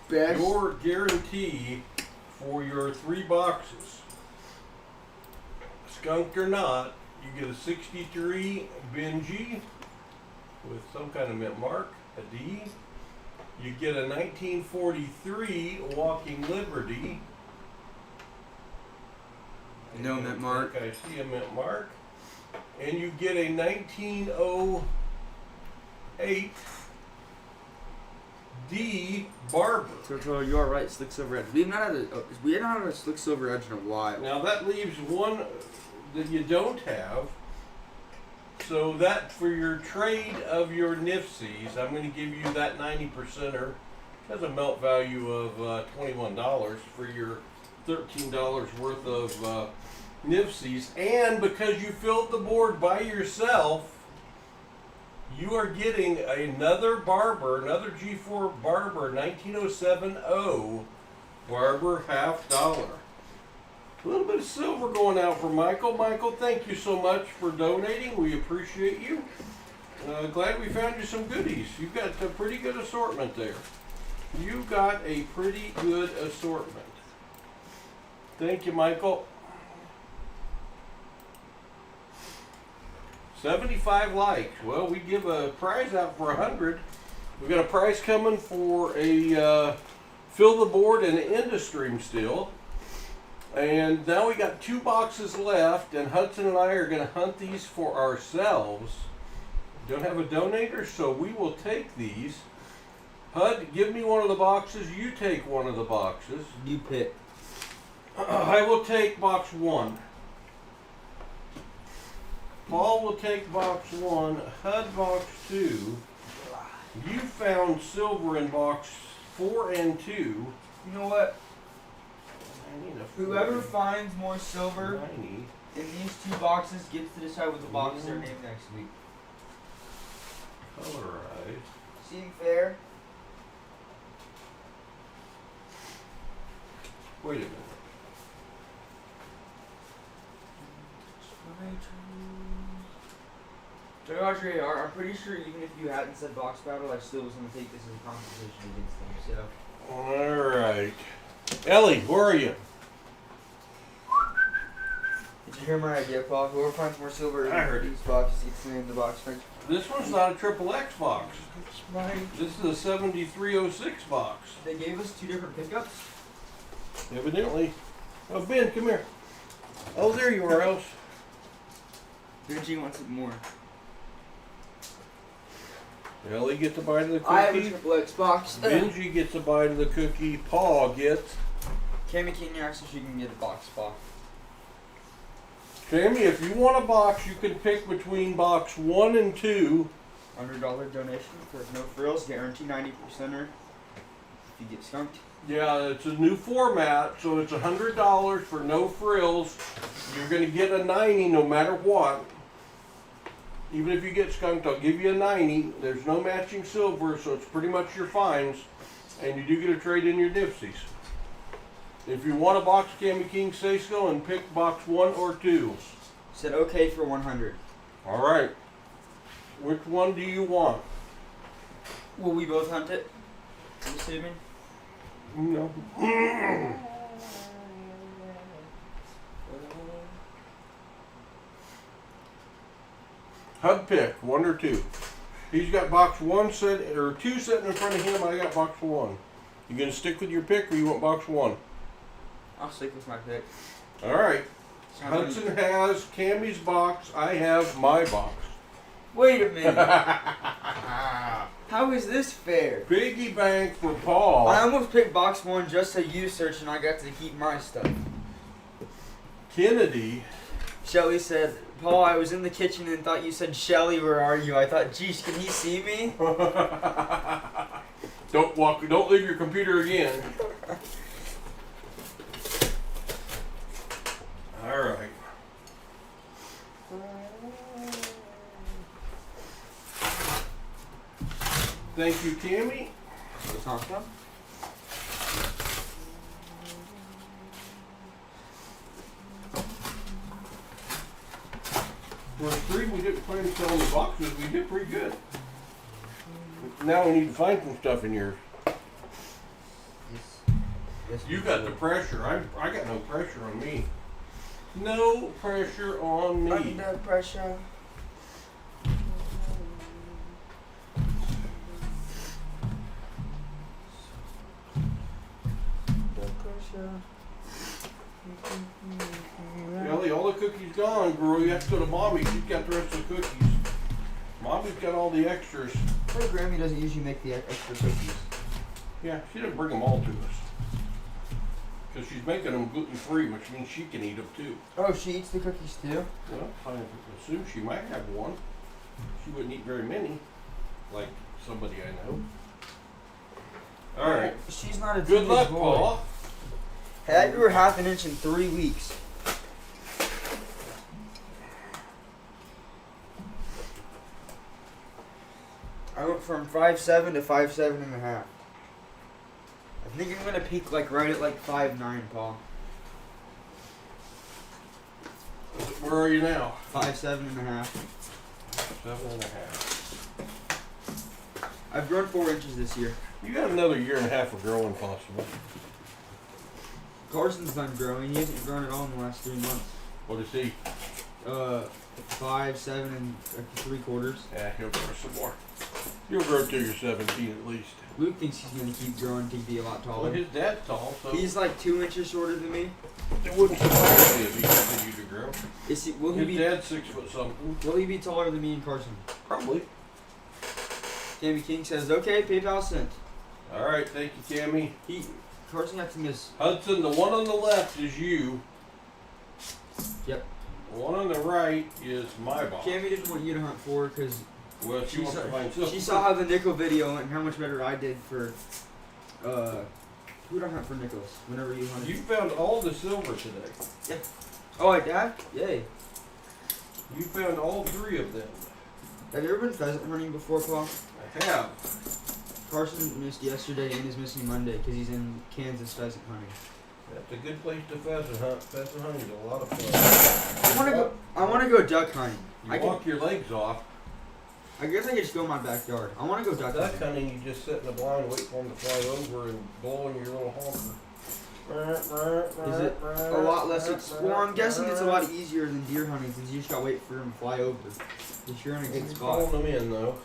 best. Your guarantee for your 3 boxes, skunked or not, you get a 63 Benji with some kind of mint mark, a D. You get a 1943 Walking Liberty. No mint mark. I see a mint mark. And you get a 1908 D Barber. So you are right. Slick silver edge. We have not had a slick silver edge in a while. Now that leaves one that you don't have. So that for your trade of your Nifsies, I'm going to give you that 90 percenter. It has a melt value of $21 for your $13 worth of Nifsies. And because you filled the board by yourself, you are getting another Barber, another G4 Barber, 1907 Barber $50. A little bit of silver going out for Michael. Michael, thank you so much for donating. We appreciate you. Glad we found you some goodies. You've got a pretty good assortment there. You got a pretty good assortment. Thank you, Michael. 75 likes. Well, we give a prize out for 100. We got a prize coming for a fill the board and an Industream still. And now we got 2 boxes left, and Hudson and I are going to hunt these for ourselves. Don't have a donator, so we will take these. Hud, give me one of the boxes. You take one of the boxes. You pick. I will take box 1. Paul will take box 1. Hud box 2. You found silver in box 4 and 2. You know what? I need a Whoever finds more silver 90. in these 2 boxes gets to decide what the boxes are named next week. Colorized. Seem fair? Wait a minute. Audrey, I'm pretty sure even if you hadn't said box battle, I still was going to take this as a competition against them, so. Alright. Ellie, where are you? Did you hear my idea, Paul? Whoever finds more silver I heard in these boxes gets to name the box next. This one's not a triple X box. That's right. This is a 7306 box. They gave us 2 different pickups. Evidently. Oh, Ben, come here. Oh, there you are, Else. Benji wants it more. Ellie gets a bite of the I have a cookie. triple X box. Benji gets a bite of the cookie. Paul gets. Cammy King so she can get a box, Paul. Tammy, if you want a box, you can pick between box 1 and 2. $100 donation for no frills, guarantee 90%er if you get skunked. Yeah, it's a new format, so it's $100 for no frills. You're going to get a 90 no matter what. Even if you get skunked, I'll give you a 90. There's no matching silver, so it's pretty much your fines. And you do get a trade in your Nifsies. If you want a box, Cammy King, say so, and pick box 1 or 2. Said okay for 100. All right. Which one do you want? Will we both hunt it? I'm assuming. No. HUD pick, 1 or 2. He's got box 1 set or 2 sitting in front of him. I got box 1. You gonna stick with your pick, or you want box 1? I'll stick with my pick. All right. Hudson has Cammy's box. I have my box. Wait a minute. How is this fair? Piggy bank for Paul. I almost picked box 1 just so you search and I got to keep my stuff. Kennedy. Shelly said, Paul, I was in the kitchen and thought you said, Shelly, where are you? I thought, geez, can he see me? Don't leave your computer again. All right. Thank you, Tammy. For 3, we didn't plan to sell the boxes. We did pretty good. Now we need to find some stuff in yours. Yes, You got the pressure. I got no pressure on me. No pressure on me. Under pressure. Ellie, all the cookies gone, girl. You have to go to Mommy. She's got the rest of the cookies. Mommy's got all the extras. Poor Grammy doesn't usually make the extra cookies. Yeah, she didn't bring them all to us. Because she's making them gluten-free, which means she can eat them too. Oh, she eats the cookies too? Well, I assume she might have one. She wouldn't eat very many, like somebody I know. All right. She's not a Good teenage luck, boy. Paul. Hey, I grew 1/2 inch in 3 weeks. I went from 5'7" to 5'7.5". I think I'm gonna peak like right at like 5'9", Paul. Where are you now? 5'7.5". 7.5. I've grown 4 inches this year. You got another 1.5 years of growing possible. Carson's done growing. He hasn't grown at all in the last 3 months. What is he? 5'7" and 3/4. Yeah, he'll grow some more. You'll grow till you're 17 at least. Luke thinks he's gonna keep growing to be a lot Well, taller. his dad's tall, so He's like 2 inches shorter than me. it wouldn't surprise me if he continued to grow. Is he? Will he His be? dad's 6 foot something. Will he be taller than me and Carson? Probably. Tammy King says, "Okay, PayPal sent." All right, thank you, Tammy. Carson got to miss. Hudson, the one on the left is you. Yep. The one on the right is my boss. Tammy didn't want you to hunt for because Well, she wants to find something. she saw how the nickel video went and how much better I did for. Who'd I hunt for nickels? Whenever you hunted. You found all the silver today. Oh, I did? Yay. You found all 3 of them. Have you ever been pheasant hunting before, Paul? I have. Carson missed yesterday and is missing Monday because he's in Kansas pheasant hunting. That's a good place to pheasant hunt. Pheasant hunting is a lot of fun. I want to go duck hunting. You walk your legs off. I guess I could just go in my backyard. I want to go duck Duck hunting. hunting, you just sit in the blind, wait for them to fly over and blow in your little honker. Is it a lot less? Well, I'm guessing it's a lot easier than deer hunting since you just gotta wait for them to fly over. If you're in a good You're spot. calling them in though.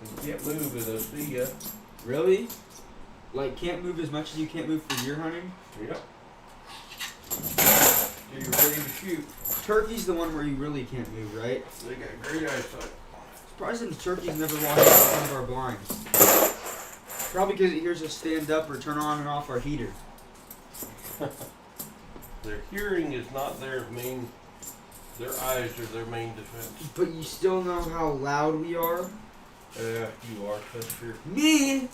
You can't move as I see ya. Really? Like, can't move as much as you can't move for deer hunting? Yep. Till you're ready to shoot. Turkey's the one where you really can't move, right? They got great eyesight. Surprising the turkey's never walked out of one of our blinds. Probably because it hears us stand up or turn on and off our heater. Their hearing is not their main. Their eyes are their main defense. But you still know how loud we are? Yeah, you are. That's true. Me!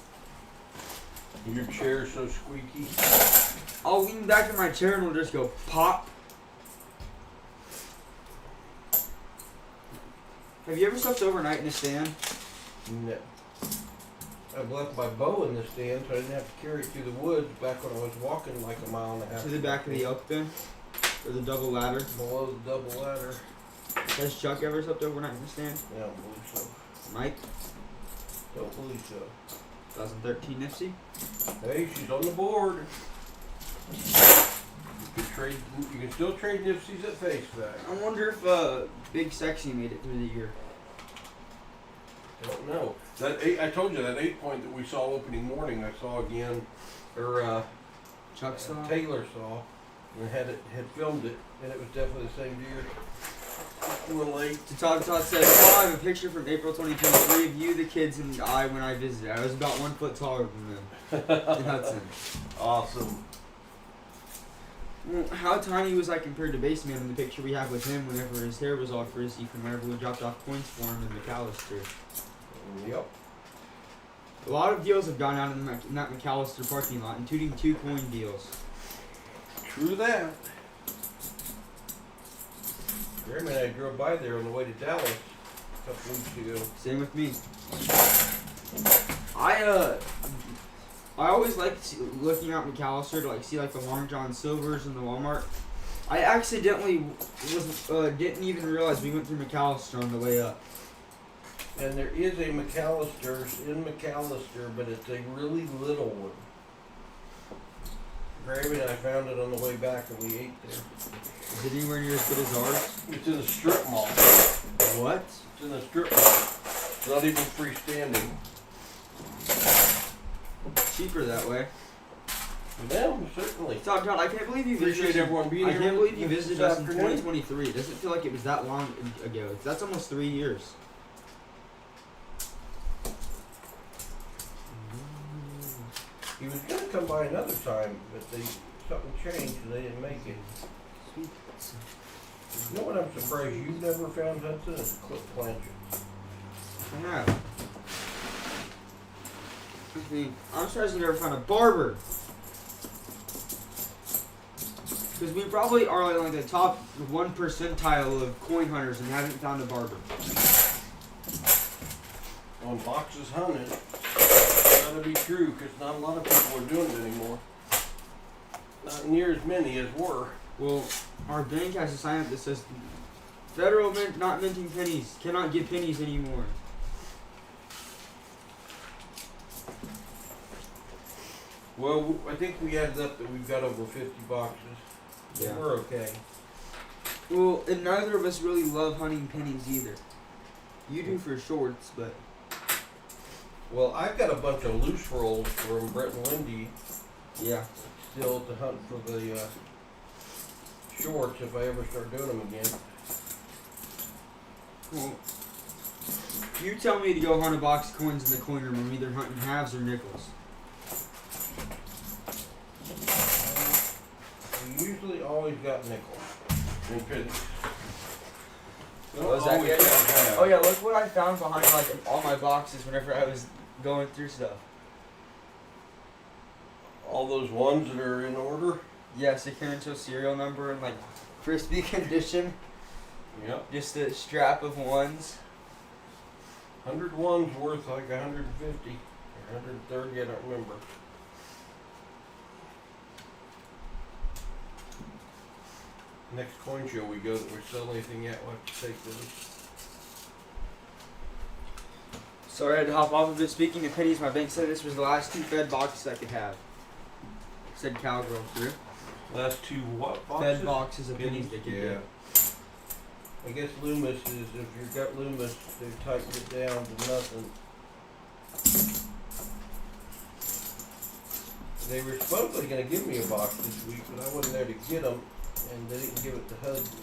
Your chair's so squeaky. I'll lean back in my chair and it'll just go pop. Have you ever slept overnight in a stand? No. I've left my bow in the stand so I didn't have to carry it through the woods back when I was walking like a mile and a half. To the back of the elk bin? Or the double ladder? Below the double ladder. Has Chuck ever slept overnight in the stand? Yeah, I don't believe so. Mike? Don't believe so. 2013 Nipsey? Hey, she's on the board. You could trade. You can still trade Nipsies at face value. I wonder if Big Sexy made it through the year. Don't know. That eight, I told you that 8-point that we saw opening morning. I saw again, or Chuck saw. Taylor saw, and had filmed it, and it was definitely the same deer. A little late. Todd said, "Oh, I have a picture from April 2023 of you, the kids, and I when I visited. I was about 1 foot taller than them in Hudson." Awesome. Well, how tiny was I compared to Baseman in the picture we have with him whenever his hair was all frizzy from whenever we dropped off points for him in McAllister? Yep. A lot of deals have gone out in that McAllister parking lot, including 2 coin deals. True that. Jeremy and I drove by there on the way to Dallas a couple weeks ago. Same with me. I always like looking out McAllister to like see like the Long John Silvers and the Walmart. I accidentally didn't even realize we went through McAllister on the way up. And there is a McAllister's in McAllister, but it's a really little one. Gravy and I found it on the way back, and we ate there. Is it anywhere near as good as ours? It's in a strip mall. What? It's in a strip mall. It's not even freestanding. Cheaper that way. For them, certainly. Todd, I can't believe you Appreciate visited. everyone being I here. can't believe you this visited us in afternoon. 2023. It doesn't feel like it was that long ago. That's almost 3 years. He was gonna come by another time, but something changed and they didn't make it. Sweet. You know what I'm surprised you've never found, Hudson? Is Cliff Blanchard. I have. I'm surprised you never found a barber. Because we probably are like the top 1 percentile of coin hunters and haven't found a barber. On boxes hunted. Gotta be true, because not a lot of people are doing it anymore. Not near as many as were. Well, our bank has a sign up that says Federal Mint not minting pennies. Cannot get pennies anymore. Well, I think we added up that we've got over 50 boxes. So Yeah. we're okay. Well, and neither of us really love hunting pennies either. You do for shorts, but Well, I've got a bunch of loose rolls from Brett and Lindy yeah. still to hunt for the shorts if I ever start doing them again. Well, you tell me to go hunt a box of coins in the coin room. I'm either hunting halves or nickels. We usually always got nickel and pennies. Oh, is that good? Oh yeah, look what I found behind like all my boxes whenever I was going through stuff. All those ones that are in order. Yeah, sequential serial number and like crispy condition. Yep. Just a strap of ones. 100 ones worth like 150 or 130, I don't remember. Next coin show we go that we're selling anything yet, we'll have to take those. Sorry I had to hop off of it. Speaking of pennies, my bank said this was the last 2 Fed boxes I could have. Said Cowgirl through. Last 2 what boxes? Fed boxes of pennies they could Yeah. get. I guess Loomis is, if you've got Loomis, they've tightened it down to nothing. They were supposedly going to give me a box this week, but I wasn't there to get them, and they didn't give it to Hudson.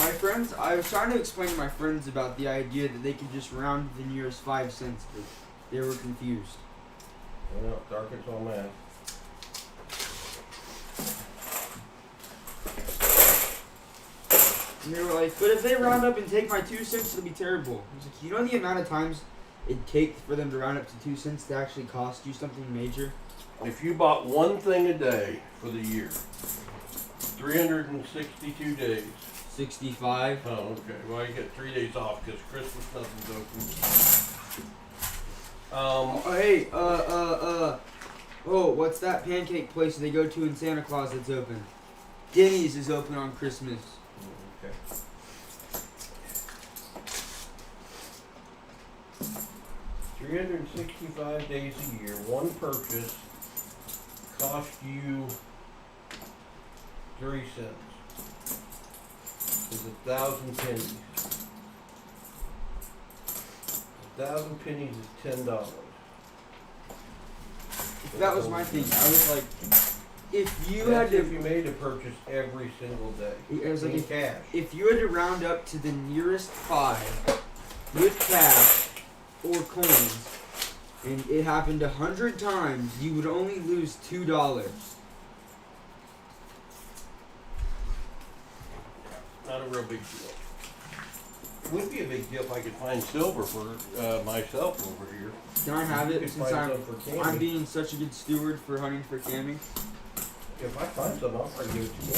My friends, I was trying to explain to my friends about the idea that they could just round the nearest 5 cents, but they were confused. Well, it's Arkansas math. And they were like, but if they round up and take my 2 cents, it'll be terrible. I was like, you know the amount of times it takes for them to round up to 2 cents to actually cost you something major? If you bought one thing a day for the year, 362 days. 65. Oh, okay. Well, you get 3 days off because Christmas nothing's open. Hey, oh, what's that pancake place they go to in Santa Claus that's open? Denny's is open on Christmas. Okay. 365 days a year, one purchase cost you 3 cents. Is 1,000 pennies. 1,000 pennies is $10. That was my thing. I was like, if you That's had if to, you made a purchase every single day. it was like In cash. if you had to round up to the nearest 5 with cash or coins, and it happened 100 times, you would only lose $2. Not a real big deal. It would be a big deal if I could find silver for myself over here. Can I have You it could since find some for Cammy. I'm being such a good steward for hunting for Cammy? If I find some, I'll probably give it to you.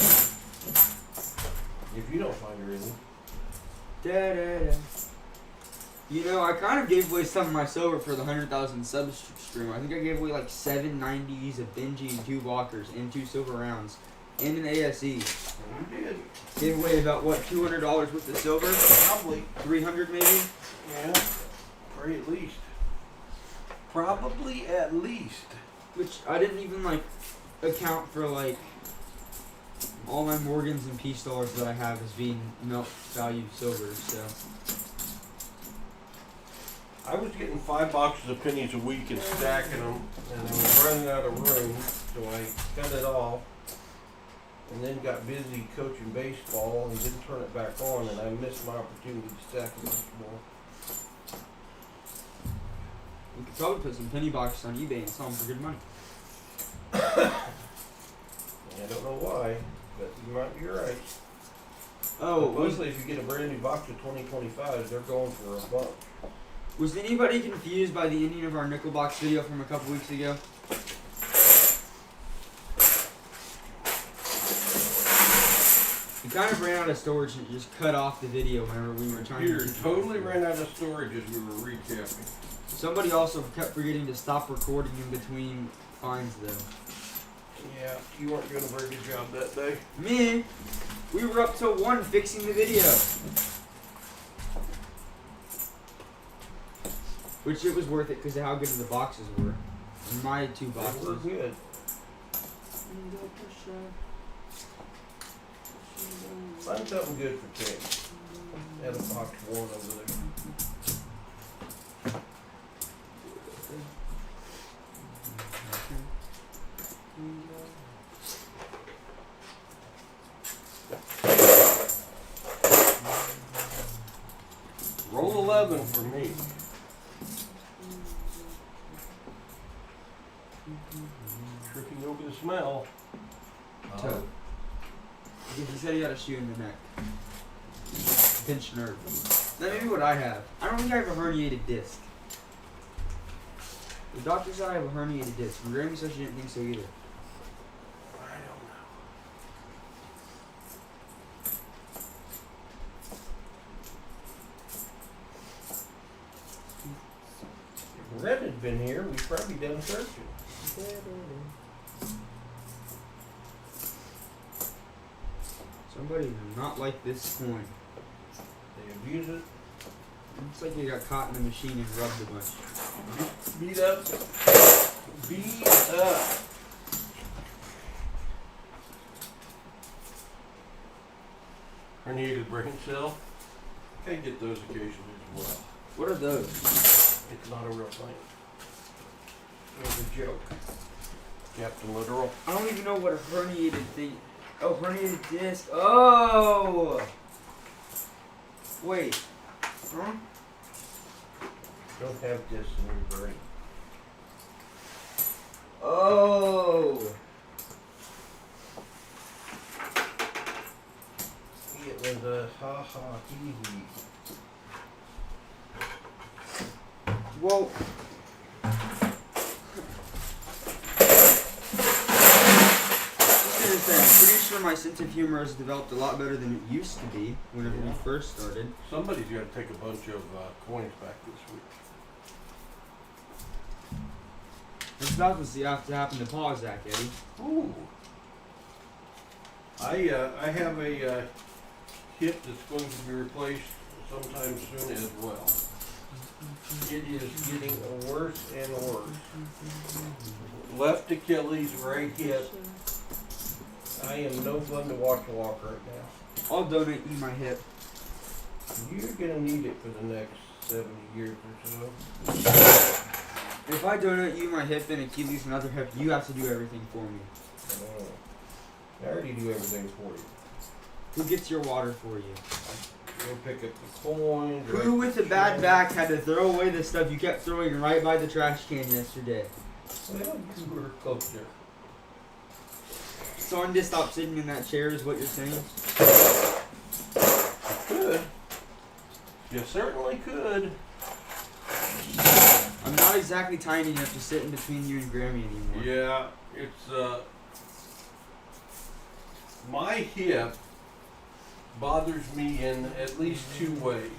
If you don't find her anything. Da, da, da. You know, I kind of gave away some of my silver for the 100,000 subs stream. I think I gave away like 7 90s, a Benji, and 2 walkers, and 2 silver rounds, and an ASE. You did. Gave away about what, $200 worth of silver? Probably. 300 maybe? Yeah. Probably at least. Probably at least. Which I didn't even like account for like all my Morgans and Peace dollars that I have as being melt value silver, so. I was getting 5 boxes of pennies a week and stacking them, and I was running out of room, so I cut it off. And then got busy coaching baseball and didn't turn it back on, and I missed my opportunity to stack a bunch more. We could probably put some penny boxes on eBay and sell them for good money. I don't know why, but you might be right. Oh, Mostly if you get a brand new box of 2025s, they're going for a bunch. was anybody confused by the ending of our nickel box video from a couple weeks ago? We kind of ran out of storage and just cut off the video whenever we were trying Computer to. totally ran out of storage as we were recapping. Somebody also kept forgetting to stop recording in between finds though. Yeah, you weren't doing a very good job that day. Me, we were up till 1 fixing the video. Which it was worth it because of how good the boxes were. And my 2 They boxes. were good. Find something good for King. Had a box worn over there. Roll 11 for me. Tripping over the smell. Toe. Because he said he had a shoe in the neck. Pinched nerve. That may be what I have. I don't think I have a herniated disc. The doctor said I have a herniated disc. And Grammy said she didn't think so either. I don't know. If Red had been here, we'd probably done searching. Somebody did not like this coin. They abuse it. Looks like he got caught in the machine and rubbed a bunch. Beat up. Beat up. Herniated brain cell. I get those occasionally as well. What are those? It's not a real thing. It was a joke. Captain Literal. I don't even know what a herniated thing. Oh, herniated disc. Oh! Wait. Huh? Don't have discs in your brain. Oh! It was a ha-ha hee-hee. Well, I'm pretty sure my sense of humor has developed a lot better than it used to be whenever we first started. Somebody's got to take a bunch of coins back this week. What's about to have to happen to Paul, Zach, Eddie? Ooh. I have a hip that's going to be replaced sometime soon as well. It is getting worse and worse. Left Achilles, right hip. I am no fun to watch walk right now. I'll donate you my hip. You're gonna need it for the next 70 years or so. If I donate you my hip and Achilles and other hip, you have to do everything for me. Oh. I already do everything for you. Who gets your water for you? Go pick up the coin. Who with a bad back had to throw away the stuff you kept throwing right by the trash can yesterday? Well, you were closer. So I need to stop sitting in that chair is what you're saying? Could. You certainly could. I'm not exactly tiny enough to sit in between you and Grammy anymore. Yeah, it's my hip bothers me in at least two ways.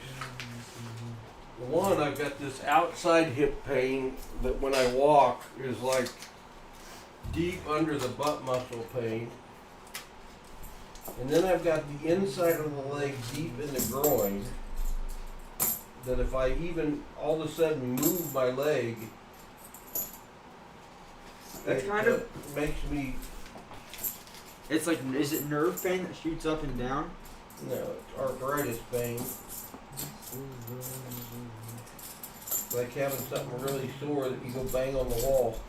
One, I've got this outside hip pain that when I walk is like deep under the butt muscle pain. And then I've got the inside of the leg deep in the groin that if I even all of a sudden move my leg, That's it kind of- makes me, It's like, is it nerve pain that shoots up and down? no, it's arthritis pain. It's like having something really sore that you go bang on the wall.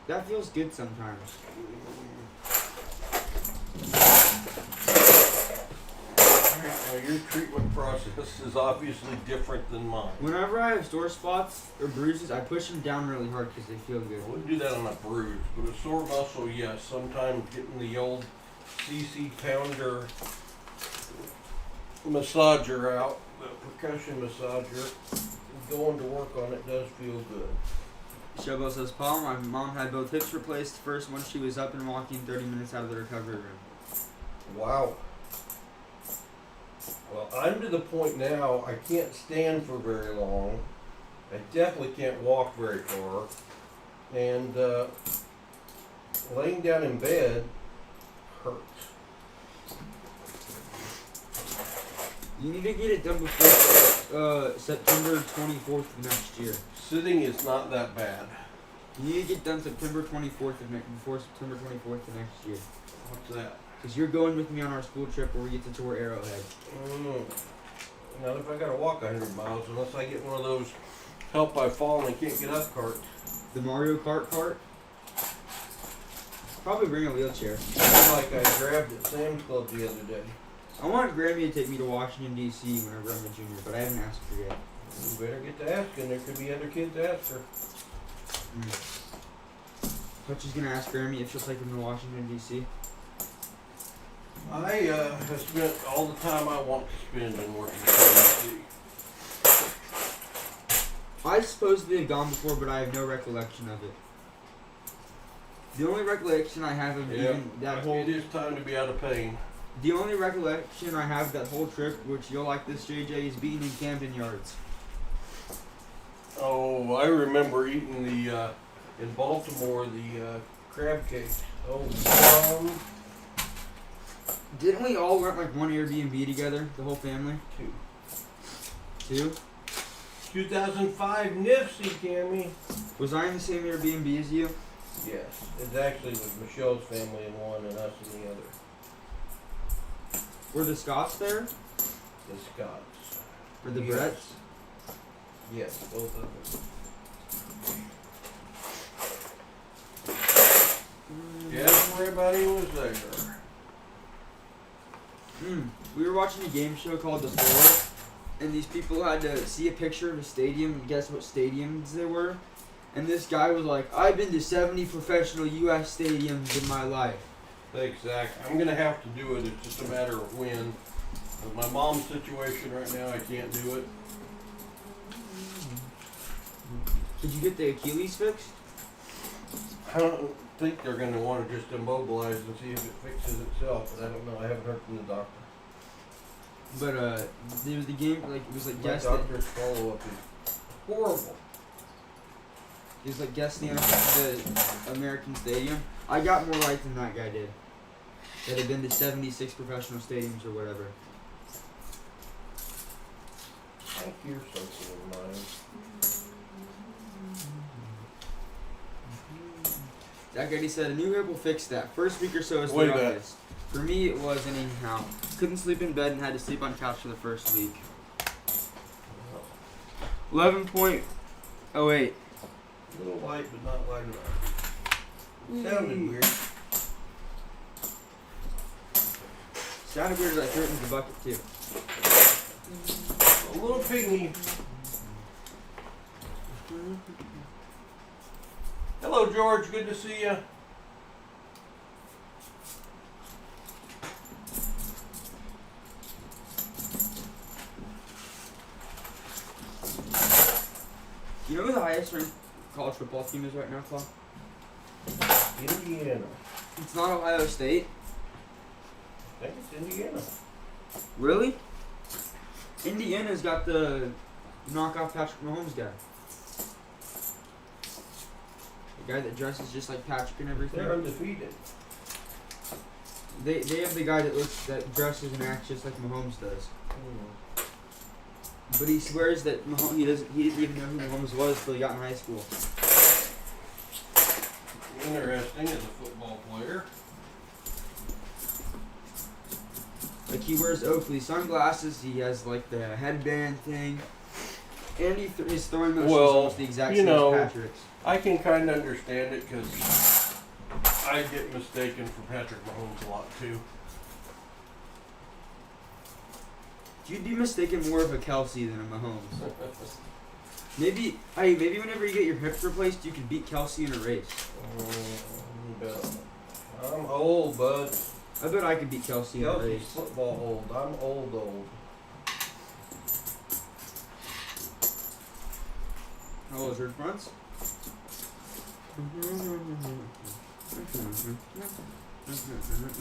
That feels good sometimes. Now, your treatment process is obviously different than mine. Whenever I have sore spots or bruises, I push them down really hard because they feel good. I wouldn't do that on a bruise, but a sore muscle, yes. Sometimes getting the old CC pounder massager out, the percussion massager, and going to work on it does feel good. Showbo says, Paul, my mom had both hips replaced. First when she was up and walking 30 minutes out of the recovery room. Wow. Well, I'm to the point now I can't stand for very long. I definitely can't walk very far. And laying down in bed hurts. You need to get it done before September 24th of next year. Sitting is not that bad. You need to get done September 24th before September 24th of next year. What's that? Because you're going with me on our school trip where we get to tour Arrowhead. Not if I gotta walk 100 miles, unless I get one of those help I fall and can't get up carts. The Mario Kart cart? Probably bring a wheelchair. Like I grabbed at Sam's Club the other day. I want Grammy to take me to Washington, D.C. whenever I'm a junior, but I haven't asked her yet. You better get to asking. There could be other kids after. But she's going to ask Grammy if she'll take him to Washington, D.C. I have spent all the time I want to spend in Washington, D.C. I supposedly have gone before, but I have no recollection of it. The only recollection I have of even that whole... It is time to be out of pain. The only recollection I have of that whole trip, which you'll like this, JJ, is being in Camden Yards. Oh, I remember eating the, in Baltimore, the crab cakes. Oh, Didn't we all rent like one Airbnb together, the whole family? Two? 2005 Nifty, Cammy. Was I in the same Airbnb as you? Yes, it actually was Michelle's family in one and us in the other. Were the Scots there? The Scots. Or the Yes. Bretts? Yes, both of them. Yes, everybody was there. We were watching a game show called The Four, and these people had to see a picture of a stadium and guess what stadiums they were. And this guy was like, I've been to 70 professional U.S. stadiums in my life. Thanks, Zach. I'm going to have to do it. It's just a matter of when. With my mom's situation right now, I can't do it. Did you get the Achilles fixed? I don't think they're going to want to just immobilize and see if it fixes itself, but I don't know. I haven't heard from the doctor. But there was the game, like it was like My guess doctor's follow-up is horrible. it was like guess the answer to the American Stadium. I got more right than that guy did. That had been to 76 professional stadiums or whatever. think you're something in mind. Zach Eddie said a new hip will fix that. First week or so is Way the back. obvious. For me, it was anyhow. Couldn't sleep in bed and had to sleep on couch for the first week. 11.08. A little light, but not light enough. Sounded weird. Sounded weird as I threw it in the bucket too. A little pingy. Hello, George. Good to see you. You know who the highest ranked college football team is right now, Claude? Indiana. It's not Ohio State. I think it's Indiana. Really? Indiana's got the knockoff Patrick Mahomes guy. The guy that dresses just like Patrick and everything. They're undefeated. They have the guy that dresses and acts just like Mahomes does. But he swears that he didn't even know who Mahomes was until he got in high school. Interesting as a football player. Like he wears Oakley sunglasses, he has like the headband thing, and his throwing motion is Well, almost the exact you same know, as Patrick's. I can kind of understand it because I get mistaken for Patrick Mahomes a lot too. You'd be mistaken more of a Kelsey than a Mahomes. Maybe whenever you get your hips replaced, you can beat Kelsey in a race. But I'm old, bud. I bet I could beat Kelsey in a Kelsey's race. football old. I'm old. How old is her fronts?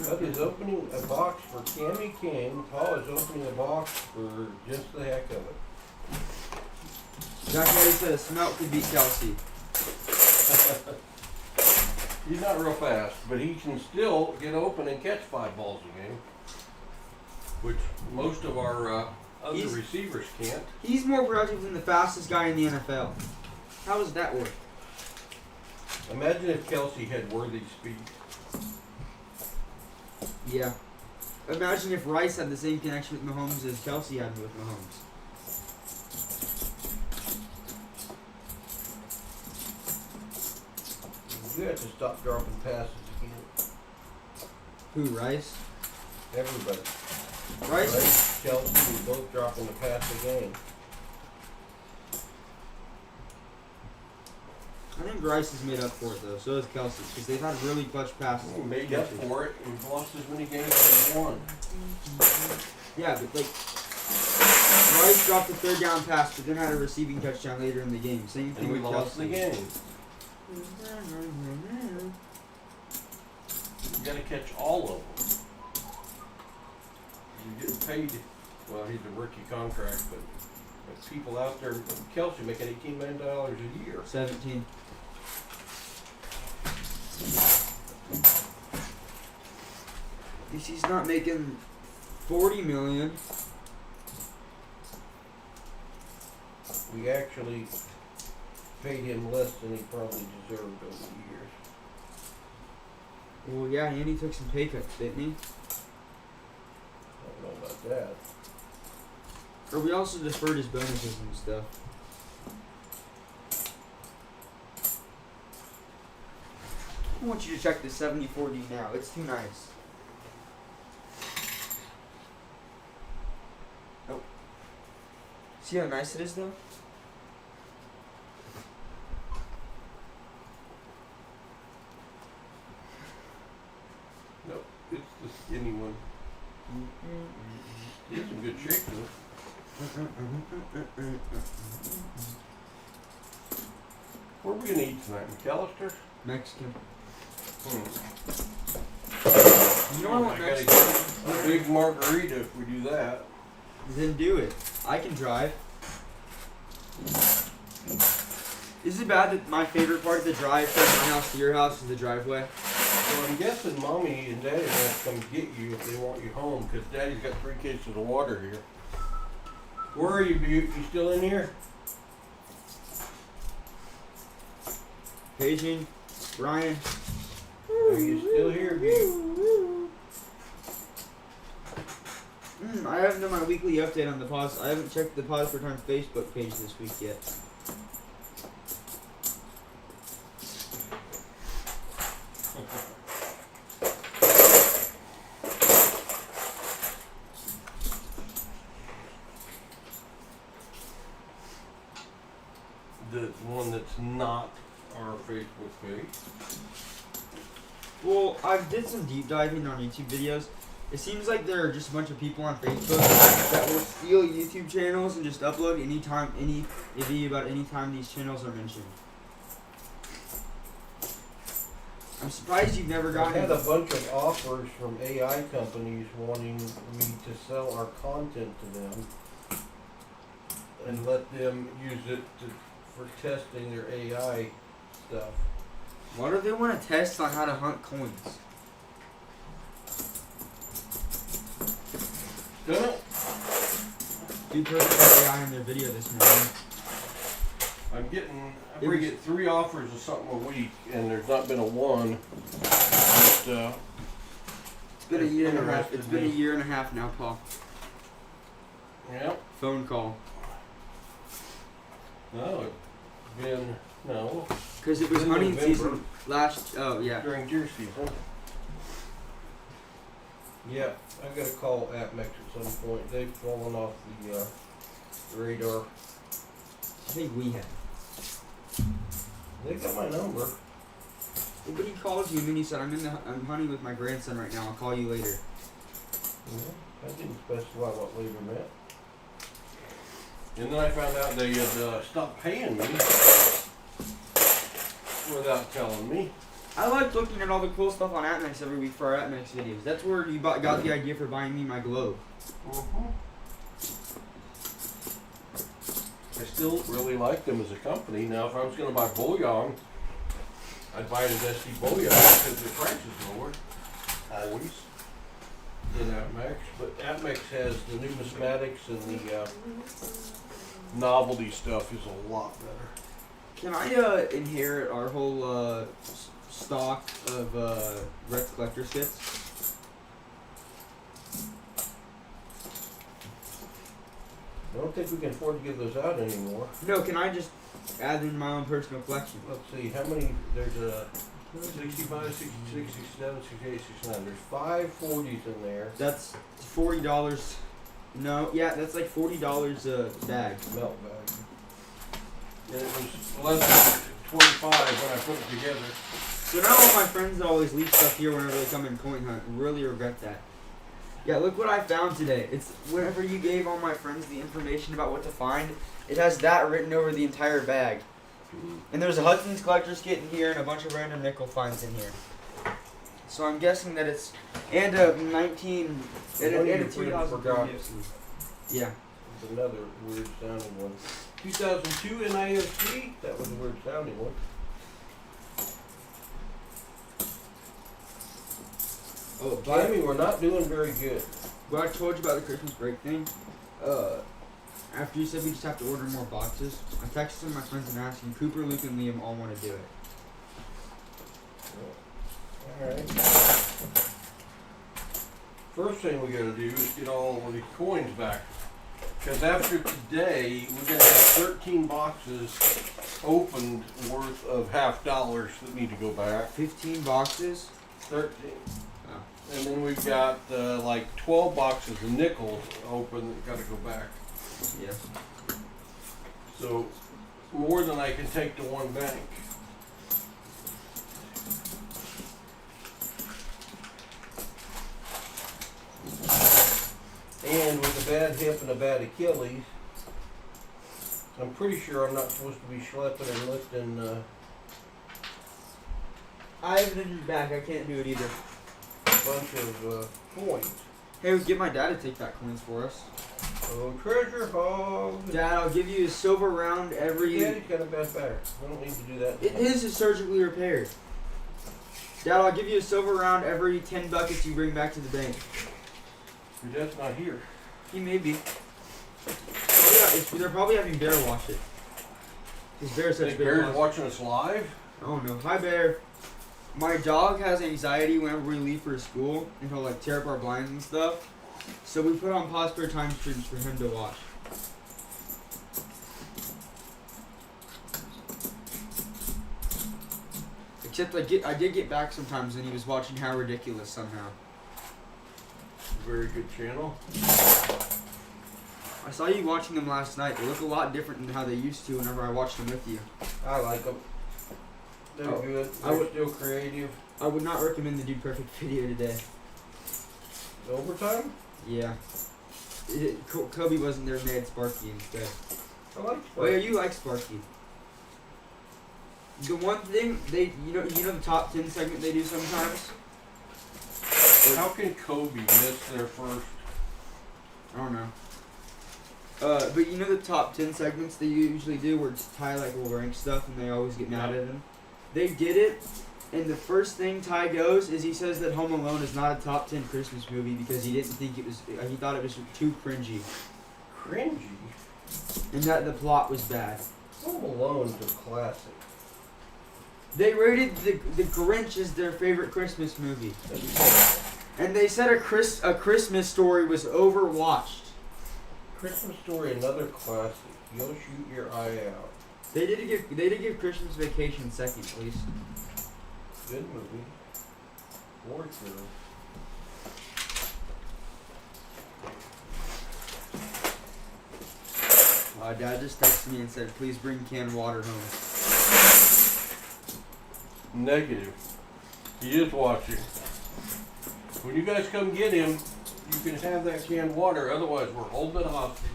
Doug is opening a box for Cammy King. Paul is opening a box for just the heck of it. Zach already said a smelt could beat Kelsey. He's not real fast, but he can still get open and catch 5 balls a game, which most of our other He's- receivers can't. He's more productive than the fastest guy in the NFL. How does that work? Imagine if Kelsey had Worthy speed. Yeah. Imagine if Rice had the same connection with Mahomes as Kelsey had with Mahomes. You have to stop dropping passes again. Who, Rice? Everybody. Rice? Right? Kelsey, we both dropping the pass a game. I think Rice has made up for it though. So has Kelsey, because they've had really clutch passes. He made up for it and lost as many games as he won. Yeah, but like Rice dropped a 3rd down pass, but then had a receiving touchdown later in the game. Same thing And we with lost Kelsey. the game. You gotta catch all of them. You're getting paid, well, he's a rookie contract, but there's people out there, Kelsey making $18 million a year. 17. At least he's not making $40 million. We actually paid him less than he probably deserved over the years. Well, yeah, and he took some pay cuts, didn't he? I don't know about that. Or we also deferred his bonuses and stuff. I want you to check the 70-40 now. It's too nice. Oh. See how nice it is, though? No, it's the skinny one. He has some good shape to it. Where are we gonna eat tonight? McAllister? Mexican. Hmm. You know what I gotta Mexican? get a big margarita if we do that. Then do it. I can drive. Is it bad that my favorite part of the drive from my house to your house is the driveway? Well, I'm guessing Mommy and Daddy are gonna come get you if they want you home, because Daddy's got 3 cases of water here. Where are you, Butte? You still in here? Paging. Brian. Are you still here, Butte? I haven't done my weekly update on the pause. I haven't checked the PasSpareTime Facebook page this week yet. The one that's not our Facebook page. Well, I did some deep diving on YouTube videos. It seems like there are just a bunch of people on Facebook that will steal YouTube channels and just upload any video about any time these channels are mentioned. I'm surprised you've never I've gotten had a bunch of offers from AI companies wanting me to sell our content to them and let them use it for testing their AI stuff. Why do they want to test on how to hunt coins? Don't it? Dude posted AI in their video this morning. I bring it 3 offers of something a week, and there's not been a one. But, It's been a year and a half. interested It's been a me. year and a half now, Paul. Yep. Phone call. No, it's been, no, Because it was In hunting November. season last. Oh yeah. during deer season. Yeah, I got to call AppMex at some point. They've fallen off the radar. I think we have. They got my number. Well, but he called you and then he said, I'm hunting with my grandson right now. I'll call you later. Yeah, I didn't specify what later meant. And then I found out they had stopped paying me without telling me. I like looking at all the cool stuff on AppMex every week for our AppMex videos. That's where you got the idea for buying me my globe. I still really like them as a company. Now, if I was going to buy bullion, I'd buy it as SD bullion because the price is lower, always, than AppMex. But AppMex has the numismatics and the novelty stuff is a lot better. Can I inherit our whole stock of Rex collector skits? I don't think we can afford to give those out anymore. No, can I just add them in my own personal collection? Let's see, how many, there's 65, 66, 67, 68, 69. There's 5 40s in there. That's $40. No, yeah, that's like $40 a bag. Melt bag. And it was less than 25 when I put it together. So now all my friends that always leave stuff here whenever they come in coin hunt really regret that. Yeah, look what I found today. It's whenever you gave all my friends the information about what to find, it has that written over the entire bag. And there's a Hudson's Collector's Kit in here and a bunch of random nickel finds in here. So I'm guessing that it's and a 19 and One a you put in 2000 forgot. Yeah. It's another weird sounding one. 2002 NIFC, that was a weird sounding one. Oh, Jimmy, we're not doing very good. what I told you about the Christmas break thing, after you said we just have to order more boxes, I texted some of my friends and asked them, Cooper, Luke, and Liam all want to do it. Alright. First thing we gotta do is get all of the coins back. Because after today, we're gonna have 13 boxes opened worth of $50 that need to go back. 15 boxes? 13. And then we've got like 12 boxes of nickels open that gotta go back. Yes. So more than I can take to one bank. And with a bad hip and a bad Achilles, I'm pretty sure I'm not supposed to be schlepping and lifting I have it in your back, I can't do it either. a bunch of coins. Hey, get my dad to take that coins for us. Oh, treasure hog! Dad, I'll give you a silver round every... Yeah, he's got a bad back. We don't need to do that. His is surgically repaired. Dad, I'll give you a silver round every 10 buckets you bring back to the bank. Your dad's not here. He may be. They're probably having Bear watch it. Because Bear's such a Think big Bear's watch. watching us live? Oh no. Hi, Bear. My dog has anxiety whenever we leave for school, and he'll like tear up our blinds and stuff. So we put on PasSpareTime streams for him to watch. Except I did get back sometimes, and he was watching How Ridiculous somehow. Very good channel. I saw you watching them last night. They look a lot different than how they used to whenever I watched them with you. I like them. They're Oh, good. I They're would- still creative. I would not recommend the Dude Perfect video today. Overtime? Yeah. Kobe wasn't there and they had Sparky instead. I like Oh yeah, you like Sparky. The one thing you know the top 10 segment they do sometimes? How can Kobe miss their first? I don't know. But you know the top 10 segments they usually do where Ty like will rank stuff and they always get mad at him? They did it, and the first thing Ty goes is he says that Home Alone is not a top 10 Christmas movie because he didn't think it was, he thought it was too cringy, Cringy? and that the plot was bad. Home Alone's a classic. They rated the Grinch as their favorite Christmas movie, and they said a Christmas Story was overwatched. Christmas Story, another classic. You'll shoot your eye out. They did give Christmas Vacation second at least. Good movie. War Hero. Dad just texted me and said, please bring canned water home. Negative. He is watching. When you guys come get him, you can have that canned water. Otherwise, we're holding it hostage.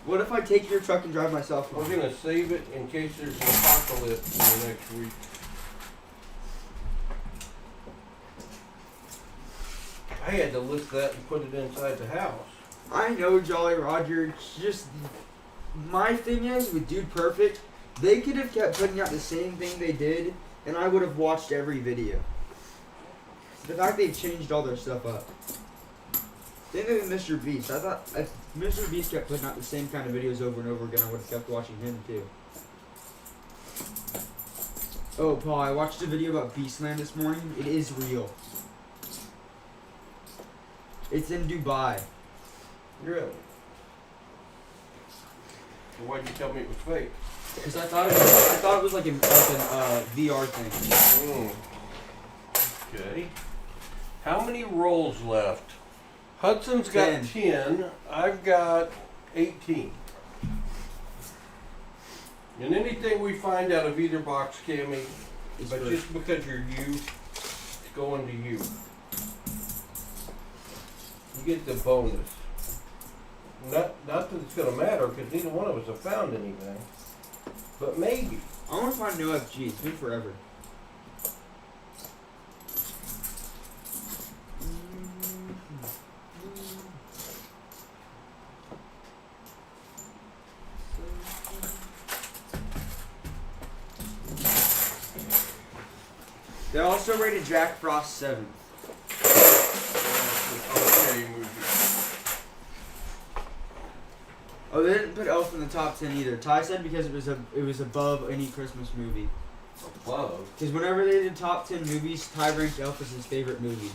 What if I take your truck and drive myself We're home? gonna save it in case there's an apocalypse in the next week. I had to lift that and put it inside the house. I know, Jolly Roger. It's just my thing is with Dude Perfect, they could have kept putting out the same thing they did, and I would have watched every video. The fact they changed all their stuff up. Same thing with Mr. Beast. I thought if Mr. Beast kept putting out the same kind of videos over and over again, I would have kept watching him too. Oh, Paul, I watched a video about Beastland this morning. It is real. It's in Dubai. Really? So why'd you tell me it was fake? Because I thought it was like an VR thing. Okay. How many rolls left? Hudson's got 10. 10. I've got 18. And anything we find out of either box, Cammy, It's but for- just because you're you, it's going to you. You get the bonus. Not that it's going to matter, because neither one of us have found anything. But maybe. I want to find no FG. It's been forever. They also rated Jack Frost 7th. Okay, movie. Oh, they didn't put Elf in the top 10 either. Ty said because it was above any Christmas movie. Above. Because whenever they did top 10 movies, Ty ranked Elf as his favorite movie.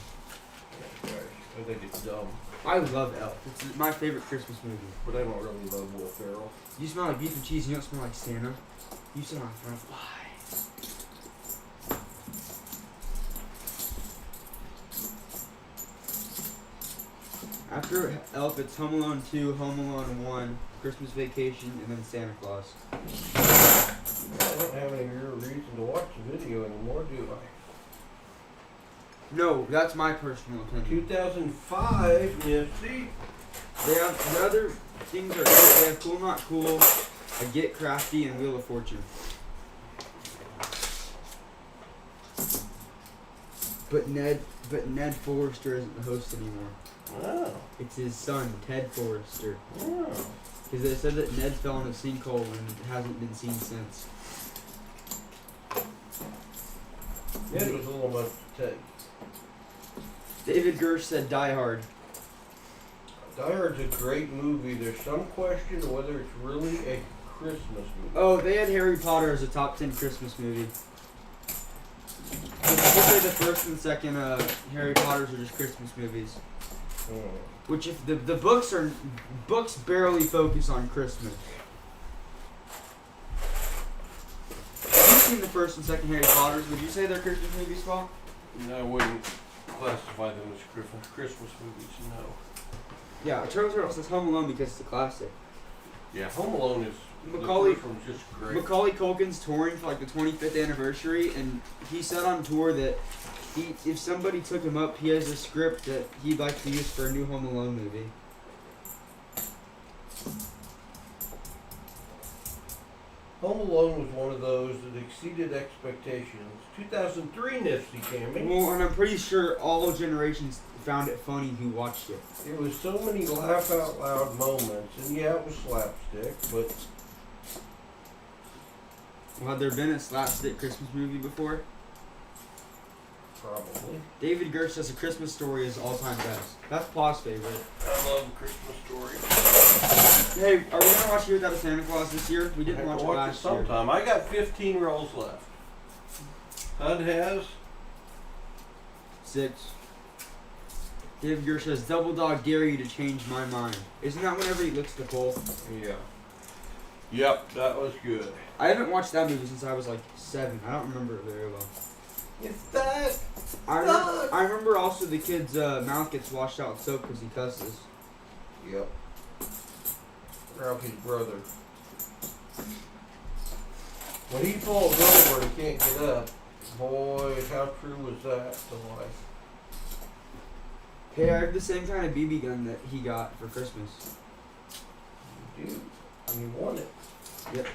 I think it's dumb. I love Elf. It's my favorite Christmas movie. But I don't really love Will Ferrell. You smell like beef and cheese. You don't smell like Santa. You smell like fly. After Elf, it's Home Alone 2, Home Alone 1, Christmas Vacation, and then Santa Claus. I don't have any real reason to watch the video anymore, do I? No, that's my personal opinion. 2005 Nifty. They have the other things are they have Cool Not Cool, a Get Crafty, and Wheel of Fortune. But Ned Forrester isn't the host anymore. Oh. It's his son, Ted Forrester. Oh. Because they said that Ned fell in a sinkhole and hasn't been seen since. It was a little much to take. David Gersh said Die Hard. Die Hard's a great movie. There's some question whether it's really a Christmas movie. Oh, they had Harry Potter as a top 10 Christmas movie. I'd say the first and second Harry Potters are just Christmas movies. Which, if the books barely focus on Christmas. Have you seen the first and second Harry Potters? Would you say they're Christmas movies, Paul? I wouldn't classify them as Christmas movies, no. Yeah, Turtle says Home Alone because it's a classic. Yeah, Home Alone is Macaulay- the first one's just great. Macaulay Culkin's touring for like the 25th anniversary, and he said on tour that if somebody took him up, he has a script that he'd like to use for a new Home Alone movie. Home Alone was one of those that exceeded expectations. 2003 Nifty Cammy. Well, and I'm pretty sure all generations found it funny who watched it. There was so many laugh out loud moments, and yeah, it was slapstick, but Well, had there been a slapstick Christmas movie before? probably. David Gersh says A Christmas Story is all-time best. That's Paul's favorite. I love Christmas Story. Hey, are we gonna watch Year Without a Santa Claus this year? We didn't watch it last year. sometime. I got 15 rolls left. HUD has 6. David Gersh says Double Dog dare you to change my mind. Isn't that whenever he looks at the pole? yeah. Yep, that was good. I haven't watched that movie since I was like 7. I don't remember it very well. It's that. I remember also the kid's mouth gets washed out with soap because he cusses. Yep. Ralphie's brother. When he falls over and can't get up, boy, how true was that to life? Hey, I have the same kind of BB gun that he got for Christmas. Dude, and you won it. Yep.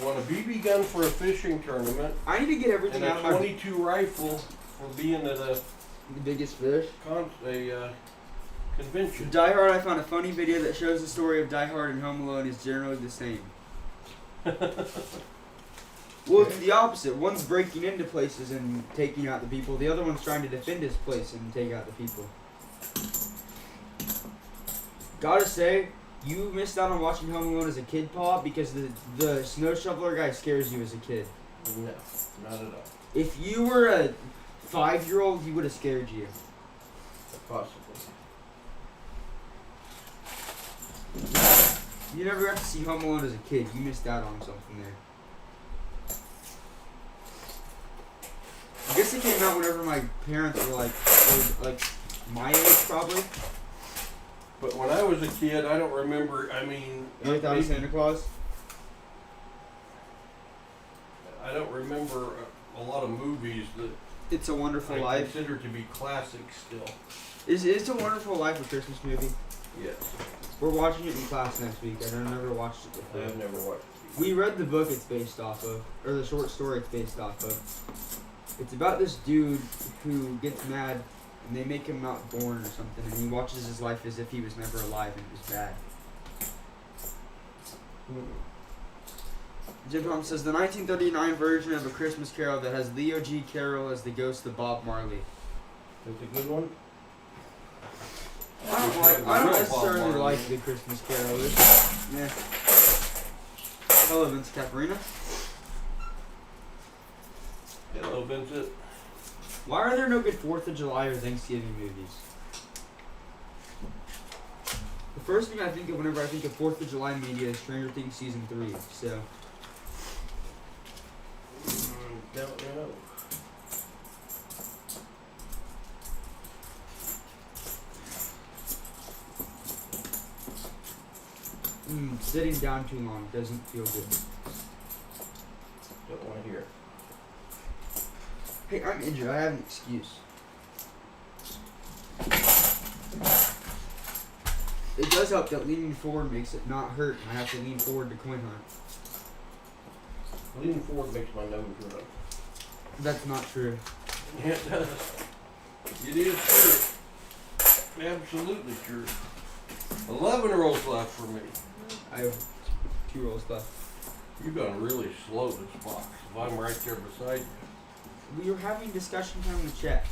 You won a BB gun for a fishing tournament I need to get everything and out a of my 22 rifle for being at a the biggest fish. Convention. Die Hard, I found a funny video that shows the story of Die Hard and Home Alone is generally the same. Well, it's the opposite. One's breaking into places and taking out the people. The other one's trying to defend his place and take out the people. Gotta say, you missed out on watching Home Alone as a kid, Paul, because the snow shoveler guy scares you as a kid. No, not at all. If you were a 5-year-old, he would have scared you. Possibly. You never got to see Home Alone as a kid. You missed out on something there. I guess it came out whenever my parents were like my age probably. But when I was a kid, I don't remember. I mean, You thought of Santa Claus? I don't remember a lot of movies that It's a Wonderful I Life. consider to be classics still. It's a Wonderful Life a Christmas movie? Yes. We're watching it in class next week. I've never watched it I before. have never watched it. We read the book it's based off of, or the short story it's based off of. It's about this dude who gets mad and they make him not born or something, and he watches his life as if he was never alive and it was bad. Jim Tom says the 1939 version of A Christmas Carol that has Leo G. Carroll as the ghost of Bob Marley. It's a good one. I don't necessarily like the Christmas Carol. Yeah. Hello, Vince Caparina. Hello, Vincent. Why are there no good 4th of July or Thanksgiving movies? The first thing I think of whenever I think of 4th of July media is Stranger Things Season 3, so... Don't know. Sitting down too long doesn't feel good. Don't want to hear it. Hey, I'm injured. I have an excuse. It does help that leaning forward makes it not hurt, and I have to lean forward to coin hunt. Leaning forward makes my nose run. That's not true. Yeah, it does. It is true. Absolutely true. 11 rolls left for me. I have 2 rolls left. You've gone really slow this box. If I'm right there beside you. We were having discussion time in the chat.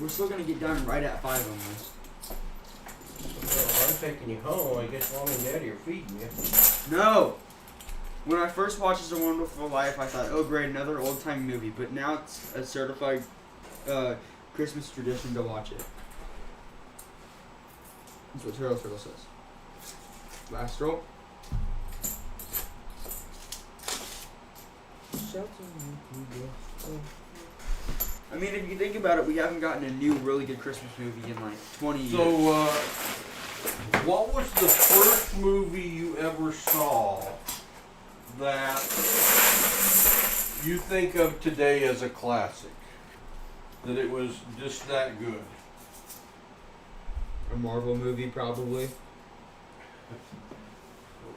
We're still gonna get done right at 5 almost. Well, if I'm taking you home, I guess Mom and Daddy are feeding you. No! When I first watched It's a Wonderful Life, I thought, oh great, another old-time movie. But now it's a certified Christmas tradition to watch it. That's what Turtle says. Last roll. I mean, if you think about it, we haven't gotten a new really good Christmas movie in like 20 years. So, what was the first movie you ever saw that you think of today as a classic? That it was just that good? A Marvel movie, probably.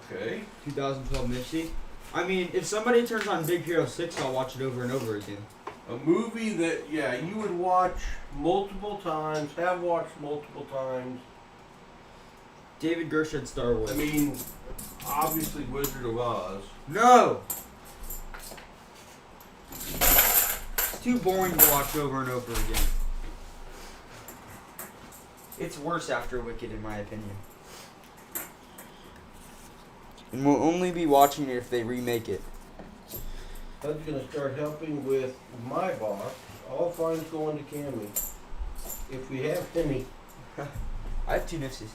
Okay. 2012 Misty. I mean, if somebody turns on Big Hero 6, I'll watch it over and over again. A movie that, yeah, you would watch multiple times, have watched multiple times. David Gershon, Star Wars. I mean, obviously Wizard of Oz. No! It's too boring to watch over and over again. It's worse after Wicked, in my opinion. And we'll only be watching it if they remake it. Hud's gonna start helping with my boss. All fines going to Cammy. If we have any. I have 2 Nipsies.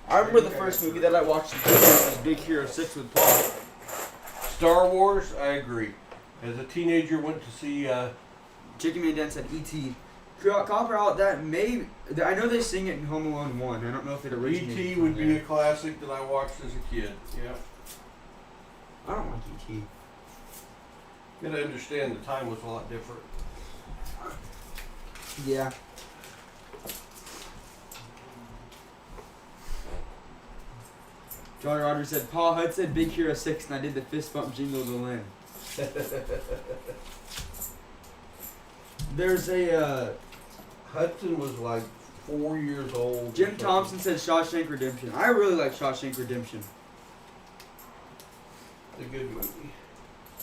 I remember the first movie that I watched was Big Hero 6 with Paul. Star Wars, I agree. As a teenager, went to see. Chicken Man Dan said E.T. Copper out that may. I know they sing it in Home Alone 1. I don't know if it originated. E.T. from would be there. a classic that I watched as a kid. Yeah. I don't like E.T. You gotta understand the time was a lot different. Yeah. John Rogers said, Paul Hudd said Big Hero 6 and I did the fist bump jingle to Lynn. There's a, Hudson was like 4 years old. Jim Thompson said Shawshank Redemption. I really like Shawshank Redemption. It's a good movie.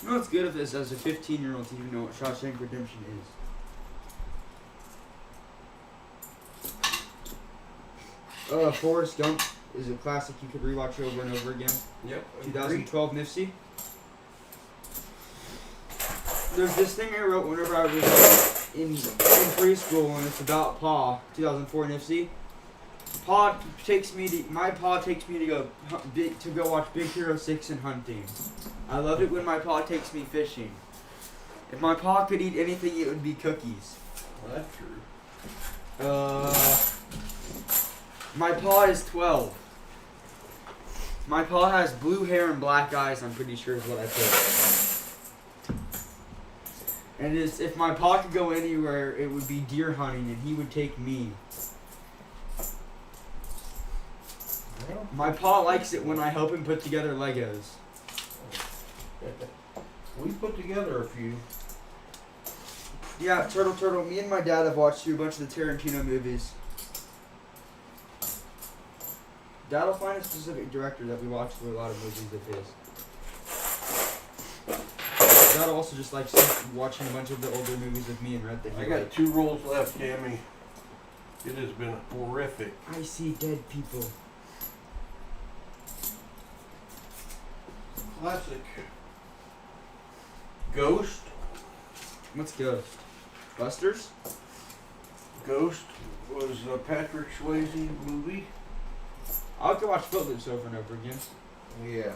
You know what's good of this as a 15-year-old to even know what Shawshank Redemption is. Forrest Gump is a classic you could rewatch over and over again. Yep. 2012 Nifty. There's this thing I wrote whenever I was in preschool, and it's about Pa. 2004 Nifty. My pa takes me to go watch Big Hero 6 and hunting. I love it when my pa takes me fishing. If my pa could eat anything, it would be cookies. Well, that's true. My pa is 12. My pa has blue hair and black eyes, I'm pretty sure is what I put. And if my pa could go anywhere, it would be deer hunting, and he would take me. Well, My pa likes it when I help him put together Legos. we put together a few. Yeah, Turtle, me and my dad have watched through a bunch of the Tarantino movies. Dad'll find a specific director that we watch through a lot of movies of his. Dad also just likes watching a bunch of the older movies with me and Red that he I got liked. 2 rolls left, Cammy. It has been horrific. I see dead people. Classic. Ghost. What's Ghost? Busters? Ghost was a Patrick Swayze movie. I could watch Footloose over and over again. Yeah.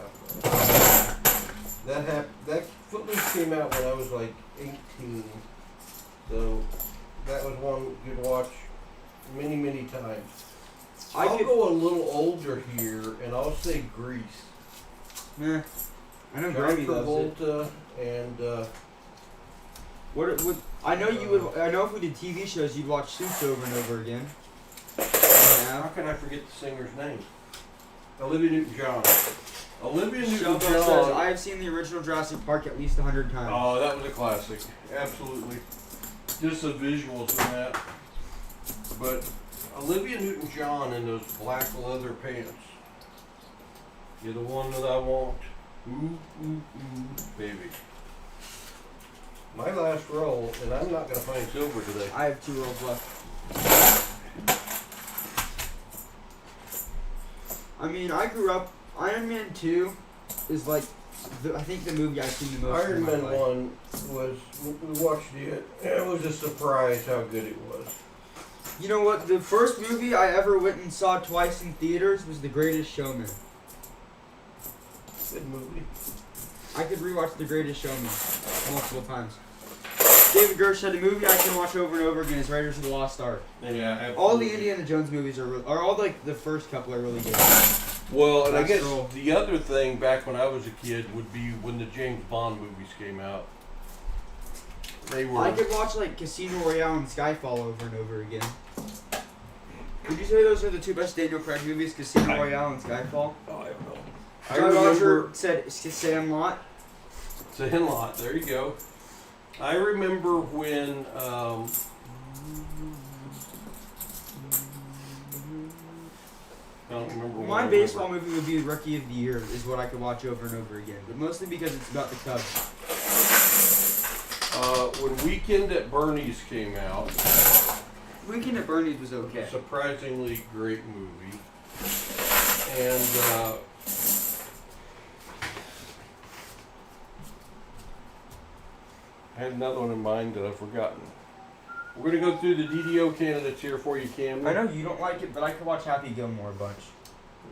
That Footloose came out when I was like 18. So that was one you'd watch many, many times. I'll go a little older here and I'll say Grease. Meh. I know John Grammy loves it. Travolta and I know you would. I know if we did TV shows, you'd watch Suits over and over again. How Yeah. can I forget the singer's name? Olivia Newton-John. Olivia Showboat says Newton-John. I have seen the original Jurassic Park at least 100 times. Oh, that was a classic. Absolutely. Just the visuals in that. But Olivia Newton-John in those black leather pants. You're the one that I want. Ooh, ooh, ooh, baby. My last roll, and I'm not gonna find silver today. I have 2 rolls left. I mean, I grew up. Iron Man 2 is like, I think the movie I've seen the most. Iron in my Man life. 1 was, we watched it, it was a surprise how good it was. You know what? The first movie I ever went and saw twice in theaters was The Greatest Showman. Good movie. I could rewatch The Greatest Showman multiple times. David Gersh said a movie I can watch over and over again is Raiders of the Lost Ark. Yeah, absolutely. All the Indiana Jones movies are all like the first couple are really good. Well, and I Last guess roll. the other thing back when I was a kid would be when the James Bond movies came out. They were. I could watch like Casino Royale and Skyfall over and over again. Would you say those are the 2 best Daniel Craig movies, Casino Royale and Skyfall? Oh, I don't know. I John Roger remember said Sandlot. Sandlot. There you go. I remember when. I don't remember. what I My remember. baseball movie would be Rookie of the Year, is what I could watch over and over again, but mostly because it's about the Cubs. When Weekend at Bernie's came out, Weekend at Bernie's was okay. a surprisingly great movie, and I had another one in mind that I've forgotten. We're gonna go through the DDO candidates here for you, Cam. I know you don't like it, but I could watch Happy Gilmore a bunch.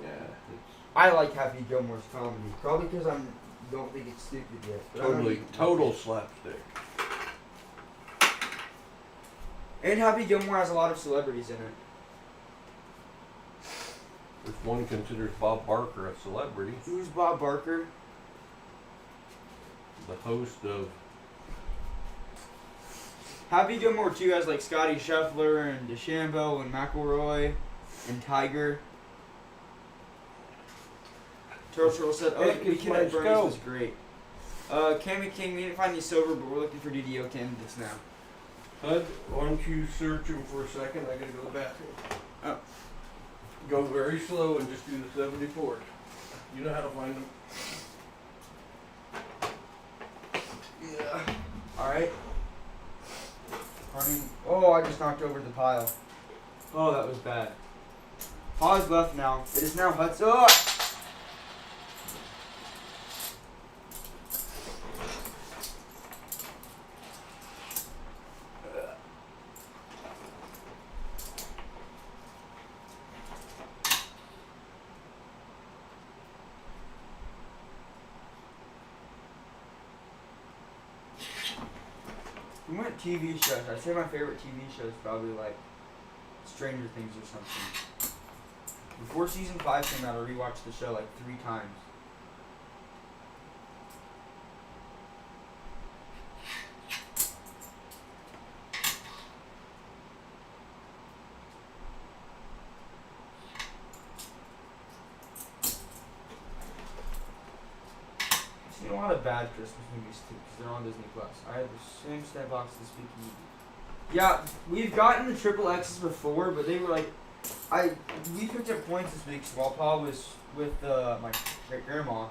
Yeah, it's I like Happy Gilmore's comedy, probably because I don't think it's stupid yet. but I know totally you- total slapstick. And Happy Gilmore has a lot of celebrities in it. If one considers Bob Barker a celebrity, Who's Bob Barker? the host of Happy Gilmore 2 has like Scotty Scheffler and DeChambeau and McElroy and Tiger. Turtle said, "Oh, Heck, it's Weekend my at Bernie's scope. was great." Cammy King, we didn't find any silver, but we're looking for DDO candidates now. HUD. Why don't you search them for a second? I gotta go to the bathroom. Oh. Go very slow and just do the 74. You know how to find them. Yeah. All right. Oh, I just knocked over the pile. Oh, that was bad. Pause left now. It is now Hud's. Oh! We went TV shows. I'd say my favorite TV show is probably like Stranger Things or something. Before season 5 came out, I rewatched the show like 3 times. I've seen a lot of bad Christmas movies too, because they're on Disney Plus. I had the same stamp box this week. Yeah, we've gotten the triple X's before, but they were like, we picked up points this week while Pa was with my great grandma,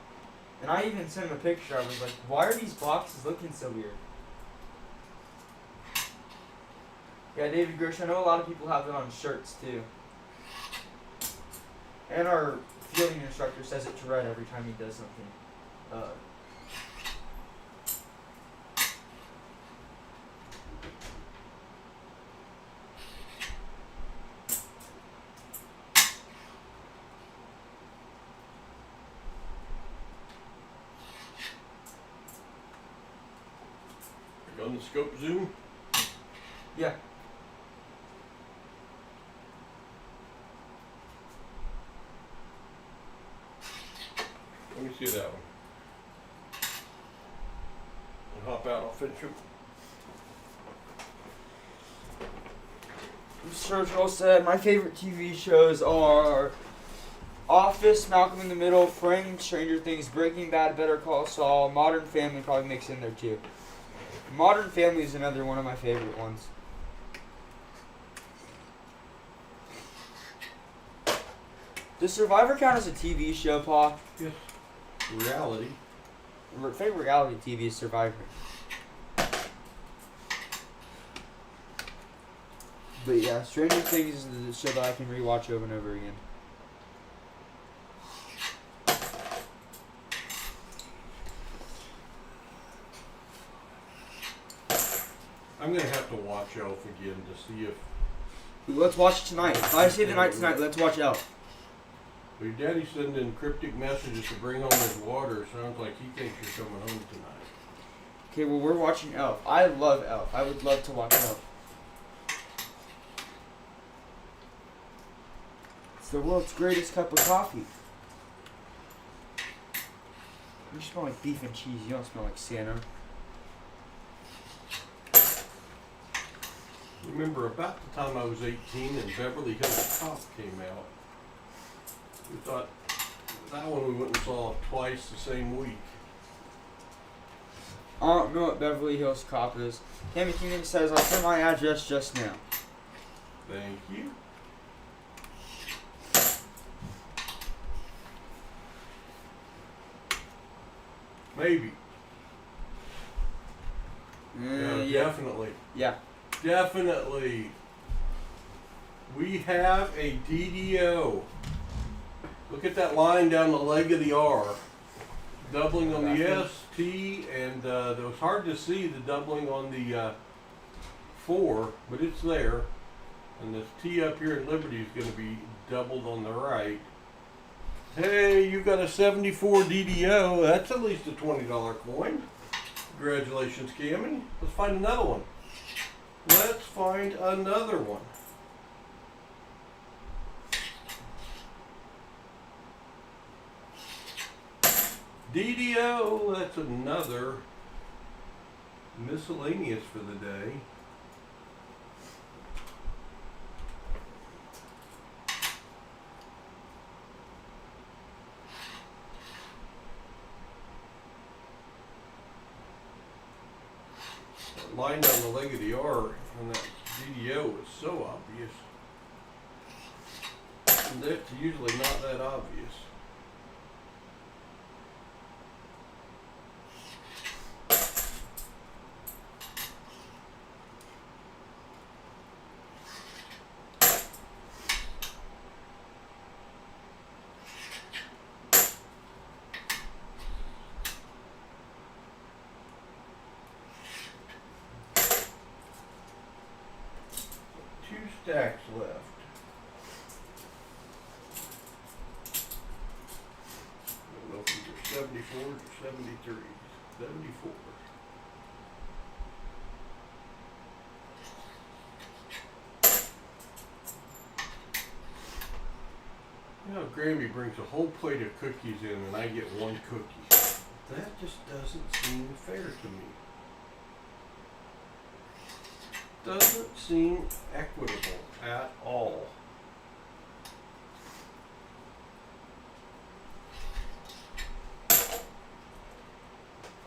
and I even sent him a picture. I was like, why are these boxes looking so weird? Yeah, David Gersh, I know a lot of people have it on shirts too. And our fielding instructor says it to Red every time he does something. On the scope zoom. Yeah. Let me see that one. I'll hop out. I'll finish them. Churchill said, my favorite TV shows are Office, Malcolm in the Middle, Friends, Stranger Things, Breaking Bad, Better Call Saul, Modern Family probably mixed in there too. Modern Family is another one of my favorite ones. Does Survivor count as a TV show, Pa? Yes. Reality. Favorite reality TV is Survivor. But yeah, Stranger Things is the show that I can rewatch over and over again. I'm gonna have to watch Elf again to see if. Let's watch it tonight. If I say the night tonight, let's watch Elf. Well, your daddy's sending cryptic messages to bring home his water. Sounds like he thinks you're coming home tonight. Okay, well we're watching Elf. I love Elf. I would love to watch Elf. It's the world's greatest cup of coffee. You smell like beef and cheese. You don't smell like Santa. Remember, about the time I was 18 and Beverly Hills Cop came out, we thought that one we went and saw twice the same week. I don't know what Beverly Hills Cop is. Tammy Keenan says, I sent my address just now. Thank you. Maybe. Yeah. Definitely. Yeah. Definitely. We have a DDO. Look at that line down the leg of the R. Doubling on the S, T, and it was hard to see the doubling on the 4, but it's there. And this T up here in Liberty is going to be doubled on the right. Hey, you got a 74 DDO. That's at least a $20 coin. Congratulations, Cammy. Let's find another one. Let's find another one. DDO, that's another miscellaneous for the day. That line down the leg of the R on that DDO is so obvious. And that's usually not that obvious. Stacks left. I don't know if these are 74s or 73s. 74. You know, Grammy brings a whole plate of cookies in and I get one cookie. That just doesn't seem fair to me. Doesn't seem equitable at all.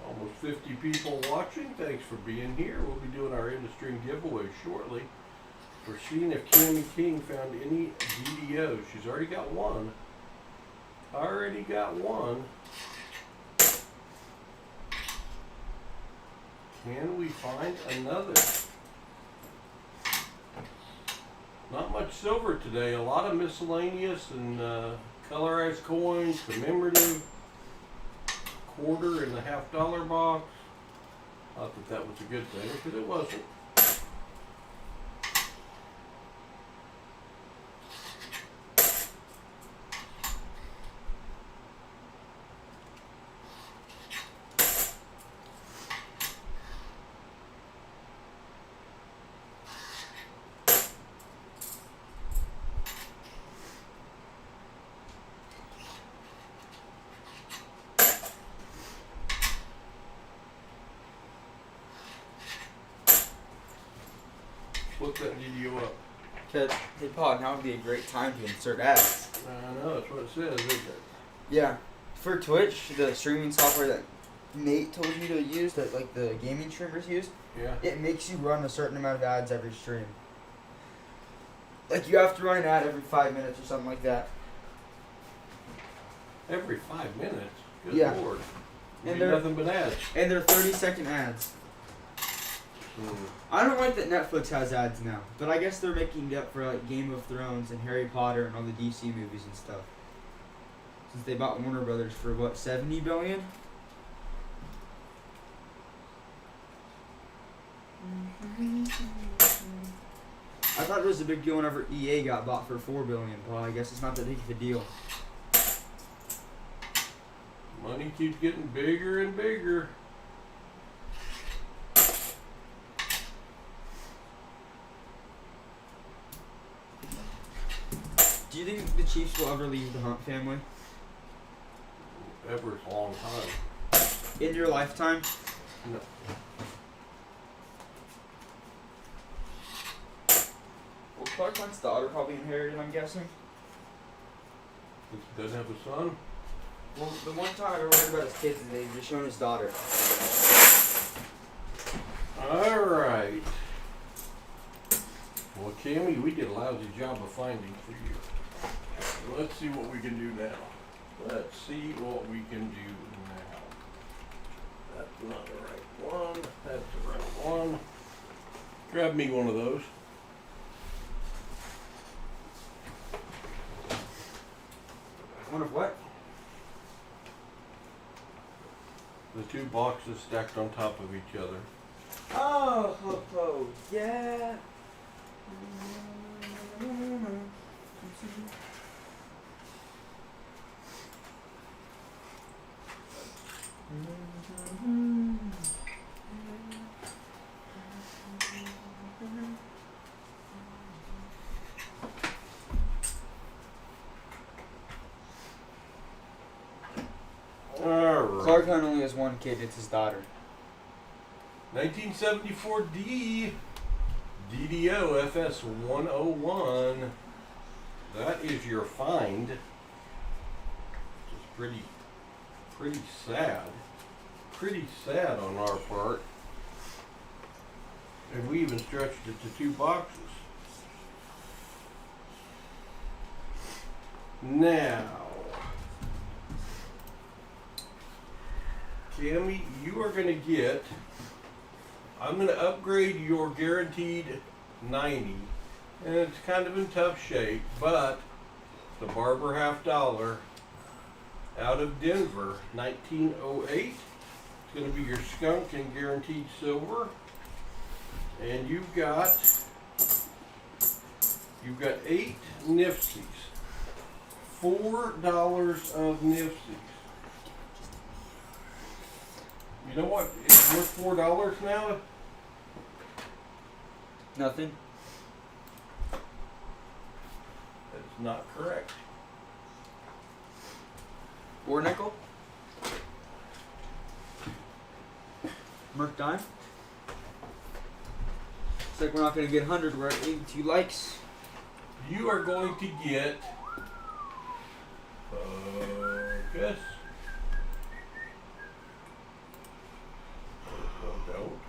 Almost 50 people watching. Thanks for being here. We'll be doing our end of stream giveaway shortly. We're seeing if Cammy King found any DDOs. She's already got one. Already got one. Can we find another? Not much silver today. A lot of miscellaneous and colorized coins, commemorative, quarter in the $50 box. Not that that was a good thing, because it wasn't. Flip that DDO up. Hey Paul, now would be a great time to insert ads. I know, that's what it says, isn't it? Yeah. For Twitch, the streaming software that Nate told you to use, that like the gaming streamers use, Yeah. it makes you run a certain amount of ads every stream. Like you have to run an ad every 5 minutes or something like that. Every 5 minutes? Good Yeah. Lord. And Be they're- nothing but ads. And they're 30-second ads. I don't like that Netflix has ads now, but I guess they're making it up for like Game of Thrones and Harry Potter and all the DC movies and stuff. Since they bought Warner Brothers for what, $70 billion? I thought it was a big deal whenever EA got bought for $4 billion, but I guess it's not that big of a deal. Money keeps getting bigger and bigger. Do you think the Chiefs will ever leave the Hunt family Ever a long time. in your lifetime? No. Well, Clark Hunt's daughter probably inherited, I'm guessing. He doesn't have a son. Well, the one time I've ever heard about his kids is they've just shown his daughter. Alright. Well, Cammy, we did a lousy job of finding for you. So let's see what we can do now. Let's see what we can do now. That's not the right one. That's the right one. Grab me one of those. One of what? The two boxes stacked on top of each other. Oh, yeah. Alright. Clark Hunt only has one kid, it's his daughter. 1974 D. DDO FS 101. That is your find. Just pretty sad. Pretty sad on our part. And we even stretched it to 2 boxes. Now, Cammy, you are going to get, I'm going to upgrade your guaranteed 90. And it's kind of in tough shape, but the Barber half dollar out of Denver, 1908. It's going to be your skunk and guaranteed silver. And you've got 8 Nifsies. $4 of Nifsies. You know what? It's worth $4 now? Nothing. That's not correct. Or nickel? Merc dime? It's like we're not going to get 100, we're at 82 likes. You are going to get focus. Don't.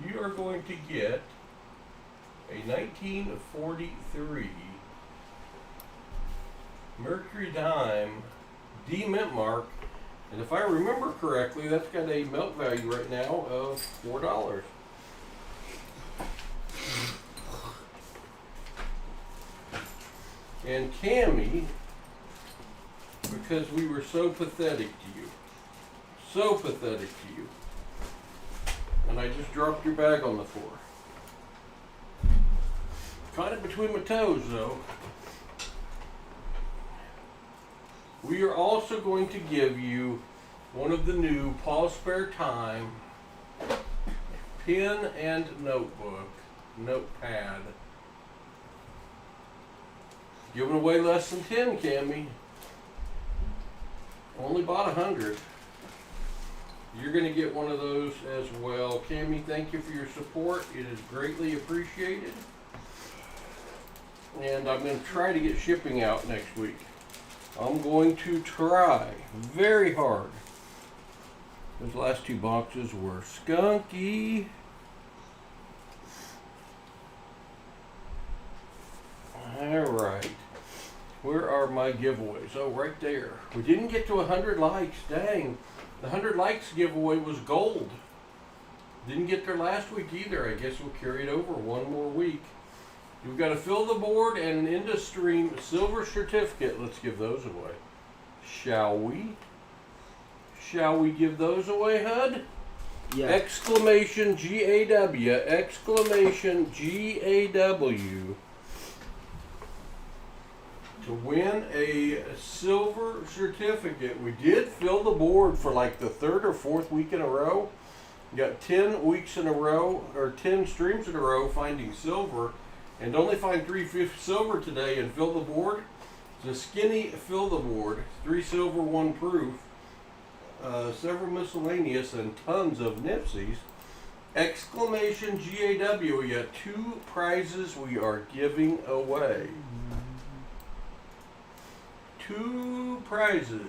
You are going to get a 1943 Mercury dime D mint mark, and if I remember correctly, that's got a melt value right now of $4. And Cammy, because we were so pathetic to you, and I just dropped your bag on the floor. Caught it between my toes though. We are also going to give you one of the new PasSpareTime pen and notepad. Giving away less than 10, Cammy. Only bought 100. You're going to get one of those as well. Cammy, thank you for your support. It is greatly appreciated. And I'm going to try to get shipping out next week. I'm going to try very hard. Those last 2 boxes were skunky. Alright. Where are my giveaways? Oh, right there. We didn't get to 100 likes. Dang. The 100 likes giveaway was gold. Didn't get there last week either. I guess we'll carry it over one more week. We've got a fill the board and an InduStream silver certificate. Let's give those away. Shall we? Shall we give those away, HUD? Yeah. Exclamation GAW, exclamation GAW. To win a silver certificate. We did fill the board for like the 3rd or 4th week in a row. We got 10 weeks in a row, or 10 streams in a row finding silver, and only find 3 silver today and fill the board. It's a skinny fill the board, 3 silver, 1 proof. Several miscellaneous and tons of Nipsies. Exclamation GAW. We got 2 prizes we are giving away. 2 prizes.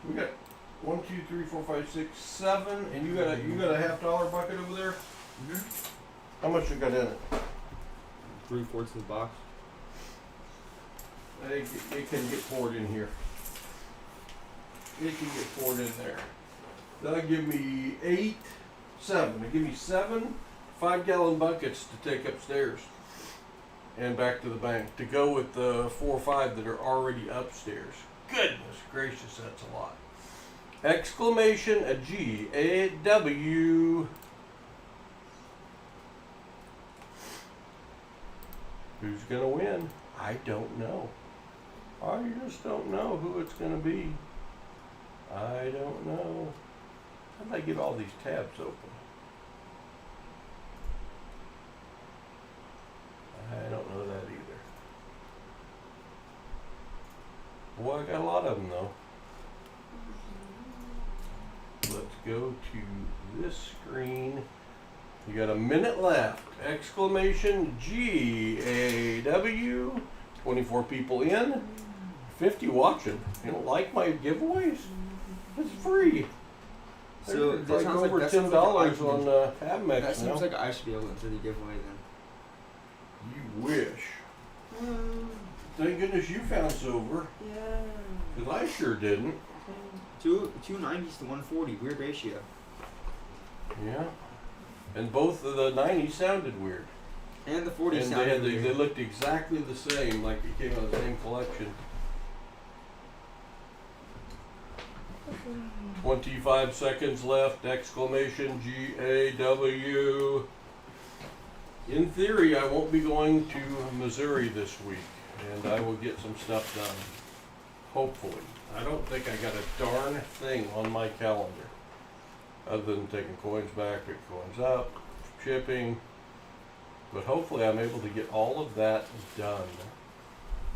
We got 1, 2, 3, 4, 5, 6, 7, and you got a $50 bucket over there. How much you got in it? 3/4 of the box. It can get poured in here. It can get poured in there. That'll give me 7. It'll give me 7 5-gallon buckets to take upstairs and back to the bank to go with the 4 or 5 that are already upstairs. Goodness gracious, that's a lot. Exclamation GAW. Who's gonna win? I don't know. I just don't know who it's gonna be. I don't know. How did I get all these tabs open? I don't know that either. Boy, I got a lot of them though. Let's go to this screen. You got a minute left. Exclamation GAW. 24 people in. 50 watching. You don't like my giveaways? It's free. So It's that like sounds like over that $10 sounds like I on Abmex That seems now. like I should be able to enter the giveaway then. You wish. Thank goodness you found silver. Yeah. Because I sure didn't. 290s to 140, weird ratio. Yeah. And both of the 90s sounded weird. And the 40 And sounded weird. they looked exactly the same, like they came out of the same collection. 25 seconds left. Exclamation GAW. In theory, I won't be going to Missouri this week, and I will get some stuff done. Hopefully. I don't think I got a darn thing on my calendar, other than taking coins back, picking coins up, shipping. But hopefully I'm able to get all of that done.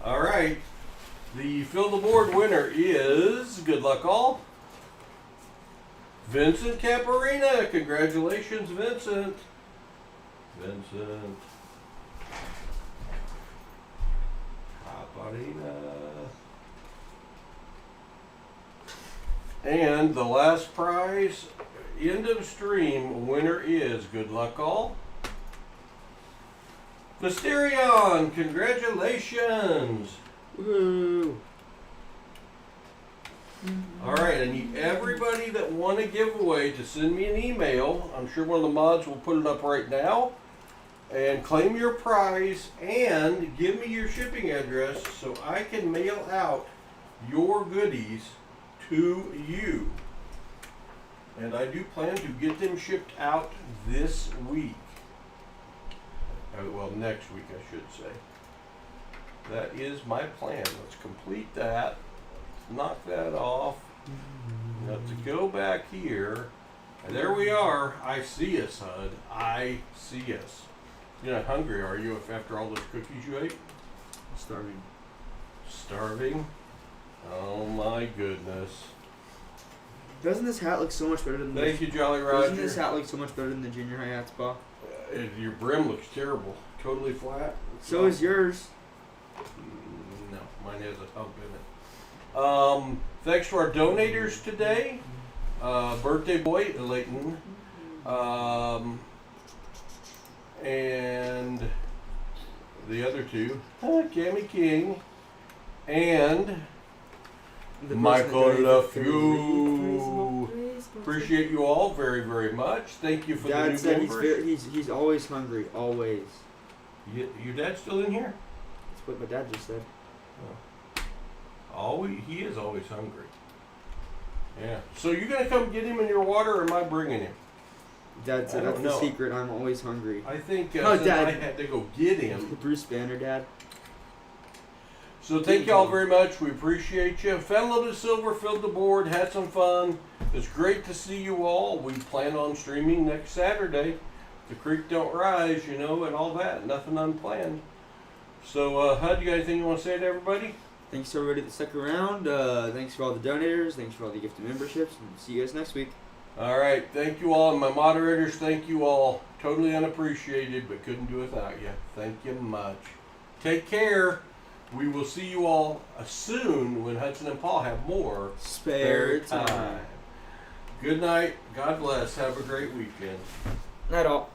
All right. The Fill the Board winner is, good luck all, Vincent Caparina. Congratulations, Vincent. Vincent Caparina. And the last prize, end of stream winner is, good luck all, Mysterion. Congratulations. Woo! All right, I need everybody that won a giveaway to send me an email. I'm sure one of the mods will put it up right now. And claim your prize and give me your shipping address so I can mail out your goodies to you. And I do plan to get them shipped out this week. Well, next week I should say. That is my plan. Let's complete that. Knock that off. Now to go back here, and there we are. I see us, HUD. I see us. You're not hungry, are you, if after all those cookies you ate? Starving. Starving? Oh my goodness. Doesn't this hat look so much better than Thank you, Jolly Roger. Doesn't this hat look so much better than the junior high hat spa? Your brim looks terrible. Totally flat. So is yours. No, mine has a hump in it. Thanks to our donators today. Birthday boy, Layton. And the other two, Cammy King and The Michael, person that love donated you. Praise Appreciate you all very, very much. Thank you for the Dad new said members. he's always hungry, always. Your dad's still in here? That's what my dad just said. He is always hungry. Yeah. So you gonna come get him in your water, or am I bringing him? Dad said I that's don't the know. secret. I'm always hungry. I think Oh, since Dad. I had to go get him. Bruce Banner, Dad. So thank y'all very much. We appreciate you. Found a little bit of silver, filled the board, had some fun. It's great to see you all. We plan on streaming next Saturday. The creek don't rise, you know, and all that. Nothing unplanned. So, Hud, you got anything you want to say to everybody? Thanks to everybody that stuck around. Thanks for all the donators. Thanks for all the gifted memberships. And see you guys next week. All right. Thank you all. And my moderators, thank you all. Totally unappreciated, but couldn't do without you. Thank you much. Take care. We will see you all soon when Hudson and Paul have more Spare time. Good night. God bless. Have a great weekend. Night all.